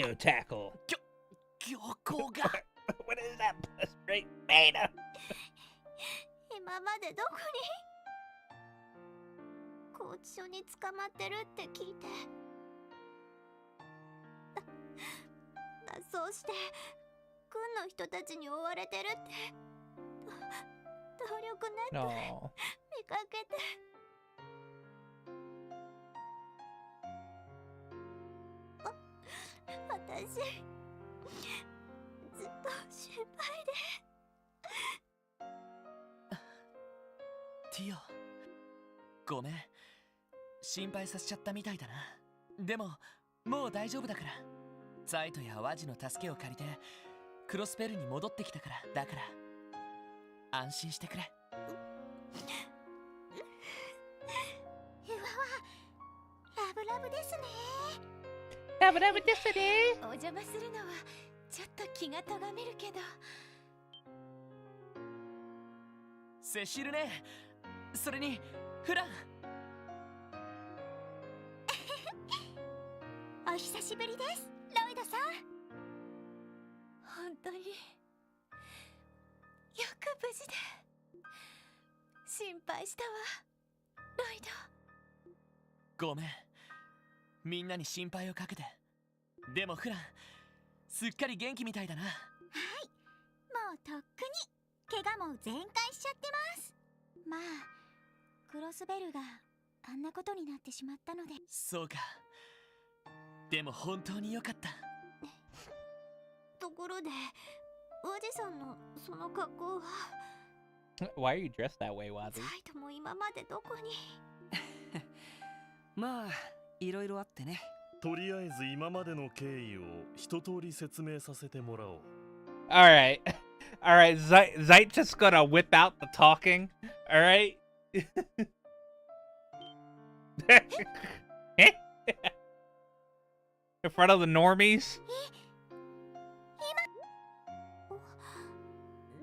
ん、Tio tackle. 強行が。What is that? Straight beta. 今までどこに？拘置所に捕まってるって聞いて。脱走して軍の人たちに追われてるって動力ネットで見かけて。私ずっと心配で。ティオ、ごめん、心配させちゃったみたいだな。でももう大丈夫だから。ザイトやワジの助けを借りてクロスペルに戻ってきたから。だから安心してくれ。うわわ、ラブラブですね。ラブラブですね。お邪魔するのはちょっと気がとがめるけど。セシルね。それにフラン。お久しぶりです、ロイドさん。本当によく無事で。心配したわ、ロイド。ごめん、みんなに心配をかけて。でもフラン、すっかり元気みたいだな。はい、もうとっくに怪我も全開しちゃってます。まあクロスベルがあんなことになってしまったので。そうか。でも本当によかった。ところでワジさんのその格好は。 Why are you dressed that way, Wazi? サイトも今までどこに。まあいろいろあってね。とりあえず今までの経緯を一通り説明させてもらおう。Alright. Alright, Zeit just gonna whip out the talking. Alright? In front of the normies?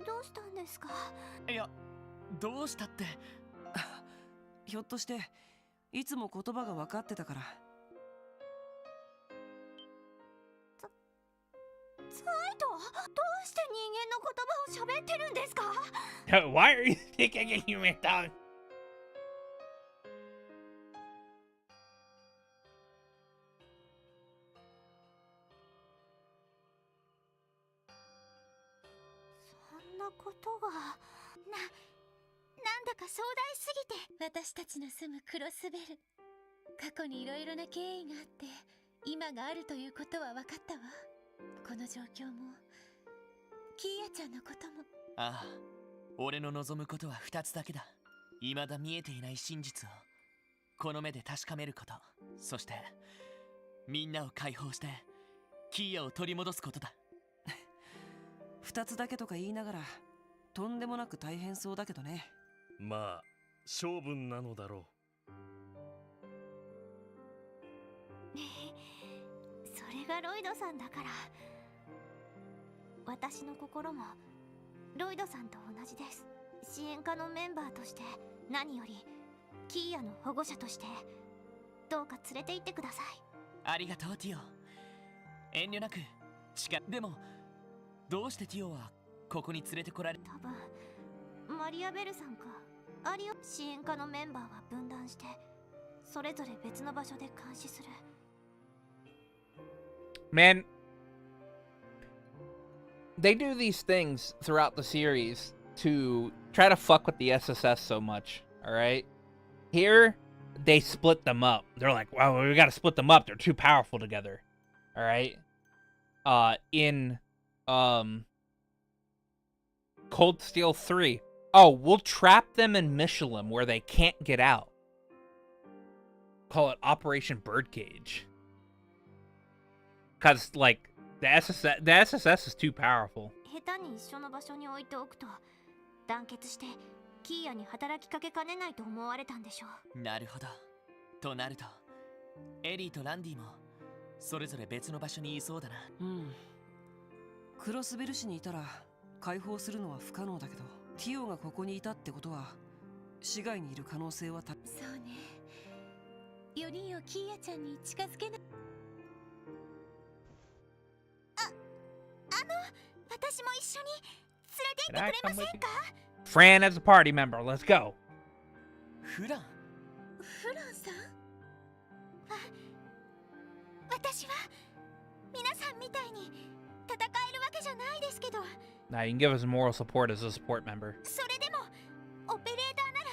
どうしたんですか？いや、どうしたって。ひょっとしていつも言葉が分かってたから。サイト、どうして人間の言葉を喋ってるんですか？ Why are you speaking a human tongue? そんなことが。なんだか壮大すぎて。私たちの住むクロスベル、過去にいろいろな経緯があって今があるということは分かったわ。この状況もキーヤちゃんのことも。ああ、俺の望むことは2つだけだ。未だ見えていない真実をこの目で確かめること、そしてみんなを解放してキーヤを取り戻すことだ。2つだけとか言いながらとんでもなく大変そうだけどね。まあ勝負なのだろそれがロイドさんだから。私の心もロイドさんと同じです。支援課のメンバーとして、何よりキーヤの保護者として、どうか連れて行ってください。ありがとうティオ。遠慮なくでもどうしてティオはここに連れてこられ。多分マリアベルさんか支援課のメンバーは分断して、それぞれ別の場所で監視する。 Man, they do these things throughout the series to try to fuck with the SSS so much, alright? Here, they split them up. They're like, wow, we gotta split them up. They're too powerful together. Alright? In Cold Steel 3. Oh, we'll trap them in Michelin where they can't get out. Call it Operation Birdcage. Because, like, the SSS is too powerful. 下手に一緒の場所に置いておくと、団結してキーヤに働きかけかねないと思われたんでしょう。なるほど。となると、エリーとランディもそれぞれ別の場所にいそうだな。うん。クロスベル市にいたら解放するのは不可能だけど、ティオがここにいたってことは市外にいる可能性はそうね。4人をキーヤちゃんに近づけない。私も一緒に連れて行ってくれませんか？ Fran as a party member, let's go. フランさん？私は皆さんみたいに戦えるわけじゃないですけど。Now you can give us moral support as a support member. それでもオペレーターなら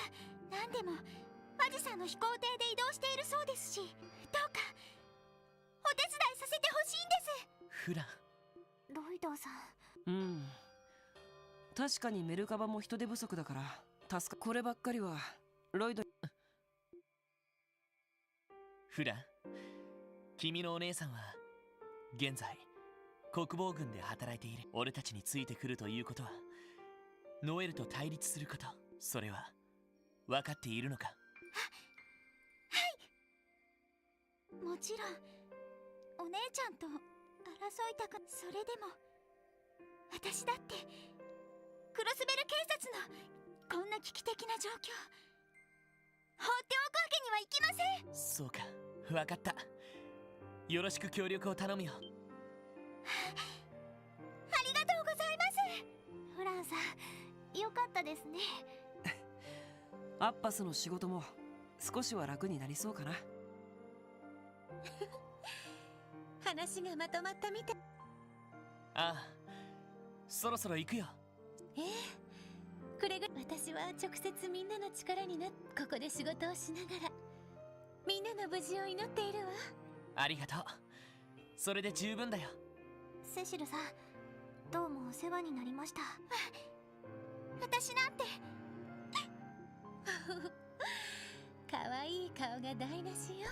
何でもマジさんの飛行艇で移動しているそうですし、どうかお手伝いさせてほしいんです。フラン。ロイドさん。うん。確かにメルカバも人手不足だから助か。こればっかりはロイド。フラン、君のお姉さんは現在国防軍で働いている。俺たちについてくるということはノエルと対立すること、それは分かっているのか？はい、もちろんお姉ちゃんと争いたく。それでも私だってクロスベル警察のこんな危機的な状況放っておくわけにはいきません。そうか、分かった。よろしく協力を頼むよ。ありがとうございます。フランさん、よかったですね。アッパスの仕事も少しは楽になりそうかな。話がまとまったみたい。ああ、そろそろ行くよ。これが私は直接みんなの力になっここで仕事をしながらみんなの無事を祈っているわ。ありがとう。それで十分だよ。セシルさん、どうもお世話になりました。私なんて可愛い顔が台無しよ。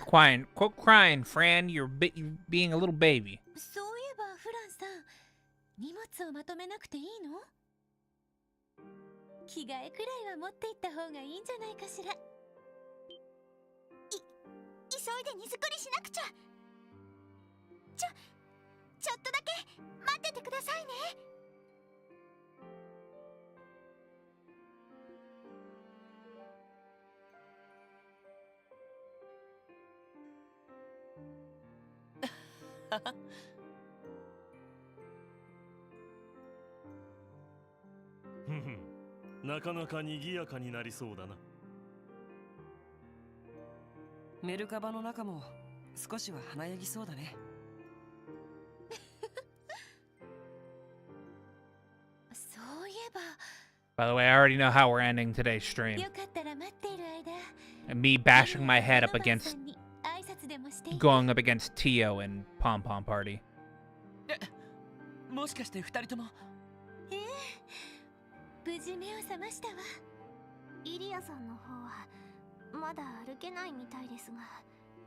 Quit crying, Fran. You're being a little baby. そういえばフランさん、荷物をまとめなくていいの？着替えくらいは持っていった方がいいんじゃないかしら。急いで荷造りしなくちゃ。ちょっとだけ待っててくださいね。ふふ、なかなか賑やかになりそうだな。メルカバの中も少しは華やぎそうだね。そういえば By the way, I already know how we're ending today's stream. よかったら待っている間 And me bashing my head up against 挨拶でもしていい？ going up against Tio and Pom Pom Party. もしかして二人とも？無事目を覚ましたわ。イリアさんの方はまだ歩けないみたいですが、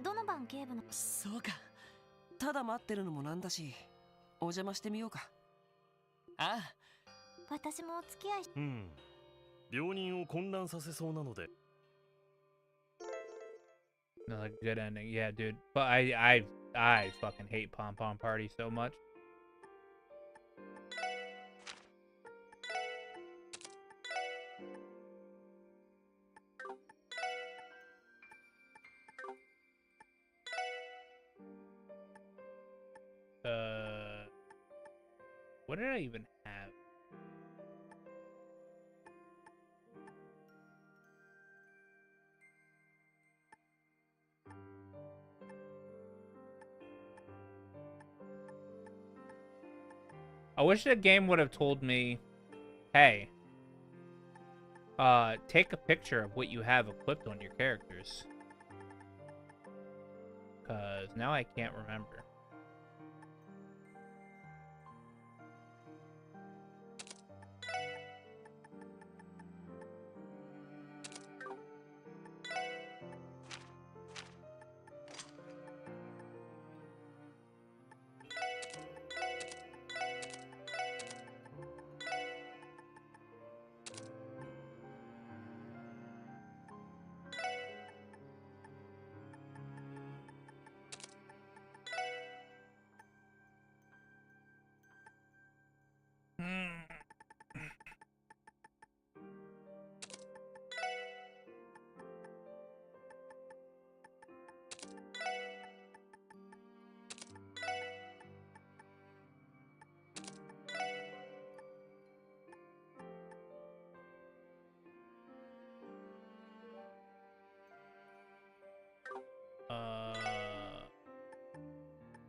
ドノバン警部の。そうか。ただ待ってるのもなんだし、お邪魔してみようか。ああ。私もお付き合い。病人を混乱させそうなので。Not a good ending, yeah, dude. But I fucking hate Pom Pom Party so much. What did I even have? I wish the game would have told me, hey, take a picture of what you have equipped on your characters. Cause now I can't remember.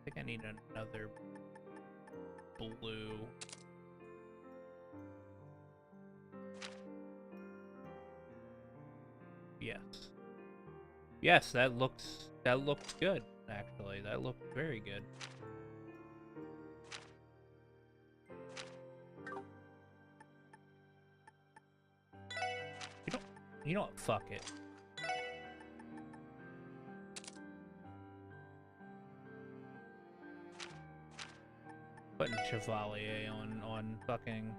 I think I need another blue. Yes. Yes, that looks good, actually. That looks very good. You know what? Fuck it. Putting Chevalier on fucking.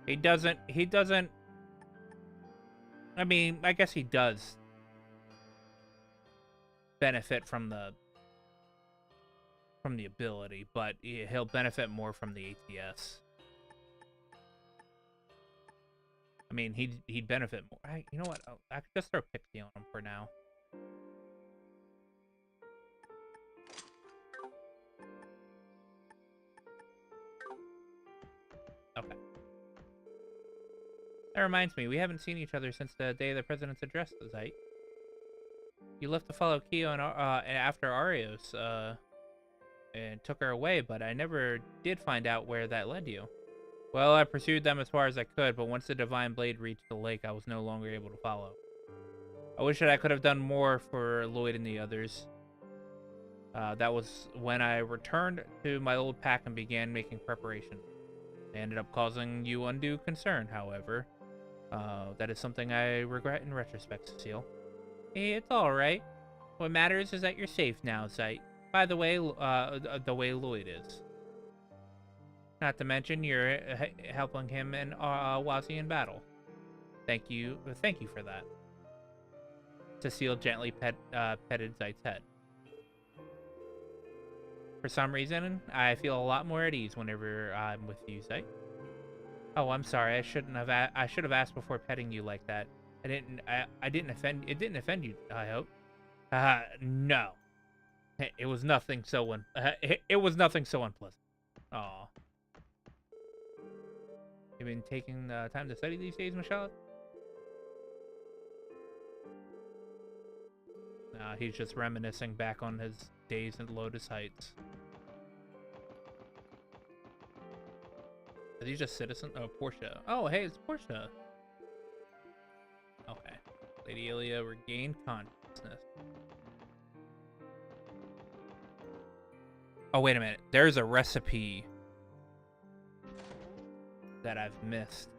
He doesn't. I mean, I guess he does benefit from the ability, but he'll benefit more from the ATS. I mean, he'd benefit more. You know what? I could just throw Pixie on him for now. Okay. That reminds me, we haven't seen each other since the day of the president's address, Zeit. You left to follow Kyo and after Arios, and took her away, but I never did find out where that led you. Well, I pursued them as far as I could, but once the Divine Blade reached the lake, I was no longer able to follow. I wish that I could have done more for Lloyd and the others. That was when I returned to my old pack and began making preparation. They ended up causing you undue concern, however. That is something I regret in retrospect, Cecile. Hey, it's alright. What matters is that you're safe now, Zeit. By the way, the way Lloyd is. Not to mention, you're helping him and Wazi in battle. Thank you for that. Cecile gently petted Zeit's head. For some reason, I feel a lot more at ease whenever I'm with you, Zeit. Oh, I'm sorry. I should have asked before petting you like that. It didn't offend you, I hope. No. It was nothing so unpleasant. Aw. You been taking time to study these days, Michelle? Nah, he's just reminiscing back on his days in Lotus Heights. Is he just citizen? Oh, Portia. Oh, hey, it's Portia. Okay. Lady Ilia regained consciousness. Oh, wait a minute. There's a recipe that I've missed.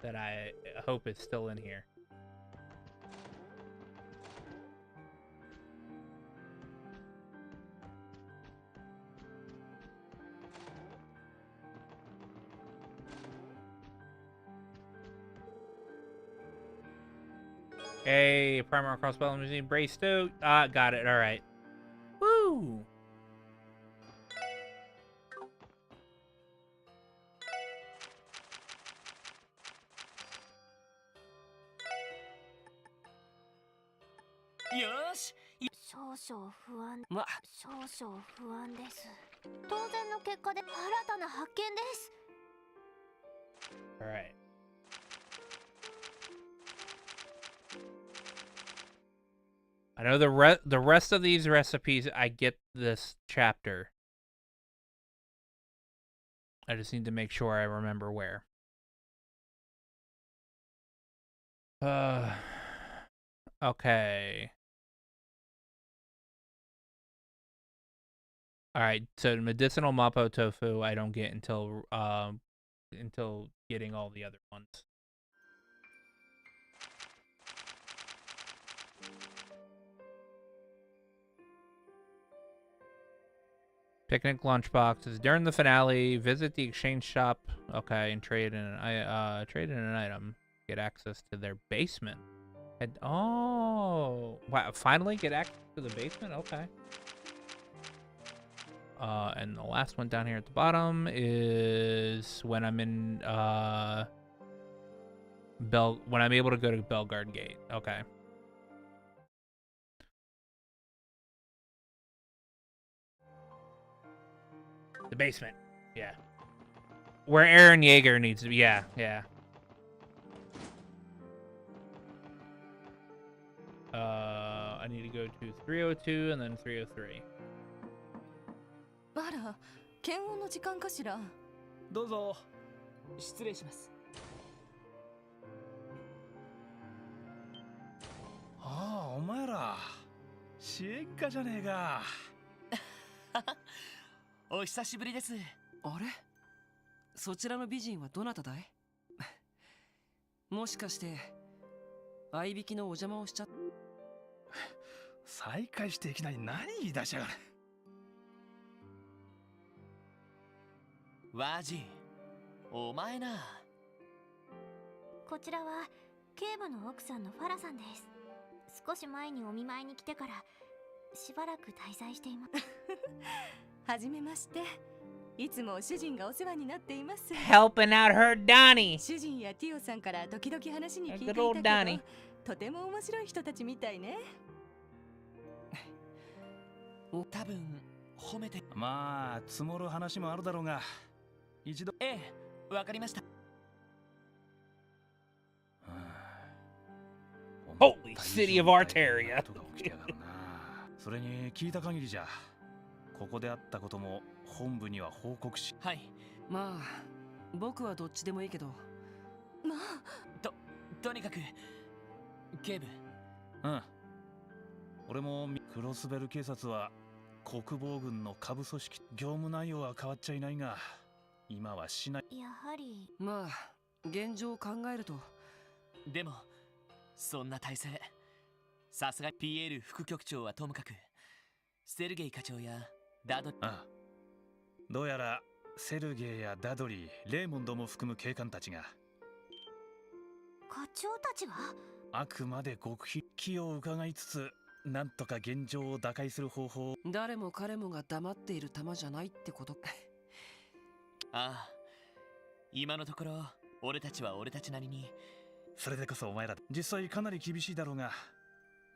That I hope is still in here. Hey, Primarch Crossbow Machine, Brace 2. Got it. All right. Woo! Yosh! 少々不安、少々不安です。当然の結果で新たな発見です。All right. I know the rest of these recipes I get this chapter. I just need to make sure I remember where. Okay. All right, so medicinal Mapo tofu I don't get until getting all the other ones. Picnic lunchboxes during the finale. Visit the exchange shop. Okay, and trade in an item. Get access to their basement. Oh, wow! Finally get access to the basement. Okay. And the last one down here at the bottom is when I'm in when I'm able to go to Belgard Gate. Okay. The basement. Yeah. Where Aaron Yeager needs to be. Yeah, yeah. I need to go to 302 and then 303. あら、検温の時間かしら。どうぞ。失礼します。ああ、お前ら支援家じゃねえか。お久しぶりです。あれ、そちらの美人はどなただい？もしかして合いびきのお邪魔をしちゃっ。再会していきなり何言い出しやがる。ワジ、お前な。こちらは警部の奥さんのファラさんです。少し前にお見舞いに来てからしばらく滞在しています。はじめまして。いつも主人がお世話になっています。Helping out her Donnie. 主人やティオさんから時々話に聞いていた Good old け Donnie. ど、とても面白い人たちみたいね。多分褒めて。まあ積もる話もあるだろうが、一度。ええ、わかりました。Holy city of Arteria. それに聞いた限りじゃ、ここであったことも本部には報告し。はい。まあ僕はどっちでもいいけど。まあ。とにかく警部。うん。俺もクロスベル警察は国防軍の下部組織。業務内容は変わっちゃいないが、今はしない。やはり。まあ現状を考えると。でもそんな体制、さすが PL 副局長はともかく、セルゲイ課長やダドリ。ああ、どうやらセルゲイやダドリー、レーモンドも含む警官たちが。課長たちが？あくまで極秘機を伺いつつ、なんとか現状を打開する方法。誰も彼もが黙っている玉じゃないってこと。ああ、今のところ俺たちは俺たちなりに。それでこそお前ら実際かなり厳しいだろうが、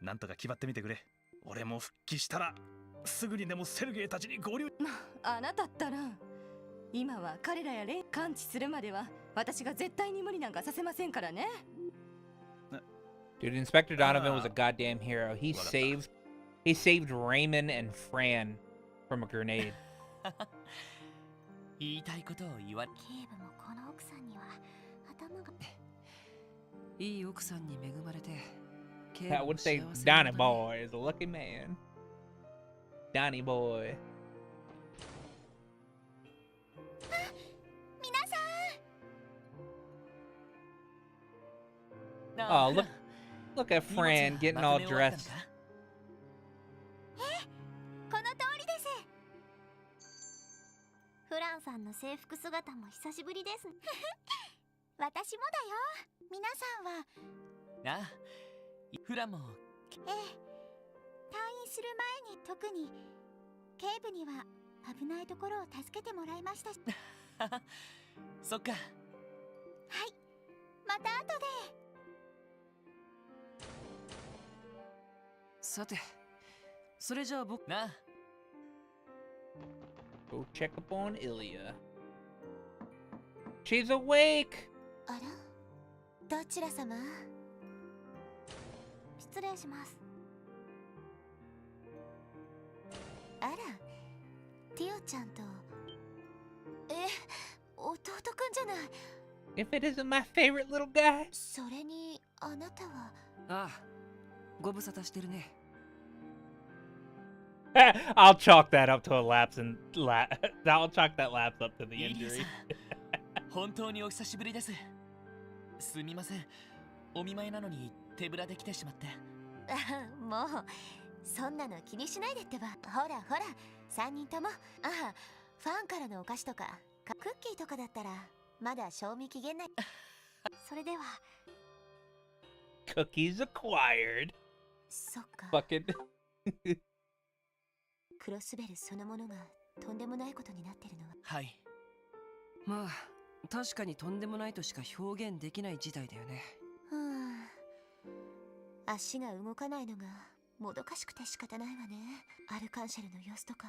なんとか決まってみてくれ。俺も復帰したらすぐにでもセルゲイたちに合流。あなたったら今は彼らやレイ感知するまでは私が絶対に無理なんかさせませんからね。Dude, Inspector Donovan was a goddamn hero. He saved Raymond and Fran from a grenade. 言いたいことを言われ。警部もこの奥さんには頭が。いい奥さんに恵まれて I would say Donny Boy is a lucky man. Donny Boy. 皆さ Oh, look at Fran getting all dressed. んこの通りですフランさんの制服姿も久しぶりです私もだよ皆さんはああ、フラも。ええ退院する前に特に警部には危ないところを助けてもらいましたしそっか。はいまた後でさてそれじゃあ僕なあ Go check up on Ilya. She's awake! あらどちら様失礼しますあらティオちゃんと弟くんじゃない If it isn't my favorite little guy. それにあなたはああご無沙汰してるね I'll chalk that up to a lapse and I'll chalk that lapse up to the イリアさ injury. ん本当にお久しぶりです。すみません、お見舞いなのに手ぶらで来てしまって。もうそんなの気にしないでってばほらほら3人ともファンからのお菓子とかクッキーとかだったらまだ賞味期限ないそれでは Cookies acquired. そっか Fucking. クロスベルそのものがとんでもないことになってるのははい。まあ確かにとんでもないとしか表現できない事態だよね足が動かないのがもどかしくて仕方ないわねアルカンシェルの様子とか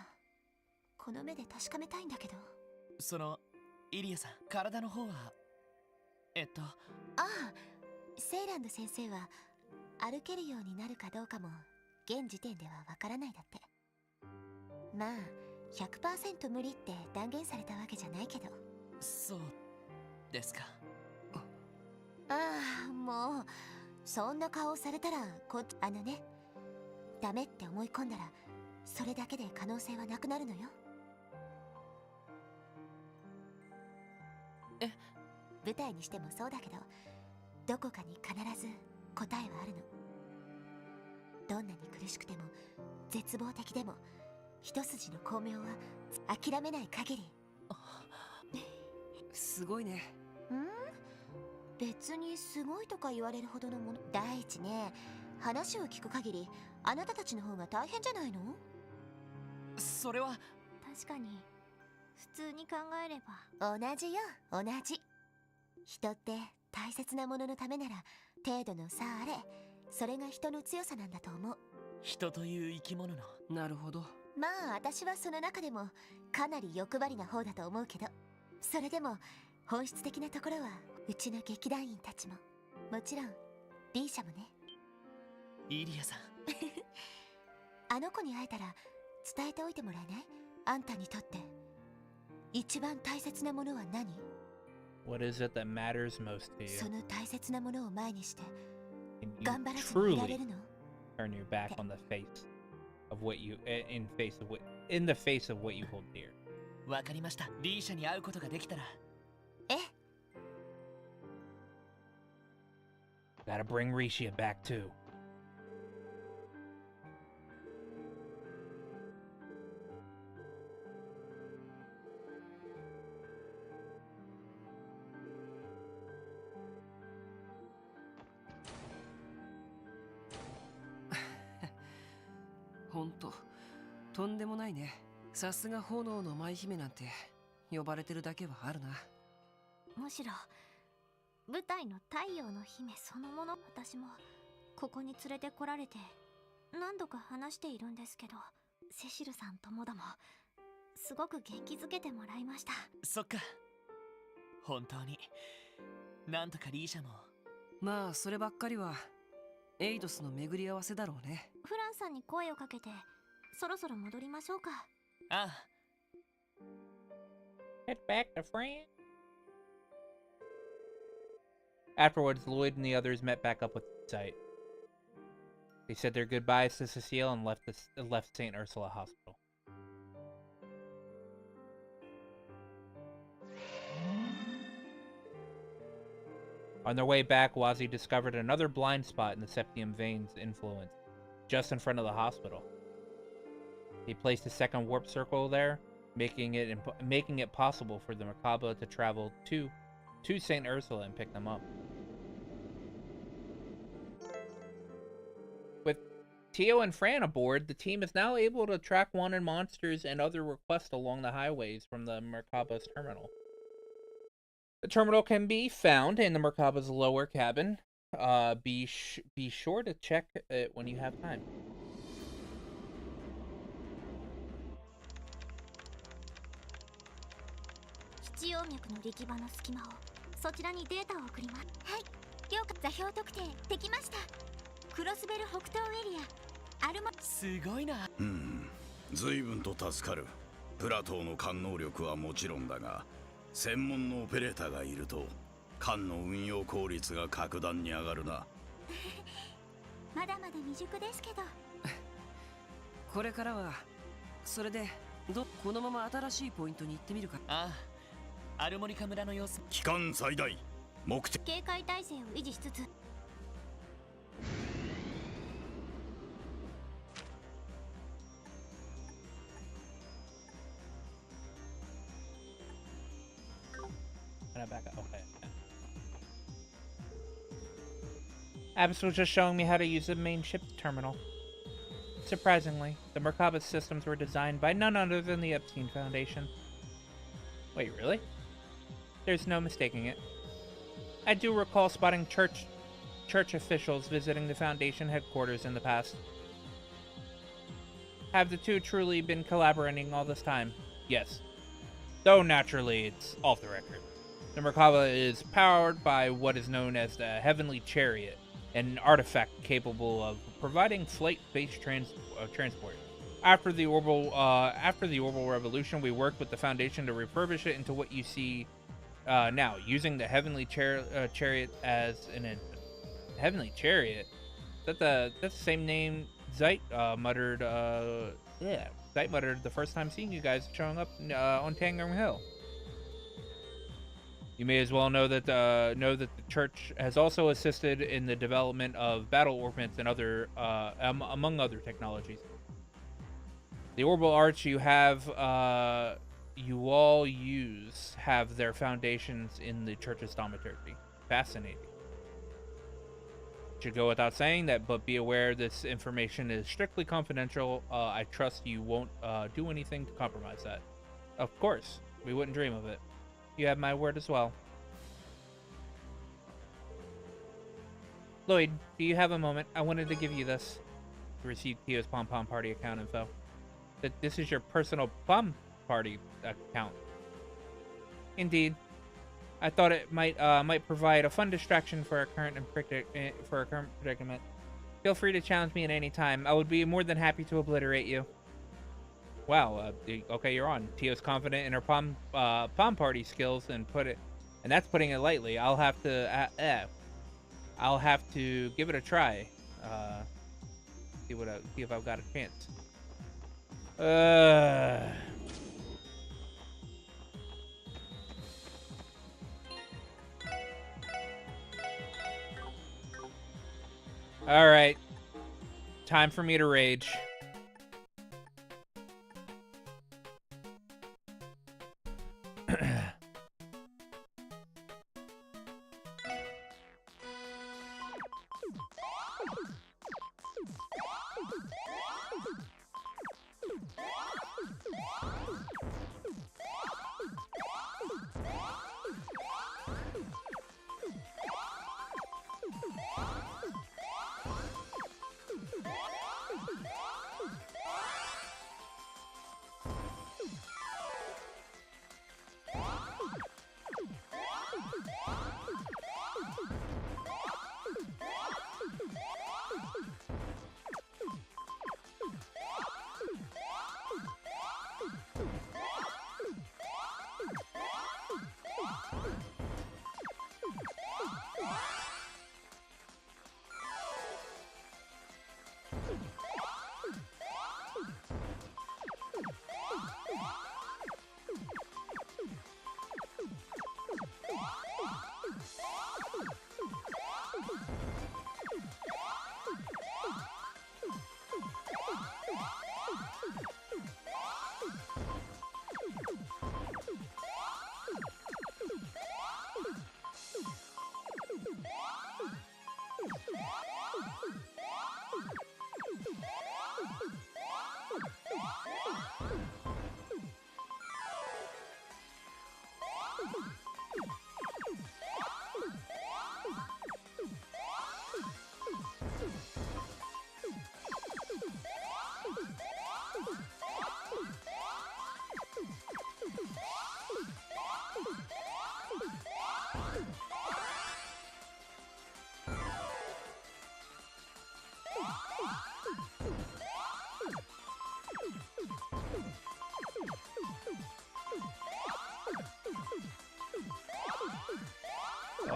この目で確かめたいんだけどそのイリアさん、体の方はセイランド先生は歩けるようになるかどうかも現時点ではわからないだってまあ 100% 無理って断言されたわけじゃないけどそうですか。もうそんな顔されたらダメって思い込んだらそれだけで可能性はなくなるのよ舞台にしてもそうだけどどこかに必ず答えはあるのどんなに苦しくても絶望的でも一筋の光明は諦めない限りすごいね別にすごいとか言われるほどのもの第一ね話を聞く限りあなたたちの方が大変じゃないのそれは確かに普通に考えれば同じよ同じ人って大切なもののためなら程度の差あれそれが人の強さなんだと思う人という生き物のなるほどまあ私はその中でもかなり欲張りな方だと思うけどそれでも本質的なところはうちの劇団員たちももちろん B 社もねイリアさんあの子に会えたら伝えておいてもらえないあんたにとって一番大切なものは何 What is it that matters most to you? その大切なものを前にして Can you 頑張らずにいられ truly るの turn your back on the face of what you in the face of what you hold dear? わかりました。リーシャに会うことができたら Gotta bring Risha back too. ほんととんでもないねさすが炎の舞姫なんて呼ばれてるだけはあるなむしろ舞台の太陽の姫そのもの私もここに連れてこられて何度か話しているんですけどセシルさんともどもすごく元気づけてもらいましたそっか本当になんとかリーシャもまあそればっかりはエイドスの巡り合わせだろうねフランさんに声をかけてそろそろ戻りましょうかああ Head back to France. Afterwards, Lloyd and the others met back up with Zeit. They said their goodbyes to Cecile and left St. Ursula Hospital. On their way back, Wazi discovered another blind spot in the septium veins influence, just in front of the hospital. He placed a second warp circle there, making it possible for the Merkaba to travel to St. Ursula and pick them up. With Tio and Fran aboard, the team is now able to track wanted monsters and other requests along the highways from the Merkaba's terminal. The terminal can be found in the Merkaba's lower cabin. Be sure to check it when you have time.うん、随分と助かる。プラトーの感能力はもちろんだが、専門のオペレーターがいると艦の運用効率が格段に上がるな。まだまだ未熟ですけど。これからはそれでこのまま新しいポイントに行ってみるか。ああ、アルモニカ村の様子。期間最大目的。警戒態勢を維持しつつ。Back up. Okay. Abbas was just showing me how to use the main ship terminal. Surprisingly, the Merkaba systems were designed by none other than the Epstein Foundation. Wait, really? There's no mistaking it. I do recall spotting church officials visiting the Foundation headquarters in the past. Have the two truly been collaborating all this time? Yes. Though naturally, it's off the record. The Merkaba is powered by what is known as the Heavenly Chariot, an artifact capable of providing flight-based transport. After the orbital revolution, we worked with the Foundation to refurbish it into what you see now, using the Heavenly Chariot as an Heavenly Chariot. That's the same name Zeit muttered. Yeah, Zeit muttered the first time seeing you guys showing up on Tangram Hill. You may as well know that the church has also assisted in the development of battle orbits and other, among other technologies. The orbital arch you all use have their foundations in the church's dormitory. Fascinating. Should go without saying that, but be aware this information is strictly confidential. I trust you won't do anything to compromise that. Of course, we wouldn't dream of it. You have my word as well. Lloyd, do you have a moment? I wanted to give you this. To receive Tio's Pom Pom Party account info. This is your personal Pom Party account. Indeed. I thought it might provide a fun distraction for our current predicament. Feel free to challenge me at any time. I would be more than happy to obliterate you. Wow, okay, you're on. Tio's confident in her Pom Party skills and that's putting it lightly. I'll have to give it a try. See if I've got a chance. All right. Time for me to rage.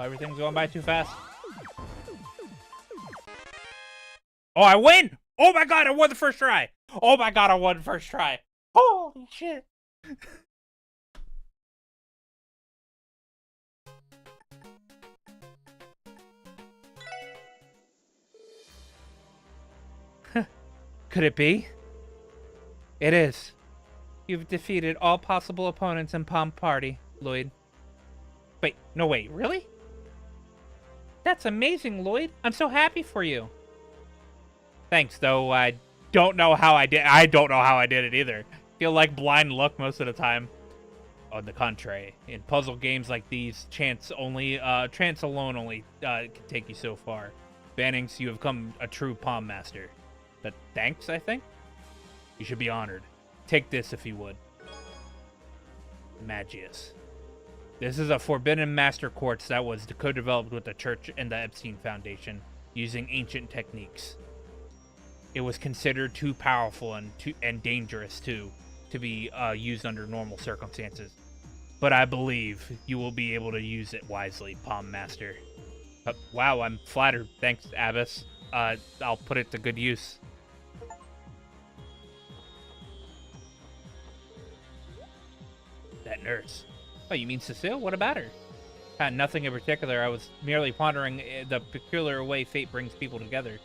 Oh, everything's going by too fast. Oh, I win! Oh my god, I won the first try! Oh my god, I won the first try! Holy shit! Could it be? It is. You've defeated all possible opponents in Palm Party, Lloyd. Wait, no wait, really? That's amazing, Lloyd. I'm so happy for you. Thanks, though I don't know how I did. I don't know how I did it either. Feel like blind luck most of the time. On the contrary, in puzzle games like these, chance alone only can take you so far. Bannings, you have become a true palm master. But thanks, I think? You should be honored. Take this if you would. Magius. This is a forbidden master quartz that was co-developed with the Church and the Epstein Foundation, using ancient techniques. It was considered too powerful and dangerous, too, to be used under normal circumstances. But I believe you will be able to use it wisely, Palm Master. Wow, I'm flattered. Thanks, Abbess. I'll put it to good use. That nurse. Oh, you mean Cecile? What about her? Nothing in particular. I was merely pondering the peculiar way fate brings people together.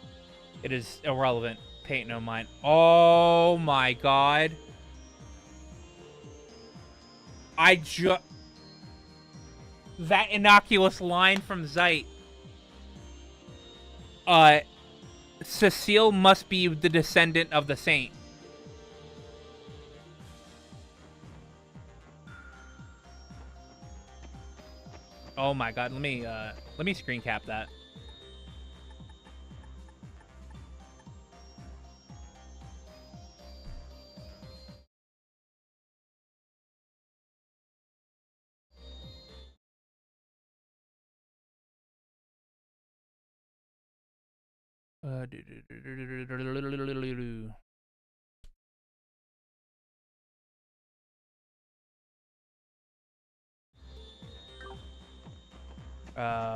It is irrelevant. Pay it no mind. Oh my god. That innocuous line from Zeit. Cecile must be the descendant of the saint. Oh my god, let me screen cap that.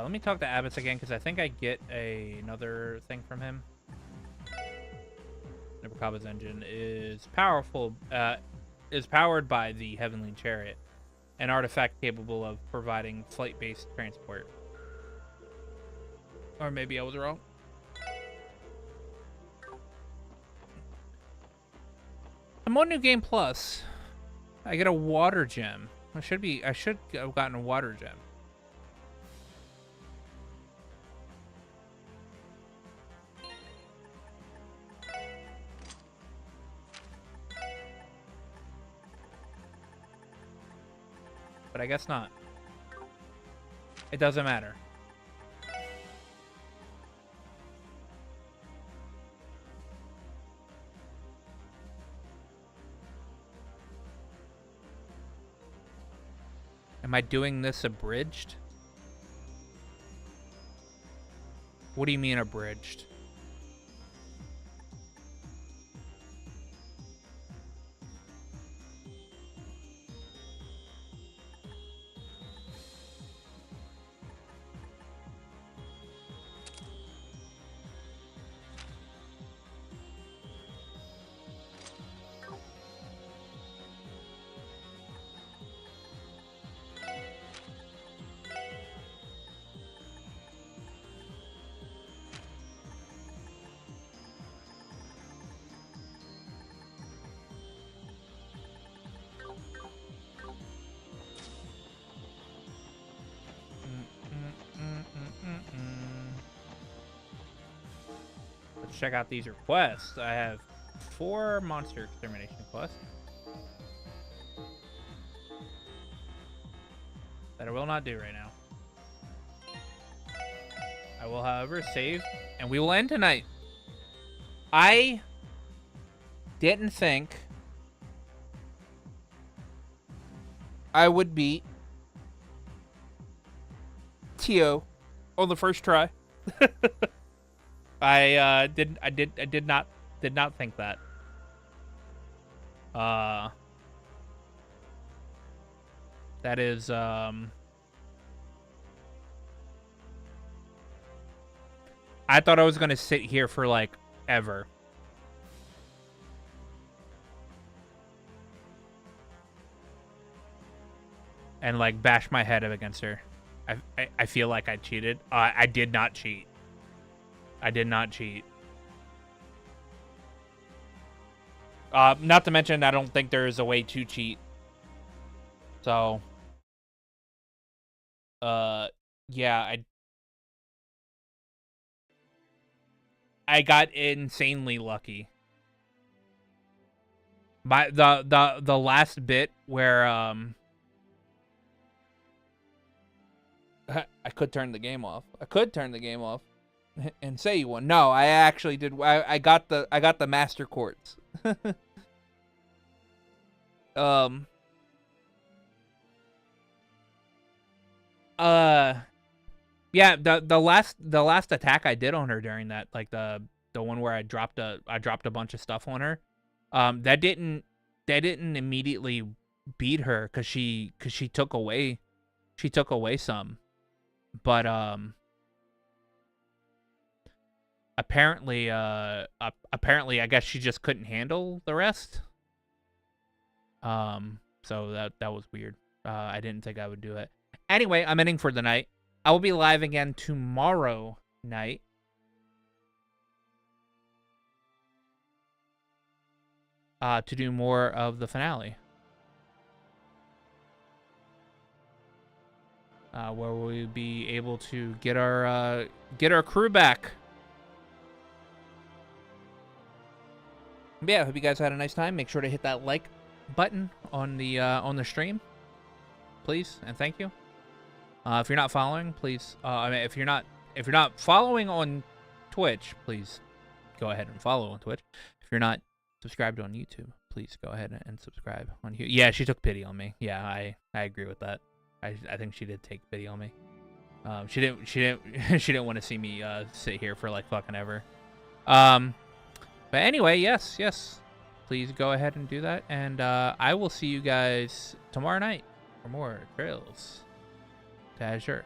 Let me talk to Abbott again, because I think I get another thing from him. Nabakaba's engine is powerful, is powered by the Heavenly Chariot, an artifact capable of providing flight-based transport. Or maybe I was wrong. I'm on New Game Plus. I get a water gem. I should have gotten a water gem. But I guess not. It doesn't matter. Am I doing this abridged? What do you mean abridged? Let's check out these requests. I have 4 monster extermination quests that I will not do right now. I will, however, save, and we will end tonight. I didn't think I would beat Tio on the first try. I did not think that. That is I thought I was gonna sit here for like ever. And like bash my head up against her. I feel like I cheated. I did not cheat. I did not cheat. Not to mention, I don't think there is a way to cheat. So, yeah, I got insanely lucky. The last bit where I could turn the game off. I could turn the game off and say you won. No, I actually did. I got the master quartz. Yeah, the last attack I did on her during that, like the one where I dropped a bunch of stuff on her, that didn't immediately beat her because she took away some, but apparently I guess she just couldn't handle the rest. So that was weird. I didn't think I would do it. Anyway, I'm ending for the night. I will be live again tomorrow night. To do more of the finale. Where we'll be able to get our crew back. But yeah, hope you guys had a nice time. Make sure to hit that like button on the stream, please, and thank you. If you're not following, please. I mean, if you're not following on Twitch, please go ahead and follow on Twitch. If you're not subscribed on YouTube, please go ahead and subscribe on YouTube. Yeah, she took pity on me. Yeah, I agree with that. I think she did take pity on me. She didn't want to see me sit here for like fucking ever. But anyway, yes. Please go ahead and do that, and I will see you guys tomorrow night for more Trails to Azure.